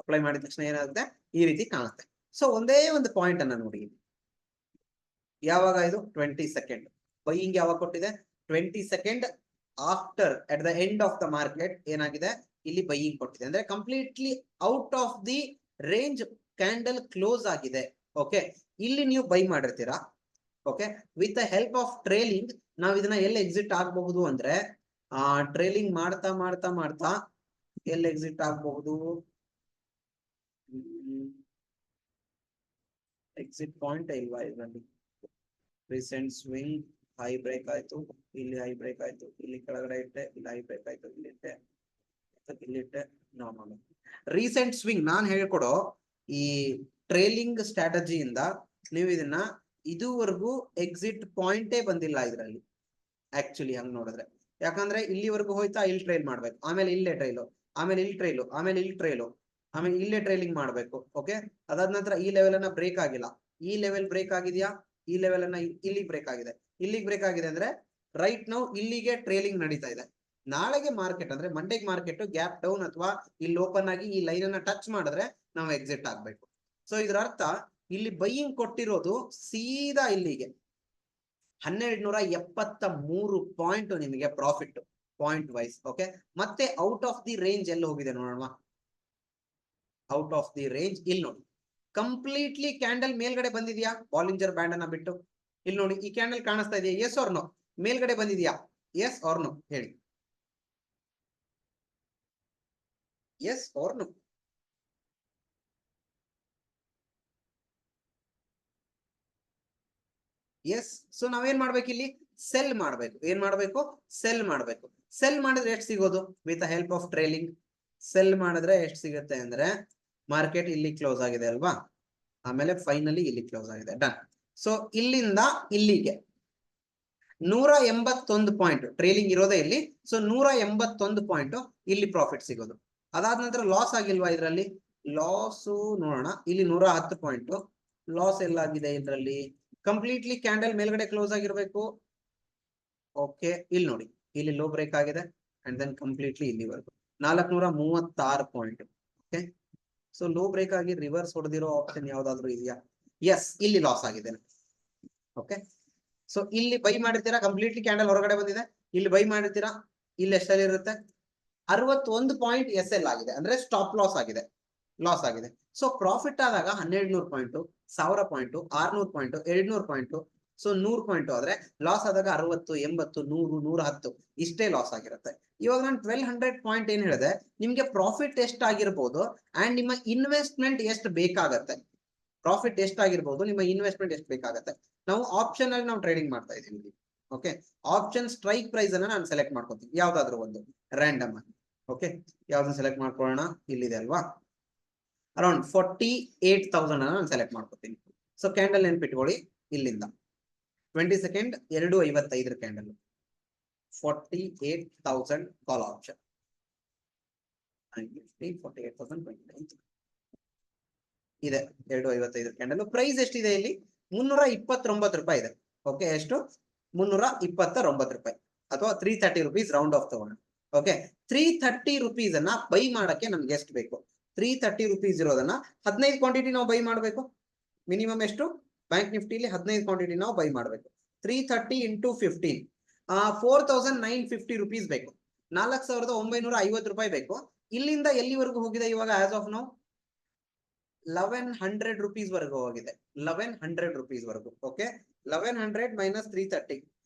ಅಪ್ಲೈ ಮಾಡಿದ ತಕ್ಷಣ ಏನಾಗುತ್ತೆ? ಈ ರೀತಿ ಕಾಣುತ್ತೆ. ಸೊ ಒಂದೇ ಒಂದು ಪಾಯಿಂಟ್ ಅನ್ನ ನೋಡಿ, ಯಾವಾಗ ಇದು 20 ಸೆಕೆಂಡ್. ಬೈಯಿಂಗ್ ಯಾವಾಗ ಕೊಟ್ಟಿದೆ 20 second after at the end of the market ಏನಾಗಿದೆ ಇಲ್ಲಿ ಬೈಯಿಂಗ್ ಕೊಟ್ಟಿದೆ, ಅಂದ್ರೆ completely out of the range candle close ಆಗಿದೆ. ಓಕೆ, ಇಲ್ಲಿ ನೀವು ಬೈ ಮಾಡಿರ್ತೀರಾ. Okay, with the help of trailing ನಾವ್ ಇದನ್ನ ಎಲ್ಲಿ ಎಕ್ಸಿಟ್ ಆಗಬಹುದು ಅಂದ್ರೆ ಟ್ರೇಲಿಂಗ್ ಮಾಡ್ತಾ ಮಾಡ್ತಾ ಮಾಡ್ತಾ ಎಲ್ಲಿ ಎಕ್ಸಿಟ್ ಆಗಬಹುದು, ಎಕ್ಸಿಟ್ ಪಾಯಿಂಟ್ ಇಲ್ವಾ ಇದರಲ್ಲಿ. ರೀಸೆಂಟ್ ಸ್ವಿಂಗ್ ಹೈ ಬ್ರೇಕ್ ಆಯ್ತು, ಇಲ್ಲಿ ಹೈ ಬ್ರೇಕ್ ಆಯ್ತು, ಇಲ್ಲಿ ಕೆಳಗಡೆ ಇಟ್ಟೆ, ಇಲ್ಲಿ ಹೈ ಬ್ರೇಕ್ ಆಯ್ತು, ಇಲ್ಲಿಟ್ಟೆ, ಇಲ್ಲಿಟ್ಟೆ, ನಾರ್ಮಲ್. ರೀಸೆಂಟ್ ಸ್ವಿಂಗ್ ನಾನ್ ಹೇಳ್ಕೊಡೋ ಈ ಟ್ರೇಲಿಂಗ್ ಸ್ಟ್ರಾಟಜಿಯಿಂದ ನೀವು ಇದನ್ನ ಇದುವರೆಗೂ ಎಕ್ಸಿಟ್ ಪಾಯಿಂಟೇ ಬಂದಿಲ್ಲ ಇದರಲ್ಲಿ ಆಕ್ಚುಲಿ ಹಂಗ್ ನೋಡಿದ್ರೆ. ಯಾಕಂದ್ರೆ ಇಲ್ಲಿವರೆಗೂ ಹೋಯ್ತಾ ಇಲ್ಲಿ ಟ್ರೈಲ್ ಮಾಡ್ಬೇಕು, ಆಮೇಲೆ ಇಲ್ಲೇ ಟ್ರೈಲು, ಆಮೇಲೆ ಇಲ್ಲಿ ಟ್ರೈಲು, ಆಮೇಲೆ ಇಲ್ಲಿ ಟ್ರೈಲು, ಆಮೇಲೆ ಇಲ್ಲೇ ಟ್ರೈಲಿಂಗ್ ಮಾಡ್ಬೇಕು. ಓಕೆ, ಅದಾದ ನಂತರ ಈ ಲೆವೆಲ್ ಅನ್ನ ಬ್ರೇಕ್ ಆಗಿಲ್ಲ, ಈ ಲೆವೆಲ್ ಬ್ರೇಕ್ ಆಗಿದೆಯಾ, ಈ ಲೆವೆಲ್ ಅನ್ನ ಇಲ್ಲಿಗೆ ಬ್ರೇಕ್ ಆಗಿದೆ, ಇಲ್ಲಿಗೆ ಬ್ರೇಕ್ ಆಗಿದೆ ಅಂದ್ರೆ ರೈಟ್ ನಾವು ಇಲ್ಲಿಗೆ ಟ್ರೇಲಿಂಗ್ ನಡೀತಾ ಇದೆ. ನಾಳೆಗೆ ಮಾರ್ಕೆಟ್ ಅಂದ್ರೆ ಮಂಡೆಗೆ ಮಾರ್ಕೆಟ್ ಗ್ಯಾಪ್ ಡೌನ್ ಅಥವಾ ಇಲ್ಲಿ ಓಪನ್ ಆಗಿ ಈ ಲೈನ್ ಅನ್ನ ಟಚ್ ಮಾಡಿದ್ರೆ ನಾವು ಎಕ್ಸಿಟ್ ಆಗ್ಬೇಕು. ಸೊ ಇದರ ಅರ್ಥ ಇಲ್ಲಿ ಬೈಯಿಂಗ್ ಕೊಟ್ಟಿರೋದು ಸೀದಾ ಇಲ್ಲಿಗೆ 1273 ಪಾಯಿಂಟ್ ನಿಮಗೆ ಪ್ರಾಫಿಟ್ ಪಾಯಿಂಟ್ ವೈಸ್. ಓಕೆ, ಮತ್ತೆ ಔಟ್ ಆಫ್ ದಿ ರೇಂಜ್ ಎಲ್ಲಿ ಹೋಗಿದೆ ನೋಡೋಣ. ಔಟ್ ಆಫ್ ದಿ ರೇಂಜ್ ಇಲ್ಲಿ ನೋಡಿ, ಕಂಪ್ಲೀಟ್ಲಿ ಕ್ಯಾಂಡಲ್ ಮೇಲ್ಗಡೆ ಬಂದಿದ್ಯಾ ಬಾಲಿಂಜರ್ ಬ್ಯಾಂಡ್ ಅನ್ನ ಬಿಟ್ಟು. ಇಲ್ಲಿ ನೋಡಿ ಈ ಕ್ಯಾಂಡಲ್ ಕಾಣಿಸ್ತಾ ಇದೆಯಾ, ಎಸ್ ಆರ್ ನೋ, ಮೇಲ್ಗಡೆ ಬಂದಿದ್ಯಾ, ಎಸ್ ಆರ್ ನೋ ಹೇಳಿ, yes or no. Yes. So ನಾವೇನ್ ಮಾಡ್ಬೇಕು ಇಲ್ಲಿ, ಸೆಲ್ ಮಾಡ್ಬೇಕು. ಏನ್ ಮಾಡ್ಬೇಕು, ಸೆಲ್ ಮಾಡ್ಬೇಕು. ಸೆಲ್ ಮಾಡಿದ್ರೆ ಎಷ್ಟು ಸಿಗೋದು, with help of trailing cell ಮಾಡಿದ್ರೆ ಎಷ್ಟು ಸಿಗುತ್ತೆ ಅಂದ್ರೆ ಮಾರ್ಕೆಟ್ ಇಲ್ಲಿ ಕ್ಲೋಸ್ ಆಗಿದೆ ಅಲ್ವಾ, ಆಮೇಲೆ ಫೈನಲಿ ಇಲ್ಲಿ ಕ್ಲೋಸ್ ಆಗಿದೆ, ಡನ್. ಸೊ ಇಲ್ಲಿಂದ ಇಲ್ಲಿಗೆ 181 ಪಾಯಿಂಟ್ ಟ್ರೇಲಿಂಗ್ ಇರೋದೇ ಇಲ್ಲಿ. ಸೊ 181 ಪಾಯಿಂಟ್ ಇಲ್ಲಿ ಪ್ರಾಫಿಟ್ ಸಿಗೋದು. ಅದಾದ ನಂತರ ಲಾಸ್ ಆಗಿಲ್ವಾ ಇದರಲ್ಲಿ, ಲಾಸು ನೋಡೋಣ. ಇಲ್ಲಿ 110 ಪಾಯಿಂಟ್ ಲಾಸ್ ಎಲ್ಲಾಗಿದೆ ಇದರಲ್ಲಿ, ಕಂಪ್ಲೀಟ್ಲಿ ಕ್ಯಾಂಡಲ್ ಮೇಲ್ಗಡೆ ಕ್ಲೋಸ್ ಆಗಿರ್ಬೇಕು. ಓಕೆ, ಇಲ್ಲಿ ನೋಡಿ ಇಲ್ಲಿ ಲೋ ಬ್ರೇಕ್ ಆಗಿದೆ ಅಂಡ್ ದೆನ್ ಕಂಪ್ಲೀಟ್ಲಿ ಇಲ್ಲಿವರೆಗೂ 436 point. Okay, so low break ಆಗಿ ರಿವರ್ಸ್ ಹೊಡೆದಿರೋ ಆಪ್ಷನ್ ಯಾವ್ದಾದ್ರು ಇದೆಯಾ, ಎಸ್ ಇಲ್ಲಿ ಲಾಸ್ ಆಗಿದೆ. ಓಕೆ, ಸೊ ಇಲ್ಲಿ ಬೈ ಮಾಡಿರ್ತೀರಾ, ಕಂಪ್ಲೀಟ್ಲಿ ಕ್ಯಾಂಡಲ್ ಹೊರಗಡೆ ಬಂದಿದೆ, ಇಲ್ಲಿ ಬೈ ಮಾಡಿರ್ತೀರಾ, ಇಲ್ಲಿ ಎಷ್ಟಲ್ಲಿ ಇರುತ್ತೆ 61 ಪಾಯಿಂಟ್ ಎಸ್ ಎಲ್ ಆಗಿದೆ, ಅಂದ್ರೆ ಸ್ಟಾಪ್ ಲಾಸ್ ಆಗಿದೆ, ಲಾಸ್ ಆಗಿದೆ. ಸೊ ಪ್ರಾಫಿಟ್ ಆದಾಗ 1200 point, 1000 point, 600 point, 200 point, so 100 point ಆದ್ರೆ ಲಾಸ್ ಆದಾಗ 60, 80, 100, 110 ಇಷ್ಟೇ ಲಾಸ್ ಆಗಿರುತ್ತೆ. ಇವಾಗ ನಾನು 1200 ಪಾಯಿಂಟ್ ಏನ್ ಹೇಳಿದೆ, ನಿಮ್ಗೆ ಪ್ರಾಫಿಟ್ ಎಷ್ಟು ಆಗಿರ್ಬೋದು ಅಂಡ್ ನಿಮ್ಮ ಇನ್ವೆಸ್ಟ್ಮೆಂಟ್ ಎಷ್ಟು ಬೇಕಾಗತ್ತೆ, ಪ್ರಾಫಿಟ್ ಎಷ್ಟಾಗಿರ್ಬೋದು, ನಿಮ್ಮ ಇನ್ವೆಸ್ಟ್ಮೆಂಟ್ ಎಷ್ಟು ಬೇಕಾಗತ್ತೆ. ನಾವು ಆಪ್ಷನ್ ಅಲ್ಲಿ ನಾವು ಟ್ರೇಡಿಂಗ್ ಮಾಡ್ತಾ ಇದೀವಿ. ಓಕೆ, ಆಪ್ಷನ್ ಸ್ಟ್ರೈಕ್ ಪ್ರೈಸ್ ಅನ್ನ ನಾನು ಸೆಲೆಕ್ಟ್ ಮಾಡ್ಕೊತೀನಿ, ಯಾವ್ದಾದ್ರು ಒಂದು ರ್ಯಾಂಡಮ್ ಆಗಿ. ಓಕೆ, ಯಾವ್ದನ್ನ ಸೆಲೆಕ್ಟ್ ಮಾಡ್ಕೊಳ್ಳೋಣ, ಇಲ್ಲಿದೆ ಅಲ್ವಾ, ಅರೌಂಡ್ 48,000 ನಾನು ಸೆಲೆಕ್ಟ್ ಮಾಡ್ಕೊತೀನಿ. ಸೊ ಕ್ಯಾಂಡಲ್ ನೆನ್ಪಿಟ್ಕೊಳ್ಳಿ, ಇಲ್ಲಿಂದ 20 ಸೆಕೆಂಡ್ 2:55 ಕ್ಯಾಂಡಲ್ 48,000 ಕಾಲ್ ಆಪ್ಷನ್ 48,029 ಇದೆ. 2:55 ಕ್ಯಾಂಡಲ್ ಪ್ರೈಸ್ ಎಷ್ಟಿದೆ ಇಲ್ಲಿ, 329 ರೂಪಾಯಿ ಇದೆ. ಓಕೆ, ಎಷ್ಟು 329 ರೂಪಾಯಿ ಅಥವಾ 330 ರುಪೀಸ್ ರೌಂಡ್ ಆಫ್ ತಗೋಣ. ಓಕೆ, 330 ರುಪೀಸ್ ಅನ್ನ ಬೈ ಮಾಡಕ್ಕೆ ನಮ್ಗೆ ಎಷ್ಟು ಬೇಕು, 330 ರುಪೀಸ್ ಇರೋದನ್ನ 15 ಕ್ವಾಂಟಿಟಿ ನಾವು ಬೈ ಮಾಡಬೇಕು. ಮಿನಿಮಮ್ ಎಷ್ಟು, ಬ್ಯಾಂಕ್ ನಿಫ್ಟಿಲಿ 15 ಕ್ವಾಂಟಿಟಿ ನಾವು ಬೈ ಮಾಡಬೇಕು. 330 ಇಂಟು 15 4,950 ರುಪೀಸ್ ಬೇಕು, 4,950 ರೂಪಾಯಿ ಬೇಕು. ಇಲ್ಲಿಂದ ಎಲ್ಲಿವರೆಗೂ ಹೋಗಿದೆ ಇವಾಗ ಆಸ್ ಆಫ್ ನೌ 1100 ರುಪೀಸ್ ವರೆಗೂ ಹೋಗಿದೆ, 1100 ರುಪೀಸ್ ವರೆಗೂ. ಓಕೆ, 1100 ಮೈನಸ್ 330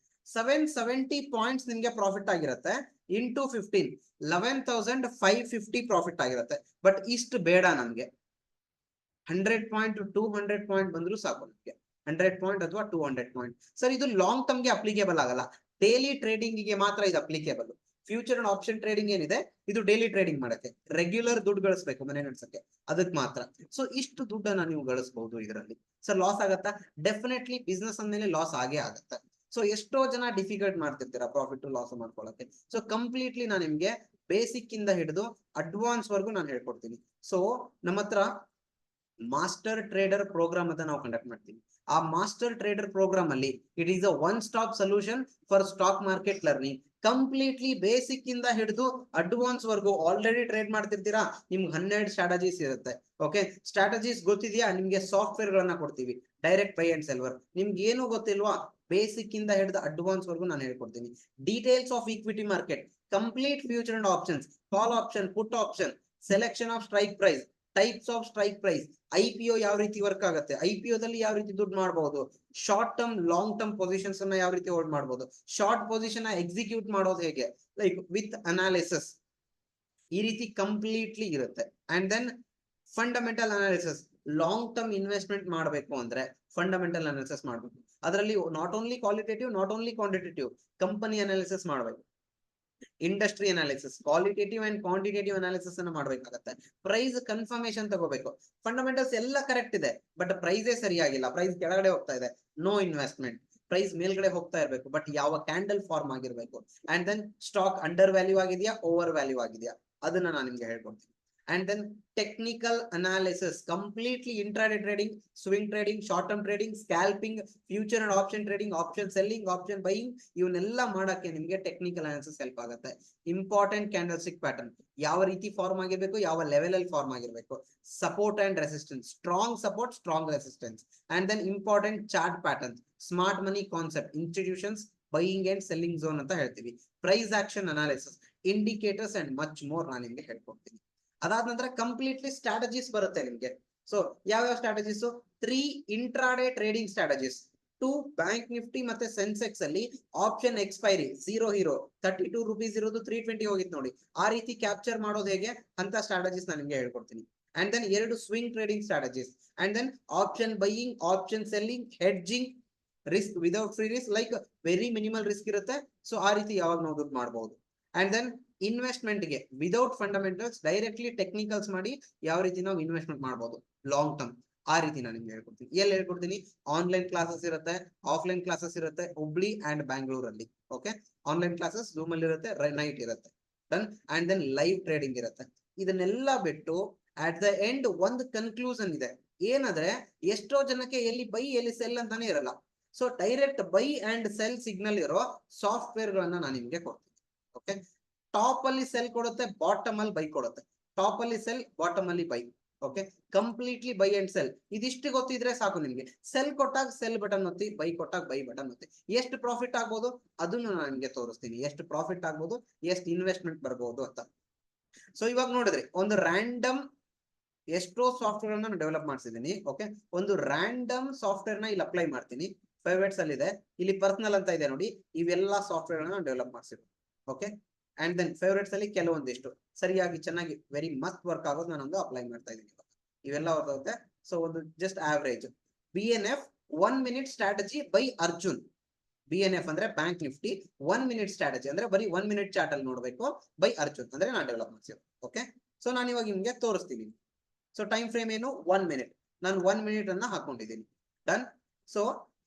770 ಪಾಯಿಂಟ್ಸ್ ನಿಮ್ಗೆ ಪ್ರಾಫಿಟ್ ಆಗಿರುತ್ತೆ. ಇಂಟು 15 11,550 ಪ್ರಾಫಿಟ್ ಆಗಿರುತ್ತೆ. ಬಟ್ ಇಷ್ಟು ಬೇಡ ನಮ್ಗೆ, 100 ಪಾಯಿಂಟ್ 200 ಪಾಯಿಂಟ್ ಬಂದ್ರು ಸಾಕು ನಮ್ಗೆ, 100 ಪಾಯಿಂಟ್ ಅಥವಾ 200 ಪಾಯಿಂಟ್. ಸರ್ ಇದು ಲಾಂಗ್ ಟರ್ಮ್ ಗೆ ಅಪ್ಲಿಕೇಬಲ್ ಆಗಲ್ಲ, ಡೈಲಿ ಟ್ರೇಡಿಂಗ್ ಗೆ ಮಾತ್ರ ಇದು applicable. Future and option trading ಏನಿದೆ ಇದು ಡೈಲಿ ಟ್ರೇಡಿಂಗ್ ಮಾಡಕ್ಕೆ, ರೆಗ್ಯುಲರ್ ದುಡ್ಡು ಗಳಿಸಬೇಕು ಮನೆ ನಡೆಸಕ್ಕೆ, ಅದಕ್ಕೆ ಮಾತ್ರ. ಸೊ ಇಷ್ಟು ದುಡ್ಡನ್ನ ನೀವು ಗಳಿಸಬಹುದು ಇದರಲ್ಲಿ. ಸರ್ ಲಾಸ್ ಆಗತ್ತಾ, ಡೆಫಿನೆಟ್ಲಿ ಬಿಸ್ನೆಸ್ ಅಂದ್ಮೇಲೆ ಲಾಸ್ ಆಗೇ ಆಗುತ್ತೆ. ಸೊ ಎಷ್ಟೋ ಜನ ಡಿಫಿಕಲ್ಟ್ ಮಾಡ್ತಿರ್ತೀರಾ ಪ್ರಾಫಿಟ್ ಲಾಸ್ ಮಾಡ್ಕೊಳ್ಳಕ್ಕೆ. ಸೊ ಕಂಪ್ಲೀಟ್ಲಿ ನಾನು ನಿಮ್ಗೆ ಬೇಸಿಕ್ ಇಂದ ಹಿಡಿದು ಅಡ್ವಾನ್ಸ್ ವರ್ಗು ನಾನು ಹೇಳ್ಕೊಡ್ತೀನಿ. ಸೊ ನಮ್ಮ ಹತ್ರ ಮಾಸ್ಟರ್ ಟ್ರೇಡರ್ ಪ್ರೋಗ್ರಾಮ್ ಅಂತ ನಾವು ಕಂಡಕ್ಟ್ ಮಾಡ್ತೀವಿ. ಆ ಮಾಸ್ಟರ್ ಟ್ರೇಡರ್ ಪ್ರೋಗ್ರಾಮ್ ಅಲ್ಲಿ it is a one stop solution for stock market learning. Completely basic ಇಂದ ಹಿಡಿದು ಅಡ್ವಾನ್ಸ್ ವರ್ಗು ಆಲ್ರೆಡಿ ಟ್ರೇಡ್ ಮಾಡ್ತಿರ್ತೀರಾ, ನಿಮ್ಗೆ 12 ಸ್ಟ್ರಾಟಜೀಸ್ ಇರುತ್ತೆ. ಓಕೆ, ಸ್ಟ್ರಾಟಜೀಸ್ ಗೊತ್ತಿದೆಯಾ? ನಿಮ್ಗೆ ಸಾಫ್ಟ್ವೇರ್ ಗಳನ್ನ ಕೊಡ್ತೀವಿ, ಡೈರೆಕ್ಟ್ ಬೈ ಅಂಡ್ ಸೆಲ್ವರ್. ನಿಮ್ಗೆ ಏನು ಗೊತ್ತಿಲ್ವಾ? ಬೇಸಿಕ್ ಇಂದ ಹಿಡಿದು ಅಡ್ವಾನ್ಸ್ ವರ್ಗು ನಾನು ಹೇಳ್ಕೊಡ್ತೀನಿ. Details of equity market, complete future and options, call option, put option, selection of strike price, types of strike price, IPO ಯಾವ ರೀತಿ ವರ್ಕ್ ಆಗುತ್ತೆ, IPO ದಲ್ಲಿ ಯಾವ ರೀತಿ ದುಡ್ಡು ಮಾಡಬಹುದು, short term long term positions ಅನ್ನ ಯಾವ ರೀತಿ ಹೋಲ್ಡ್ ಮಾಡಬಹುದು, ಶಾರ್ಟ್ ಪೊಸಿಷನ್ ಎಕ್ಸಿಕ್ಯೂಟ್ ಮಾಡೋದು ಹೇಗೆ, ಲೈಕ್ ವಿತ್ ಅನಾಲಿಸಿಸ್, ಈ ರೀತಿ ಕಂಪ್ಲೀಟ್ಲಿ ಇರುತ್ತೆ. And then fundamental analysis, long term investment ಮಾಡಬೇಕು ಅಂದ್ರೆ ಫಂಡಮೆಂಟಲ್ ಅನಾಲಿಸಿಸ್ ಮಾಡಬೇಕು. ಅದರಲ್ಲಿ not only qualitative, not only quantitative, company analysis ಮಾಡಬೇಕು, industry analysis, qualitative and quantitative analysis ಅನ್ನ ಮಾಡಬೇಕಾಗತ್ತೆ. ಪ್ರೈಸ್ ಕನ್ಫರ್ಮೇಶನ್ ತಗೋಬೇಕು. ಫಂಡಮೆಂಟಲ್ಸ್ ಎಲ್ಲ ಕರೆಕ್ಟ್ ಇದೆ, ಬಟ್ ಪ್ರೈಸೇ ಸರಿಯಾಗಿಲ್ಲ, ಪ್ರೈಸ್ ಕೆಳಗಡೆ ಹೋಗ್ತಾ ಇದೆ, ನೋ ಇನ್ವೆಸ್ಟ್ಮೆಂಟ್. ಪ್ರೈಸ್ ಮೇಲ್ಗಡೆ ಹೋಗ್ತಾ ಇರಬೇಕು, ಬಟ್ ಯಾವ ಕ್ಯಾಂಡಲ್ ಫಾರ್ಮ್ ಆಗಿರ್ಬೇಕು. And then stock undervalue ಆಗಿದೆಯಾ, ಓವರ್ ವ್ಯಾಲ್ಯೂ ಆಗಿದೆಯಾ, ಅದನ್ನ ನಾನು ನಿಮ್ಗೆ ಹೇಳ್ಕೊಡ್ತೀನಿ. And then technical analysis, completely intraday trading, swing trading, short term trading, scalping, future and option trading, option selling, option buying, ಇವನ್ನೆಲ್ಲ ಮಾಡಕ್ಕೆ ನಿಮಗೆ ಟೆಕ್ನಿಕಲ್ ಅನಾಲಿಸಿಸ್ ಹೆಲ್ಪ್ ಆಗುತ್ತೆ. ಇಂಪಾರ್ಟೆಂಟ್ ಕ್ಯಾಂಡಲ್ಸ್ಟಿಕ್ ಪ್ಯಾಟರ್ನ್ ಯಾವ ರೀತಿ ಫಾರ್ಮ್ ಆಗಿರ್ಬೇಕು, ಯಾವ ಲೆವೆಲ್ ಅಲ್ಲಿ ಫಾರ್ಮ್ ಆಗಿರ್ಬೇಕು, support and resistance, strong support, strong resistance. And then important chart pattern, smart money concept, institutions, buying and selling zone ಅಂತ ಹೇಳ್ತೀವಿ, price action analysis, indicators and much more ನಾನು ನಿಮ್ಗೆ ಹೇಳ್ಕೊಡ್ತೀನಿ. ಅದಾದ ನಂತರ ಕಂಪ್ಲೀಟ್ಲಿ ಸ್ಟ್ರಾಟಜೀಸ್ ಬರುತ್ತೆ ನಿಮ್ಗೆ. ಸೊ ಯಾವ್ಯಾವ strategies? 3 intraday trading strategies, 2 bank Nifty ಮತ್ತೆ ಸೆನ್ಸೆಕ್ಸ್ ಅಲ್ಲಿ ಆಪ್ಷನ್ ಎಕ್ಸ್ಪೈರಿ 0 ಹೀರೋ 32 rupees ಇರೋದು 320 ಹೋಗಿತ್ತು ನೋಡಿ, ಆ ರೀತಿ ಕ್ಯಾಪ್ಚರ್ ಮಾಡೋದು ಹೇಗೆ ಅಂತ ಸ್ಟ್ರಾಟಜೀಸ್ ನಾನು ನಿಮ್ಗೆ ಹೇಳ್ಕೊಡ್ತೀನಿ. And then 2 swing trading strategies, and then option buying, option selling, hedging, risk without free risk, like very minimal risk ಇರುತ್ತೆ, ಸೊ ಆ ರೀತಿ ಯಾವಾಗ ನಾವು ದುಡ್ಡು ಮಾಡಬಹುದು. ಅಂಡ್ ದೆನ್ ಇನ್ವೆಸ್ಟ್ಮೆಂಟ್ ಗೆ ವಿದೌಟ್ ಫಂಡಮೆಂಟಲ್ಸ್ ಡೈರೆಕ್ಟ್ಲಿ ಟೆಕ್ನಿಕಲ್ಸ್ ಮಾಡಿ ಯಾವ ರೀತಿ ನಾವು ಇನ್ವೆಸ್ಟ್ಮೆಂಟ್ ಮಾಡಬಹುದು ಲಾಂಗ್ ಟರ್ಮ್, ಆ ರೀತಿ ನಾನು ನಿಮ್ಗೆ ಹೇಳ್ಕೊಡ್ತೀನಿ. ಎಲ್ಲಿ ಹೇಳ್ಕೊಡ್ತೀನಿ? ಆನ್ಲೈನ್ ಕ್ಲಾಸಸ್ ಇರುತ್ತೆ, ಆಫ್ಲೈನ್ ಕ್ಲಾಸಸ್ ಇರುತ್ತೆ, ಹುಬ್ಳಿ ಅಂಡ್ ಬ್ಯಾಂಗ್ಳೂರಲ್ಲಿ. ಓಕೆ, ಆನ್ಲೈನ್ ಕ್ಲಾಸಸ್ ಜೂಮ್ ಅಲ್ಲಿ ಇರುತ್ತೆ, ನೈಟ್ ಇರುತ್ತೆ, done. And then live trading ಇರುತ್ತೆ. ಇದನ್ನೆಲ್ಲ ಬಿಟ್ಟು ಅಟ್ ದ ಎಂಡ್ ಒಂದು ಕನ್ಕ್ಲೂಷನ್ ಇದೆ, ಏನಂದ್ರೆ ಎಷ್ಟೋ ಜನಕ್ಕೆ ಎಲ್ಲಿ ಬೈ ಎಲ್ಲಿ ಸೆಲ್ ಅಂತಾನೆ ಇರಲ್ಲ. So direct by and cell signal ಇರೋ ಸಾಫ್ಟ್ವೇರ್ ಗಳನ್ನ ನಾನು ನಿಮ್ಗೆ ಕೊಡ್ತೀನಿ. ಓಕೆ, ಟಾಪ್ ಅಲ್ಲಿ ಸೆಲ್ ಕೊಡುತ್ತೆ, ಬಾಟಮ್ ಅಲ್ಲಿ ಬೈ ಕೊಡುತ್ತೆ, ಟಾಪ್ ಅಲ್ಲಿ ಸೆಲ್, ಬಾಟಮ್ ಅಲ್ಲಿ by. Okay, completely by and cell, ಇದಿಷ್ಟು ಗೊತ್ತಿದ್ರೆ ಸಾಕು ನಿಮ್ಗೆ. ಸೆಲ್ ಕೊಟ್ಟಾಗ ಸೆಲ್ ಬಟನ್ ಒತ್ತಿ, ಬೈ ಕೊಟ್ಟಾಗ ಬೈ ಬಟನ್ ಒತ್ತಿ. ಎಷ್ಟು ಪ್ರಾಫಿಟ್ ಆಗ್ಬೋದು ಅದನ್ನು ನಾನು ನಿಮ್ಗೆ ತೋರಿಸ್ತೀನಿ, ಎಷ್ಟು ಪ್ರಾಫಿಟ್ ಆಗ್ಬೋದು, ಎಷ್ಟು ಇನ್ವೆಸ್ಟ್ಮೆಂಟ್ ಬರ್ಬೋದು ಅಂತ. ಸೊ ಇವಾಗ ನೋಡಿದ್ರಿ, ಒಂದು ರ್ಯಾಂಡಮ್ ಎಷ್ಟೋ ಸಾಫ್ಟ್ವೇರ್ ನಾನು ಡೆವಲಪ್ ಮಾಡಿಸಿದ್ದೀನಿ. ಓಕೆ, ಒಂದು ರ್ಯಾಂಡಮ್ ಸಾಫ್ಟ್ವೇರ್ ನ ಇಲ್ಲಿ ಅಪ್ಲೈ ಮಾಡ್ತೀನಿ. ಫೇವರೇಟ್ಸ್ ಅಲ್ಲಿ ಇದೆ, ಇಲ್ಲಿ ಪರ್ಸನಲ್ ಅಂತ ಇದೆ ನೋಡಿ, ಇವೆಲ್ಲ ಸಾಫ್ಟ್ವೇರ್ ನಾನು develop ಮಾಡಿಸಿದ್ದೀನಿ. Okay, and then favourites ಅಲ್ಲಿ ಕೆಲವೊಂದಿಷ್ಟು ಸರಿಯಾಗಿ ಚೆನ್ನಾಗಿ ವೆರಿ ಮಸ್ತ್ ವರ್ಕ್ ಆಗೋದು ನಾನೊಂದು ಅಪ್ಲೈ ಮಾಡ್ತಾ ಇದ್ದೀನಿ. ಇವೆಲ್ಲ ಹೊರಗುತ್ತೆ. ಸೊ ಒಂದು just average BNF 1 minute strategy by Arjun. BNF ಅಂದ್ರೆ ಬ್ಯಾಂಕ್ ನಿಫ್ಟಿ 1 minute ಸ್ಟ್ರಾಟಜಿ ಅಂದ್ರೆ ಬರೀ 1 minute ಚಾರ್ಟ್ ಅಲ್ಲಿ ನೋಡ್ಬೇಕು, ಬೈ ಅರ್ಜುನ್ ಅಂದ್ರೆ ನಾನು ಡೆವಲಪ್ ಮಾಡ್ತೀವಿ. ಓಕೆ, ಸೊ ನಾನು ಇವಾಗ ನಿಮ್ಗೆ ತೋರಿಸ್ತೀನಿ. ಸೊ ಟೈಮ್ ಫ್ರೇಮ್ ಏನು? 1 minute. ನಾನು 1 minute ಅನ್ನ ಹಾಕೊಂಡಿದ್ದೀನಿ. ಡನ್. ಸೊ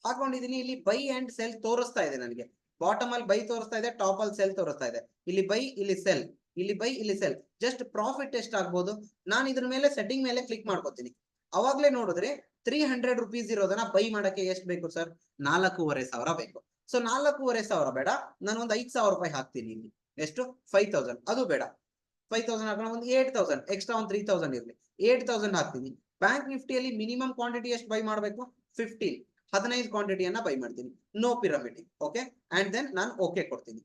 ಹಾಕೊಂಡಿದ್ದೀನಿ, ಇಲ್ಲಿ ಬೈ ಅಂಡ್ ಸೆಲ್ ತೋರಿಸ್ತಾ ಇದೆ ನನಗೆ. ಬಾಟಮ್ ಅಲ್ಲಿ ಬೈ ತೋರಿಸ್ತಾ ಇದೆ, ಟಾಪ್ ಅಲ್ಲಿ ಸೆಲ್ ತೋರಿಸ್ತಾ ಇದೆ. ಇಲ್ಲಿ ಬೈ, ಇಲ್ಲಿ ಸೆಲ್, ಇಲ್ಲಿ ಬೈ, ಇಲ್ಲಿ ಸೆಲ್. ಜಸ್ಟ್ ಪ್ರಾಫಿಟ್ ಎಷ್ಟು ಆಗ್ಬೋದು ನಾನು ಇದ್ರ ಮೇಲೆ ಸೆಟ್ಟಿಂಗ್ ಮೇಲೆ ಕ್ಲಿಕ್ ಮಾಡ್ಕೊತೀನಿ. ಅವಾಗ್ಲೇ ನೋಡಿದ್ರೆ 300 rupees ಇರೋದನ್ನ ಬೈ ಮಾಡಕ್ಕೆ ಎಷ್ಟು ಬೇಕು ಸರ್? 4,500 ಬೇಕು. ಸೊ 4,500 ಬೇಡ, ನಾನು ಒಂದು 5,000 ರೂಪಾಯಿ ಹಾಕ್ತೀನಿ. ಇಲ್ಲಿ ಎಷ್ಟು? 5,000. ಅದು ಬೇಡ, 5,000 ಹಾಕೋಣ, ಒಂದು 8,000 ಎಕ್ಸ್ಟ್ರಾ, ಒಂದು 3,000 ಇರಲಿ, 8,000 ಹಾಕ್ತೀನಿ. ಬ್ಯಾಂಕ್ ನಿಫ್ಟಿಯಲ್ಲಿ ಮಿನಿಮಮ್ ಕ್ವಾಂಟಿಟಿ ಎಷ್ಟು ಬೈ ಮಾಡಬೇಕು? 15 ಕ್ವಾಂಟಿಟಿಯನ್ನ ಬೈ ಮಾಡ್ತೀನಿ, no pyramid. Okay, and then ನಾನು ಓಕೆ ಕೊಡ್ತೀನಿ.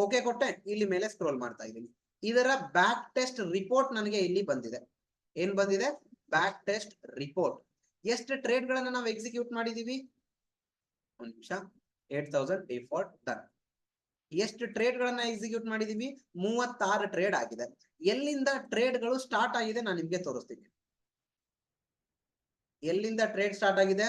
ಓಕೆ ಕೊಟ್ಟೆ, ಇಲ್ಲಿ ಮೇಲೆ ಸ್ಕ್ರೋಲ್ ಮಾಡ್ತಾ ಇದ್ದೀನಿ. ಇದರ ಬ್ಯಾಕ್ ಟೆಸ್ಟ್ ರಿಪೋರ್ಟ್ ನನಗೆ ಇಲ್ಲಿ ಬಂದಿದೆ. ಏನ್ ಬಂದಿದೆ? Back test report. ಎಷ್ಟು ಟ್ರೇಡ್ ಗಳನ್ನ ನಾವು ಎಕ್ಸಿಕ್ಯೂಟ್ ಮಾಡಿದೀವಿ? ಒಂದು ನಿಮಿಷ. 8,000 ಡಿಫಾಲ್ಟ್ ಡನ್. ಎಷ್ಟು ಟ್ರೇಡ್ ಗಳನ್ನ ಎಕ್ಸಿಕ್ಯೂಟ್ ಮಾಡಿದೀವಿ? 36 ಟ್ರೇಡ್ ಆಗಿದೆ. ಎಲ್ಲಿಂದ ಟ್ರೇಡ್ ಗಳು ಸ್ಟಾರ್ಟ್ ಆಗಿದೆ ನಾನು ನಿಮ್ಗೆ ತೋರಿಸ್ತೀನಿ. ಎಲ್ಲಿಂದ ಟ್ರೇಡ್ ಸ್ಟಾರ್ಟ್ ಆಗಿದೆ?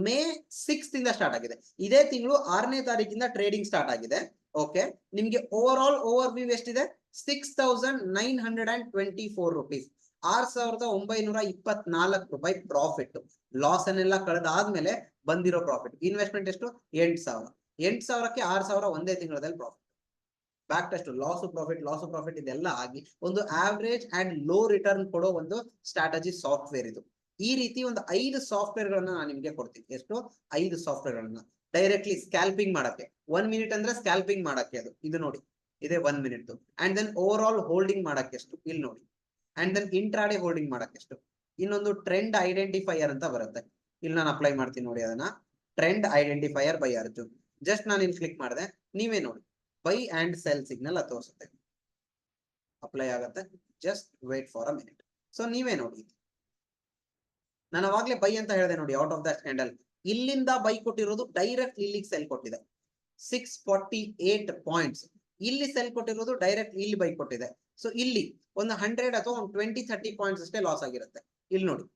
May 6th ಇಂದ ಸ್ಟಾರ್ಟ್ ಆಗಿದೆ. ಇದೇ ತಿಂಗಳು 6ನೇ ತಾರೀಕಿಂದ ಟ್ರೇಡಿಂಗ್ ಸ್ಟಾರ್ಟ್ ಆಗಿದೆ. ಓಕೆ, ನಿಮ್ಗೆ ಓವರ್ ಆಲ್ ಓವರ್ ವ್ಯೂ ಎಷ್ಟಿದೆ? 6,924 rupees, 6,924 ರೂಪಾಯಿ ಪ್ರಾಫಿಟ್. ಲಾಸ್ ಅನ್ನೆಲ್ಲ ಕಳೆದಾದ್ಮೇಲೆ ಬಂದಿರೋ ಪ್ರಾಫಿಟ್. ಇನ್ವೆಸ್ಟ್ಮೆಂಟ್ ಎಷ್ಟು? 8,000. 8,000ಕ್ಕೆ 6,000 ಒಂದೇ ತಿಂಗಳಲ್ಲಿ profit. Back test, loss profit ಇದೆಲ್ಲ ಆಗಿ ಒಂದು ಆವರೇಜ್ ಅಂಡ್ ಲೋ ರಿಟರ್ನ್ ಕೊಡೋ ಒಂದು ಸ್ಟ್ರಾಟಜಿ ಸಾಫ್ಟ್ವೇರ್ ಇದು. ಈ ರೀತಿ ಒಂದು 5 ಸಾಫ್ಟ್ವೇರ್ ಗಳನ್ನ ನಾನು ನಿಮ್ಗೆ ಕೊಡ್ತೀನಿ. ಎಷ್ಟು? 5 ಸಾಫ್ಟ್ವೇರ್ ಗಳನ್ನ ಡೈರೆಕ್ಟ್ಲಿ ಸ್ಕ್ಯಾಲ್ಪಿಂಗ್ ಮಾಡಕ್ಕೆ. 1 ಮಿನಿಟ್ ಅಂದ್ರೆ ಸ್ಕ್ಯಾಲ್ಪಿಂಗ್ ಮಾಡಕ್ಕೆ ಅದು. ಇದು ನೋಡಿ, ಇದೆ 1 minute. And then overall holding ಮಾಡಕ್ಕೆ ಎಷ್ಟು, ಇಲ್ಲಿ ನೋಡಿ. ಅಂಡ್ ದೆನ್ ಇಂಟ್ರಾಡೇ ಹೋಲ್ಡಿಂಗ್ ಮಾಡಕ್ಕೆ ಎಷ್ಟು. ಇನ್ನೊಂದು ಟ್ರೆಂಡ್ ಐಡೆಂಟಿಫೈಯರ್ ಅಂತ ಬರುತ್ತೆ, ಇಲ್ಲಿ ನಾನು ಅಪ್ಲೈ ಮಾಡ್ತೀನಿ ನೋಡಿ ಅದನ್ನ. Trend identifier by Arjun. Just ನಾನು ಇಲ್ಲಿ ಕ್ಲಿಕ್ ಮಾಡಿದೆ, ನೀವೇ ನೋಡಿ ಬೈ ಅಂಡ್ ಸೆಲ್ ಸಿಗ್ನಲ್ ಅದು ತೋರಿಸುತ್ತೆ, ಅಪ್ಲೈ ಆಗುತ್ತೆ. Just wait for a minute. So ನೀವೇ ನೋಡಿ, ನಾನು ಅವಾಗ್ಲೇ ಬೈ ಅಂತ ಹೇಳಿದೆ ನೋಡಿ, ಔಟ್ ಆಫ್ ದಟ್ ಕ್ಯಾಂಡಲ್ ಇಲ್ಲಿಂದ ಬೈ ಕೊಟ್ಟಿರೋದು ಡೈರೆಕ್ಟ್ ಇಲ್ಲಿಗೆ ಸೆಲ್ ಕೊಟ್ಟಿದೆ 648 ಪಾಯಿಂಟ್ಸ್. ಇಲ್ಲಿ ಸೆಲ್ ಕೊಟ್ಟಿರೋದು ಡೈರೆಕ್ಟ್ ಇಲ್ಲಿ ಬೈ ಕೊಟ್ಟಿದೆ. ಸೊ ಇಲ್ಲಿ ಒಂದು 100 ಅಥವಾ ಒಂದು 20-30 ಪಾಯಿಂಟ್ಸ್ ಅಷ್ಟೇ ಲಾಸ್ ಆಗಿರುತ್ತೆ. ಇಲ್ಲಿ ನೋಡಿ,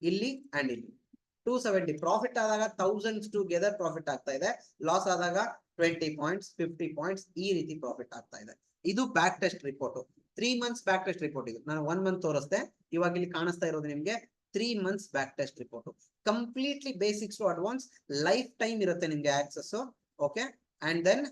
ಇಲ್ಲಿ ಅಂಡ್ ಇಲ್ಲಿ 270 ಪ್ರಾಫಿಟ್ ಆದಾಗ ಥೌಸಂಡ್ಸ್ ಟುಗೆದರ್ ಪ್ರಾಫಿಟ್ ಆಗ್ತಾ ಇದೆ. ಲಾಸ್ ಆದಾಗ 20 ಪಾಯಿಂಟ್ಸ್, 50 ಪಾಯಿಂಟ್ಸ್, ಈ ರೀತಿ ಪ್ರಾಫಿಟ್ ಆಗ್ತಾ ಇದೆ. ಇದು back test report, 3 months back test report. ಇದು ನಾನು 1 ಮಂತ್ ತೋರಿಸ್ದೆ, ಇವಾಗ ಇಲ್ಲಿ ಕಾಣಿಸ್ತಾ ಇರೋದು ನಿಮ್ಗೆ 3 months back test report. Completely basics to advance, lifetime ಇರುತ್ತೆ ನಿಮ್ಗೆ ಆಕ್ಸೆಸ್. ಓಕೆ, ಅಂಡ್ ದೆನ್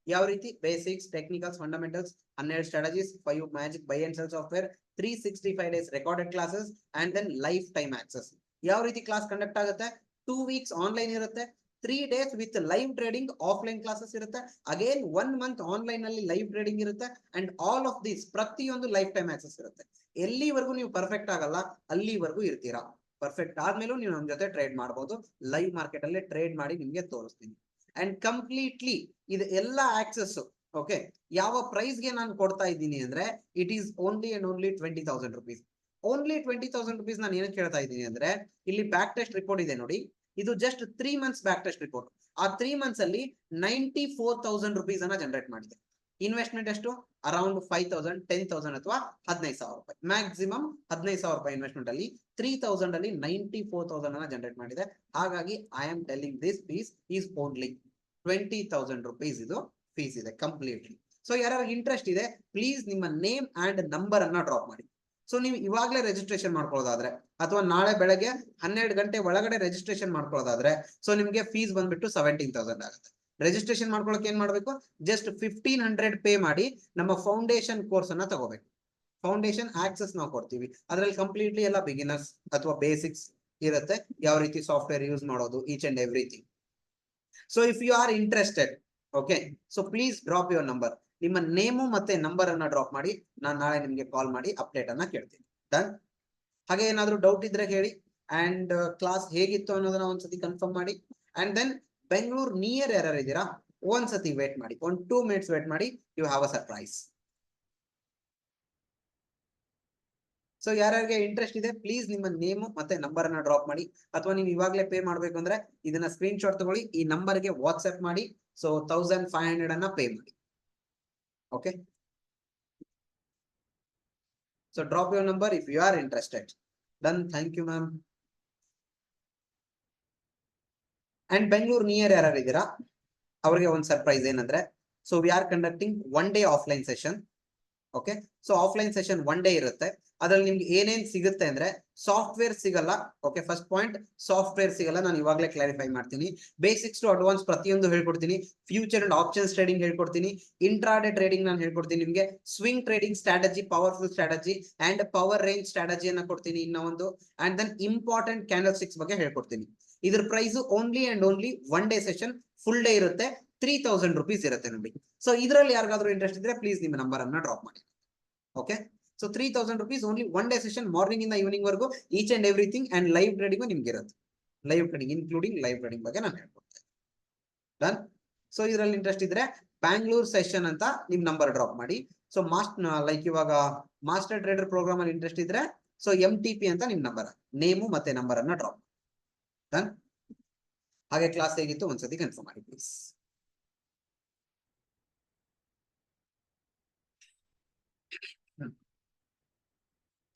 ಯಾವ ರೀತಿ basics, technicals, fundamentals, 12 strategies, 5 magic buy and sell software, 365 days recorded classes, and then lifetime access. ಯಾವ ರೀತಿ class conduct ಆಗುತ್ತೆ? 2 weeks online ಇರುತ್ತೆ, 3 days with live trading offline classes ಇರುತ್ತೆ. Again 1 month online ಅಲ್ಲಿ live trading ಇರುತ್ತೆ. And all of this ಪ್ರತಿಯೊಂದು life time access ಇರುತ್ತೆ. ಎಲ್ಲಿವರೆಗೂ ನೀವು ಪರ್ಫೆಕ್ಟ್ ಆಗಲ್ಲ ಅಲ್ಲಿವರೆಗೂ ಇರ್ತೀರಾ. ಪರ್ಫೆಕ್ಟ್ ಆದ್ಮೇಲೂ ನೀವು ನಮ್ಮ ಜೊತೆ ಟ್ರೇಡ್ ಮಾಡಬಹುದು. ಲೈವ್ ಮಾರ್ಕೆಟ್ ಅಲ್ಲಿ ಟ್ರೇಡ್ ಮಾಡಿ ನಿಮ್ಗೆ ತೋರಿಸ್ತೀನಿ. ಅಂಡ್ ಕಂಪ್ಲೀಟ್ಲಿ ಇದು ಎಲ್ಲ ಆಕ್ಸೆಸ್ ಓಕೆ ಯಾವ ಪ್ರೈಸ್ ಗೆ ನಾನು ಕೊಡ್ತಾ ಇದ್ದೀನಿ ಅಂದ್ರೆ it is only and only 20,000 rupees. Only 20,000 rupees. ನಾನು ಏನಕ್ಕೆ ಹೇಳ್ತಾ ಇದ್ದೀನಿ ಅಂದ್ರೆ ಇಲ್ಲಿ ಬ್ಯಾಕ್ ಟೆಸ್ಟ್ ರಿಪೋರ್ಟ್ ಇದೆ ನೋಡಿ, ಇದು just 3 months back test report. ಆ 3 ಮಂತ್ಸ್ ಅಲ್ಲಿ 94,000 rupees ಅನ್ನ ಜನರೇಟ್ ಮಾಡಿದೆ. ಇನ್ವೆಸ್ಟ್ಮೆಂಟ್ ಎಷ್ಟು? ಅರೌಂಡ್ 5,000, 10,000 ಅಥವಾ 15,000 ರೂಪಾಯಿ. ಮ್ಯಾಕ್ಸಿಮಮ್ 15,000 ರೂಪಾಯಿ ಇನ್ವೆಸ್ಟ್ಮೆಂಟ್ ಅಲ್ಲಿ 3,000 ಅಲ್ಲಿ 94,000 ಅನ್ನ ಜನರೇಟ್ ಮಾಡಿದೆ. ಹಾಗಾಗಿ I am telling this fees is only 20,000 rupees. ಇದು ಫೀಸ್ ಇದೆ ಕಂಪ್ಲೀಟ್ಲಿ. ಸೊ ಯಾರ್ಯಾರಿಗೆ ಇಂಟ್ರೆಸ್ಟ್ ಇದೆ ಪ್ಲೀಸ್ ನಿಮ್ಮ ನೇಮ್ ಅಂಡ್ ನಂಬರ್ ಅನ್ನ ಡ್ರಾಪ್ ಮಾಡಿ. ಸೊ ನೀವು ಇವಾಗಲೇ ರಿಜಿಸ್ಟ್ರೇಷನ್ ಮಾಡ್ಕೊಳ್ಳೋದಾದ್ರೆ ಅಥವಾ ನಾಳೆ ಬೆಳಗ್ಗೆ 12 ಗಂಟೆ ಒಳಗಡೆ ರಿಜಿಸ್ಟ್ರೇಷನ್ ಮಾಡ್ಕೊಳ್ಳೋದಾದ್ರೆ ಸೊ ನಿಮ್ಗೆ ಫೀಸ್ ಬಂದ್ಬಿಟ್ಟು 17,000 ಆಗುತ್ತೆ. ರಿಜಿಸ್ಟ್ರೇಷನ್ ಮಾಡ್ಕೊಳ್ಳೋಕೆ ಏನ್ ಮಾಡ್ಬೇಕು? ಜಸ್ಟ್ 1,500 ಪೇ ಮಾಡಿ ನಮ್ಮ ಫೌಂಡೇಶನ್ ಕೋರ್ಸ್ ಅನ್ನ ತಗೋಬೇಕು. ಫೌಂಡೇಶನ್ ಆಕ್ಸೆಸ್ ನಾವು ಕೊಡ್ತೀವಿ, ಅದ್ರಲ್ಲಿ ಕಂಪ್ಲೀಟ್ಲಿ ಎಲ್ಲ ಬಿಗಿನರ್ಸ್ ಅಥವಾ ಬೇಸಿಕ್ಸ್ ಇರುತ್ತೆ, ಯಾವ ರೀತಿ ಸಾಫ್ಟ್ವೇರ್ ಯೂಸ್ ಮಾಡೋದು, each and everything. So if you are interested, okay, so please drop your number. ನಿಮ್ಮ ನೇಮು ಮತ್ತೆ ನಂಬರ್ ಅನ್ನ ಡ್ರಾಪ್ ಮಾಡಿ, ನಾನು ನಾಳೆ ನಿಮ್ಗೆ ಕಾಲ್ ಮಾಡಿ ಅಪ್ಡೇಟ್ ಅನ್ನ ಕೇಳ್ತೀನಿ. ಡನ್? ಹಾಗೆ ಏನಾದ್ರು ಡೌಟ್ ಇದ್ರೆ ಹೇಳಿ. ಅಂಡ್ ಕ್ಲಾಸ್ ಹೇಗಿತ್ತು ಅನ್ನೋದನ್ನ ಒಂದ್ಸತಿ ಕನ್ಫರ್ಮ್ ಮಾಡಿ. ಅಂಡ್ ದೆನ್ ಬೆಂಗಳೂರು ನಿಯರ್ ಯಾರು ಇದ್ದೀರಾ ಒಂದ್ಸತಿ ವೇಟ್ ಮಾಡಿ, 1-2 minutes ವೇಟ್ ಮಾಡಿ, you have a surprise. So ಯಾರ್ಯಾರಿಗೆ ಇಂಟ್ರೆಸ್ಟ್ ಇದೆ ಪ್ಲೀಸ್ ನಿಮ್ಮ ನೇಮು ಮತ್ತೆ ನಂಬರ್ ಅನ್ನ ಡ್ರಾಪ್ ಮಾಡಿ, ಅಥವಾ ನೀವು ಇವಾಗಲೇ ಪೇ ಮಾಡ್ಬೇಕು ಅಂದ್ರೆ ಇದನ್ನ ಸ್ಕ್ರೀನ್ ಶಾಟ್ ತಗೊಳ್ಳಿ, ಈ ನಂಬರ್ಗೆ ವಾಟ್ಸ್ಆಪ್ ಮಾಡಿ. ಸೊ 1,500 ಅನ್ನ ಪೇ ಮಾಡಿ. Okay, so drop your number if you are interested. Done, thank you ma'am. And Bengaluru near ಯಾರು ಇದ್ದೀರಾ ಅವ್ರಿಗೆ ಒಂದು ಸರ್ಪ್ರೈಸ್ ಏನಂದ್ರೆ, so we are conducting 1 day offline session. Okay, so offline session 1 day ಇರುತ್ತೆ. ಅದ್ರಲ್ಲಿ ನಿಮ್ಗೆ ಏನೇನ್ ಸಿಗುತ್ತೆ ಅಂದ್ರೆ ಸಾಫ್ಟ್ವೇರ್ ಸಿಗಲ್ಲ. ಓಕೆ, ಫಸ್ಟ್ ಪಾಯಿಂಟ್, ಸಾಫ್ಟ್ವೇರ್ ಸಿಗಲ್ಲ. ನಾನು ಇವಾಗಲೇ ಕ್ಲಾರಿಫೈ ಮಾಡ್ತೀನಿ. ಬೇಸಿಕ್ಸ್ ಟು ಅಡ್ವಾನ್ಸ್ ಪ್ರತಿಯೊಂದು ಹೇಳ್ಕೊಡ್ತೀನಿ. ಫ್ಯೂಚರ್ ಅಂಡ್ ಆಪ್ಷನ್ಸ್ ಟ್ರೇಡಿಂಗ್ ಹೇಳ್ಕೊಡ್ತೀನಿ. ಇಂಟ್ರಾಡೇ ಟ್ರೇಡಿಂಗ್ ನಾನು ಹೇಳ್ಕೊಡ್ತೀನಿ ನಿಮ್ಗೆ. Swing trading strategy, powerful strategy and power range strategy ಅನ್ನ ಕೊಡ್ತೀನಿ. ಇನ್ನ ಒಂದು and then important candlesticks ಬಗ್ಗೆ ಹೇಳ್ಕೊಡ್ತೀನಿ. ಇದ್ರ price only and only 1 day session, full day ಇರುತ್ತೆ, 3,000 rupees ಇರುತ್ತೆ ನೋಡಿ. ಸೊ ಇದರಲ್ಲಿ ಯಾರಿಗಾದ್ರೂ ಇಂಟ್ರೆಸ್ಟ್ ಇದ್ರೆ ಪ್ಲೀಸ್ ನಿಮ್ಮ ನಂಬರ್ ಅನ್ನ ಡ್ರಾಪ್ ಮಾಡಿ. Okay, so 3,000 rupees only 1 day session, morning ಇಂದ ಈವ್ನಿಂಗ್ ವರೆಗೂ each and everything. And live trading ನಿಮ್ಗೆ ಇರುತ್ತೆ. Live trading including live trading ಬಗ್ಗೆ ನಾನು ಹೇಳ್ಕೊಡ್ತೇನೆ. ಡನ್? ಸೊ ಇದರಲ್ಲಿ ಇಂಟ್ರೆಸ್ಟ್ ಇದ್ರೆ ಬ್ಯಾಂಗ್ಳೂರ್ ಸೆಷನ್ ಅಂತ ನಿಮ್ ನಂಬರ್ ಡ್ರಾಪ್ ಮಾಡಿ. ಸೊ ಲೈಕ್ ಇವಾಗ ಮಾಸ್ಟರ್ ಟ್ರೇಡರ್ ಪ್ರೋಗ್ರಾಮ್ ಅಲ್ಲಿ ಇಂಟ್ರೆಸ್ಟ್ ಇದ್ರೆ ಸೊ MTP ಅಂತ ನಿಮ್ ನಂಬರ್, ನೇಮು ಮತ್ತೆ ನಂಬರ್ ಅನ್ನ ಡ್ರಾಪ್. ಡನ್? ಹಾಗೆ ಕ್ಲಾಸ್ ಹೇಗಿತ್ತು ಒಂದ್ಸತಿ ಕನ್ಫರ್ಮ್ ಮಾಡಿ ಪ್ಲೀಸ್.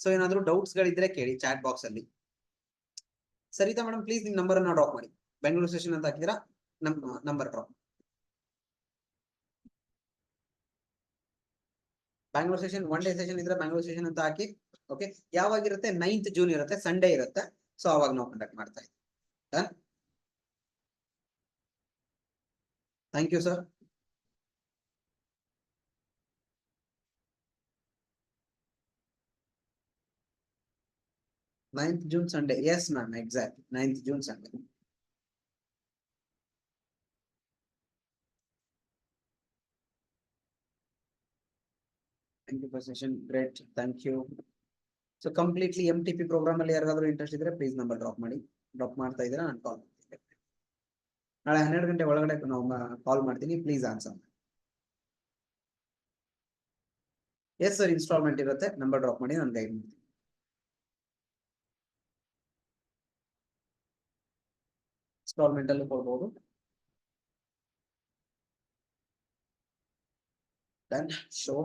ಸೊ ಏನಾದ್ರು ಡೌಟ್ಸ್ ಗಳಿದ್ರೆ ಕೇಳಿ ಚಾಟ್ ಬಾಕ್ಸ್ ಅಲ್ಲಿ. ಸರಿತಾ ಮೇಡಮ್, ಪ್ಲೀಸ್ ನಿಮ್ ನಂಬರ್ ಅನ್ನ ಡ್ರಾಪ್ ಮಾಡಿ. ಬೆಂಗಳೂರು ಸೆಷನ್ ಅಂತ ಹಾಕಿದ್ರ number drop. Bangalore session 1 day session ಇದ್ರೆ ಬ್ಯಾಂಗ್ಳೂರ್ ಸೆಷನ್ ಅಂತ ಹಾಕಿ. ಓಕೆ, ಯಾವಾಗಿರುತ್ತೆ? 9th June ಇರುತ್ತೆ, ಸಂಡೇ ಇರುತ್ತೆ. ಸೊ ಅವಾಗ ನಾವು ಕಂಡಕ್ಟ್ ಮಾಡ್ತಾ ಇದ್ದೀವಿ. Done? Thank you sir. 9th June Sunday. Yes, ma'am. Exactly. 9th June Sunday. Thank you for session. Great. Thank you. So completely MTP program ಅಲ್ಲಿ ಯಾರಿಗಾದ್ರೂ ಇಂಟ್ರೆಸ್ಟ್ ಇದ್ರೆ ಪ್ಲೀಸ್ ನಂಬರ್ ಡ್ರಾಪ್ ಮಾಡಿ. Drop ಮಾಡ್ತಾ ಇದ್ರೆ ನಾನು ಕಾಲ್ ಮಾಡ್ತೀನಿ. ನಾಳೆ 12 ಗಂಟೆ ಒಳಗಡೆ ನಾವು ಕಾಲ್ ಮಾಡ್ತೀನಿ. Please answer. Yes sir, instalment ಇರುತ್ತೆ. ನಂಬರ್ ಡ್ರಾಪ್ ಮಾಡಿ, ನಾನು ಗೈಡ್ ಮಾಡ್ತೀನಿ. ಇನ್ಸ್ಟಾಲ್ಮೆಂಟ್ ಅಲ್ಲಿ ಕೊಡ್ಬೋದು. Then show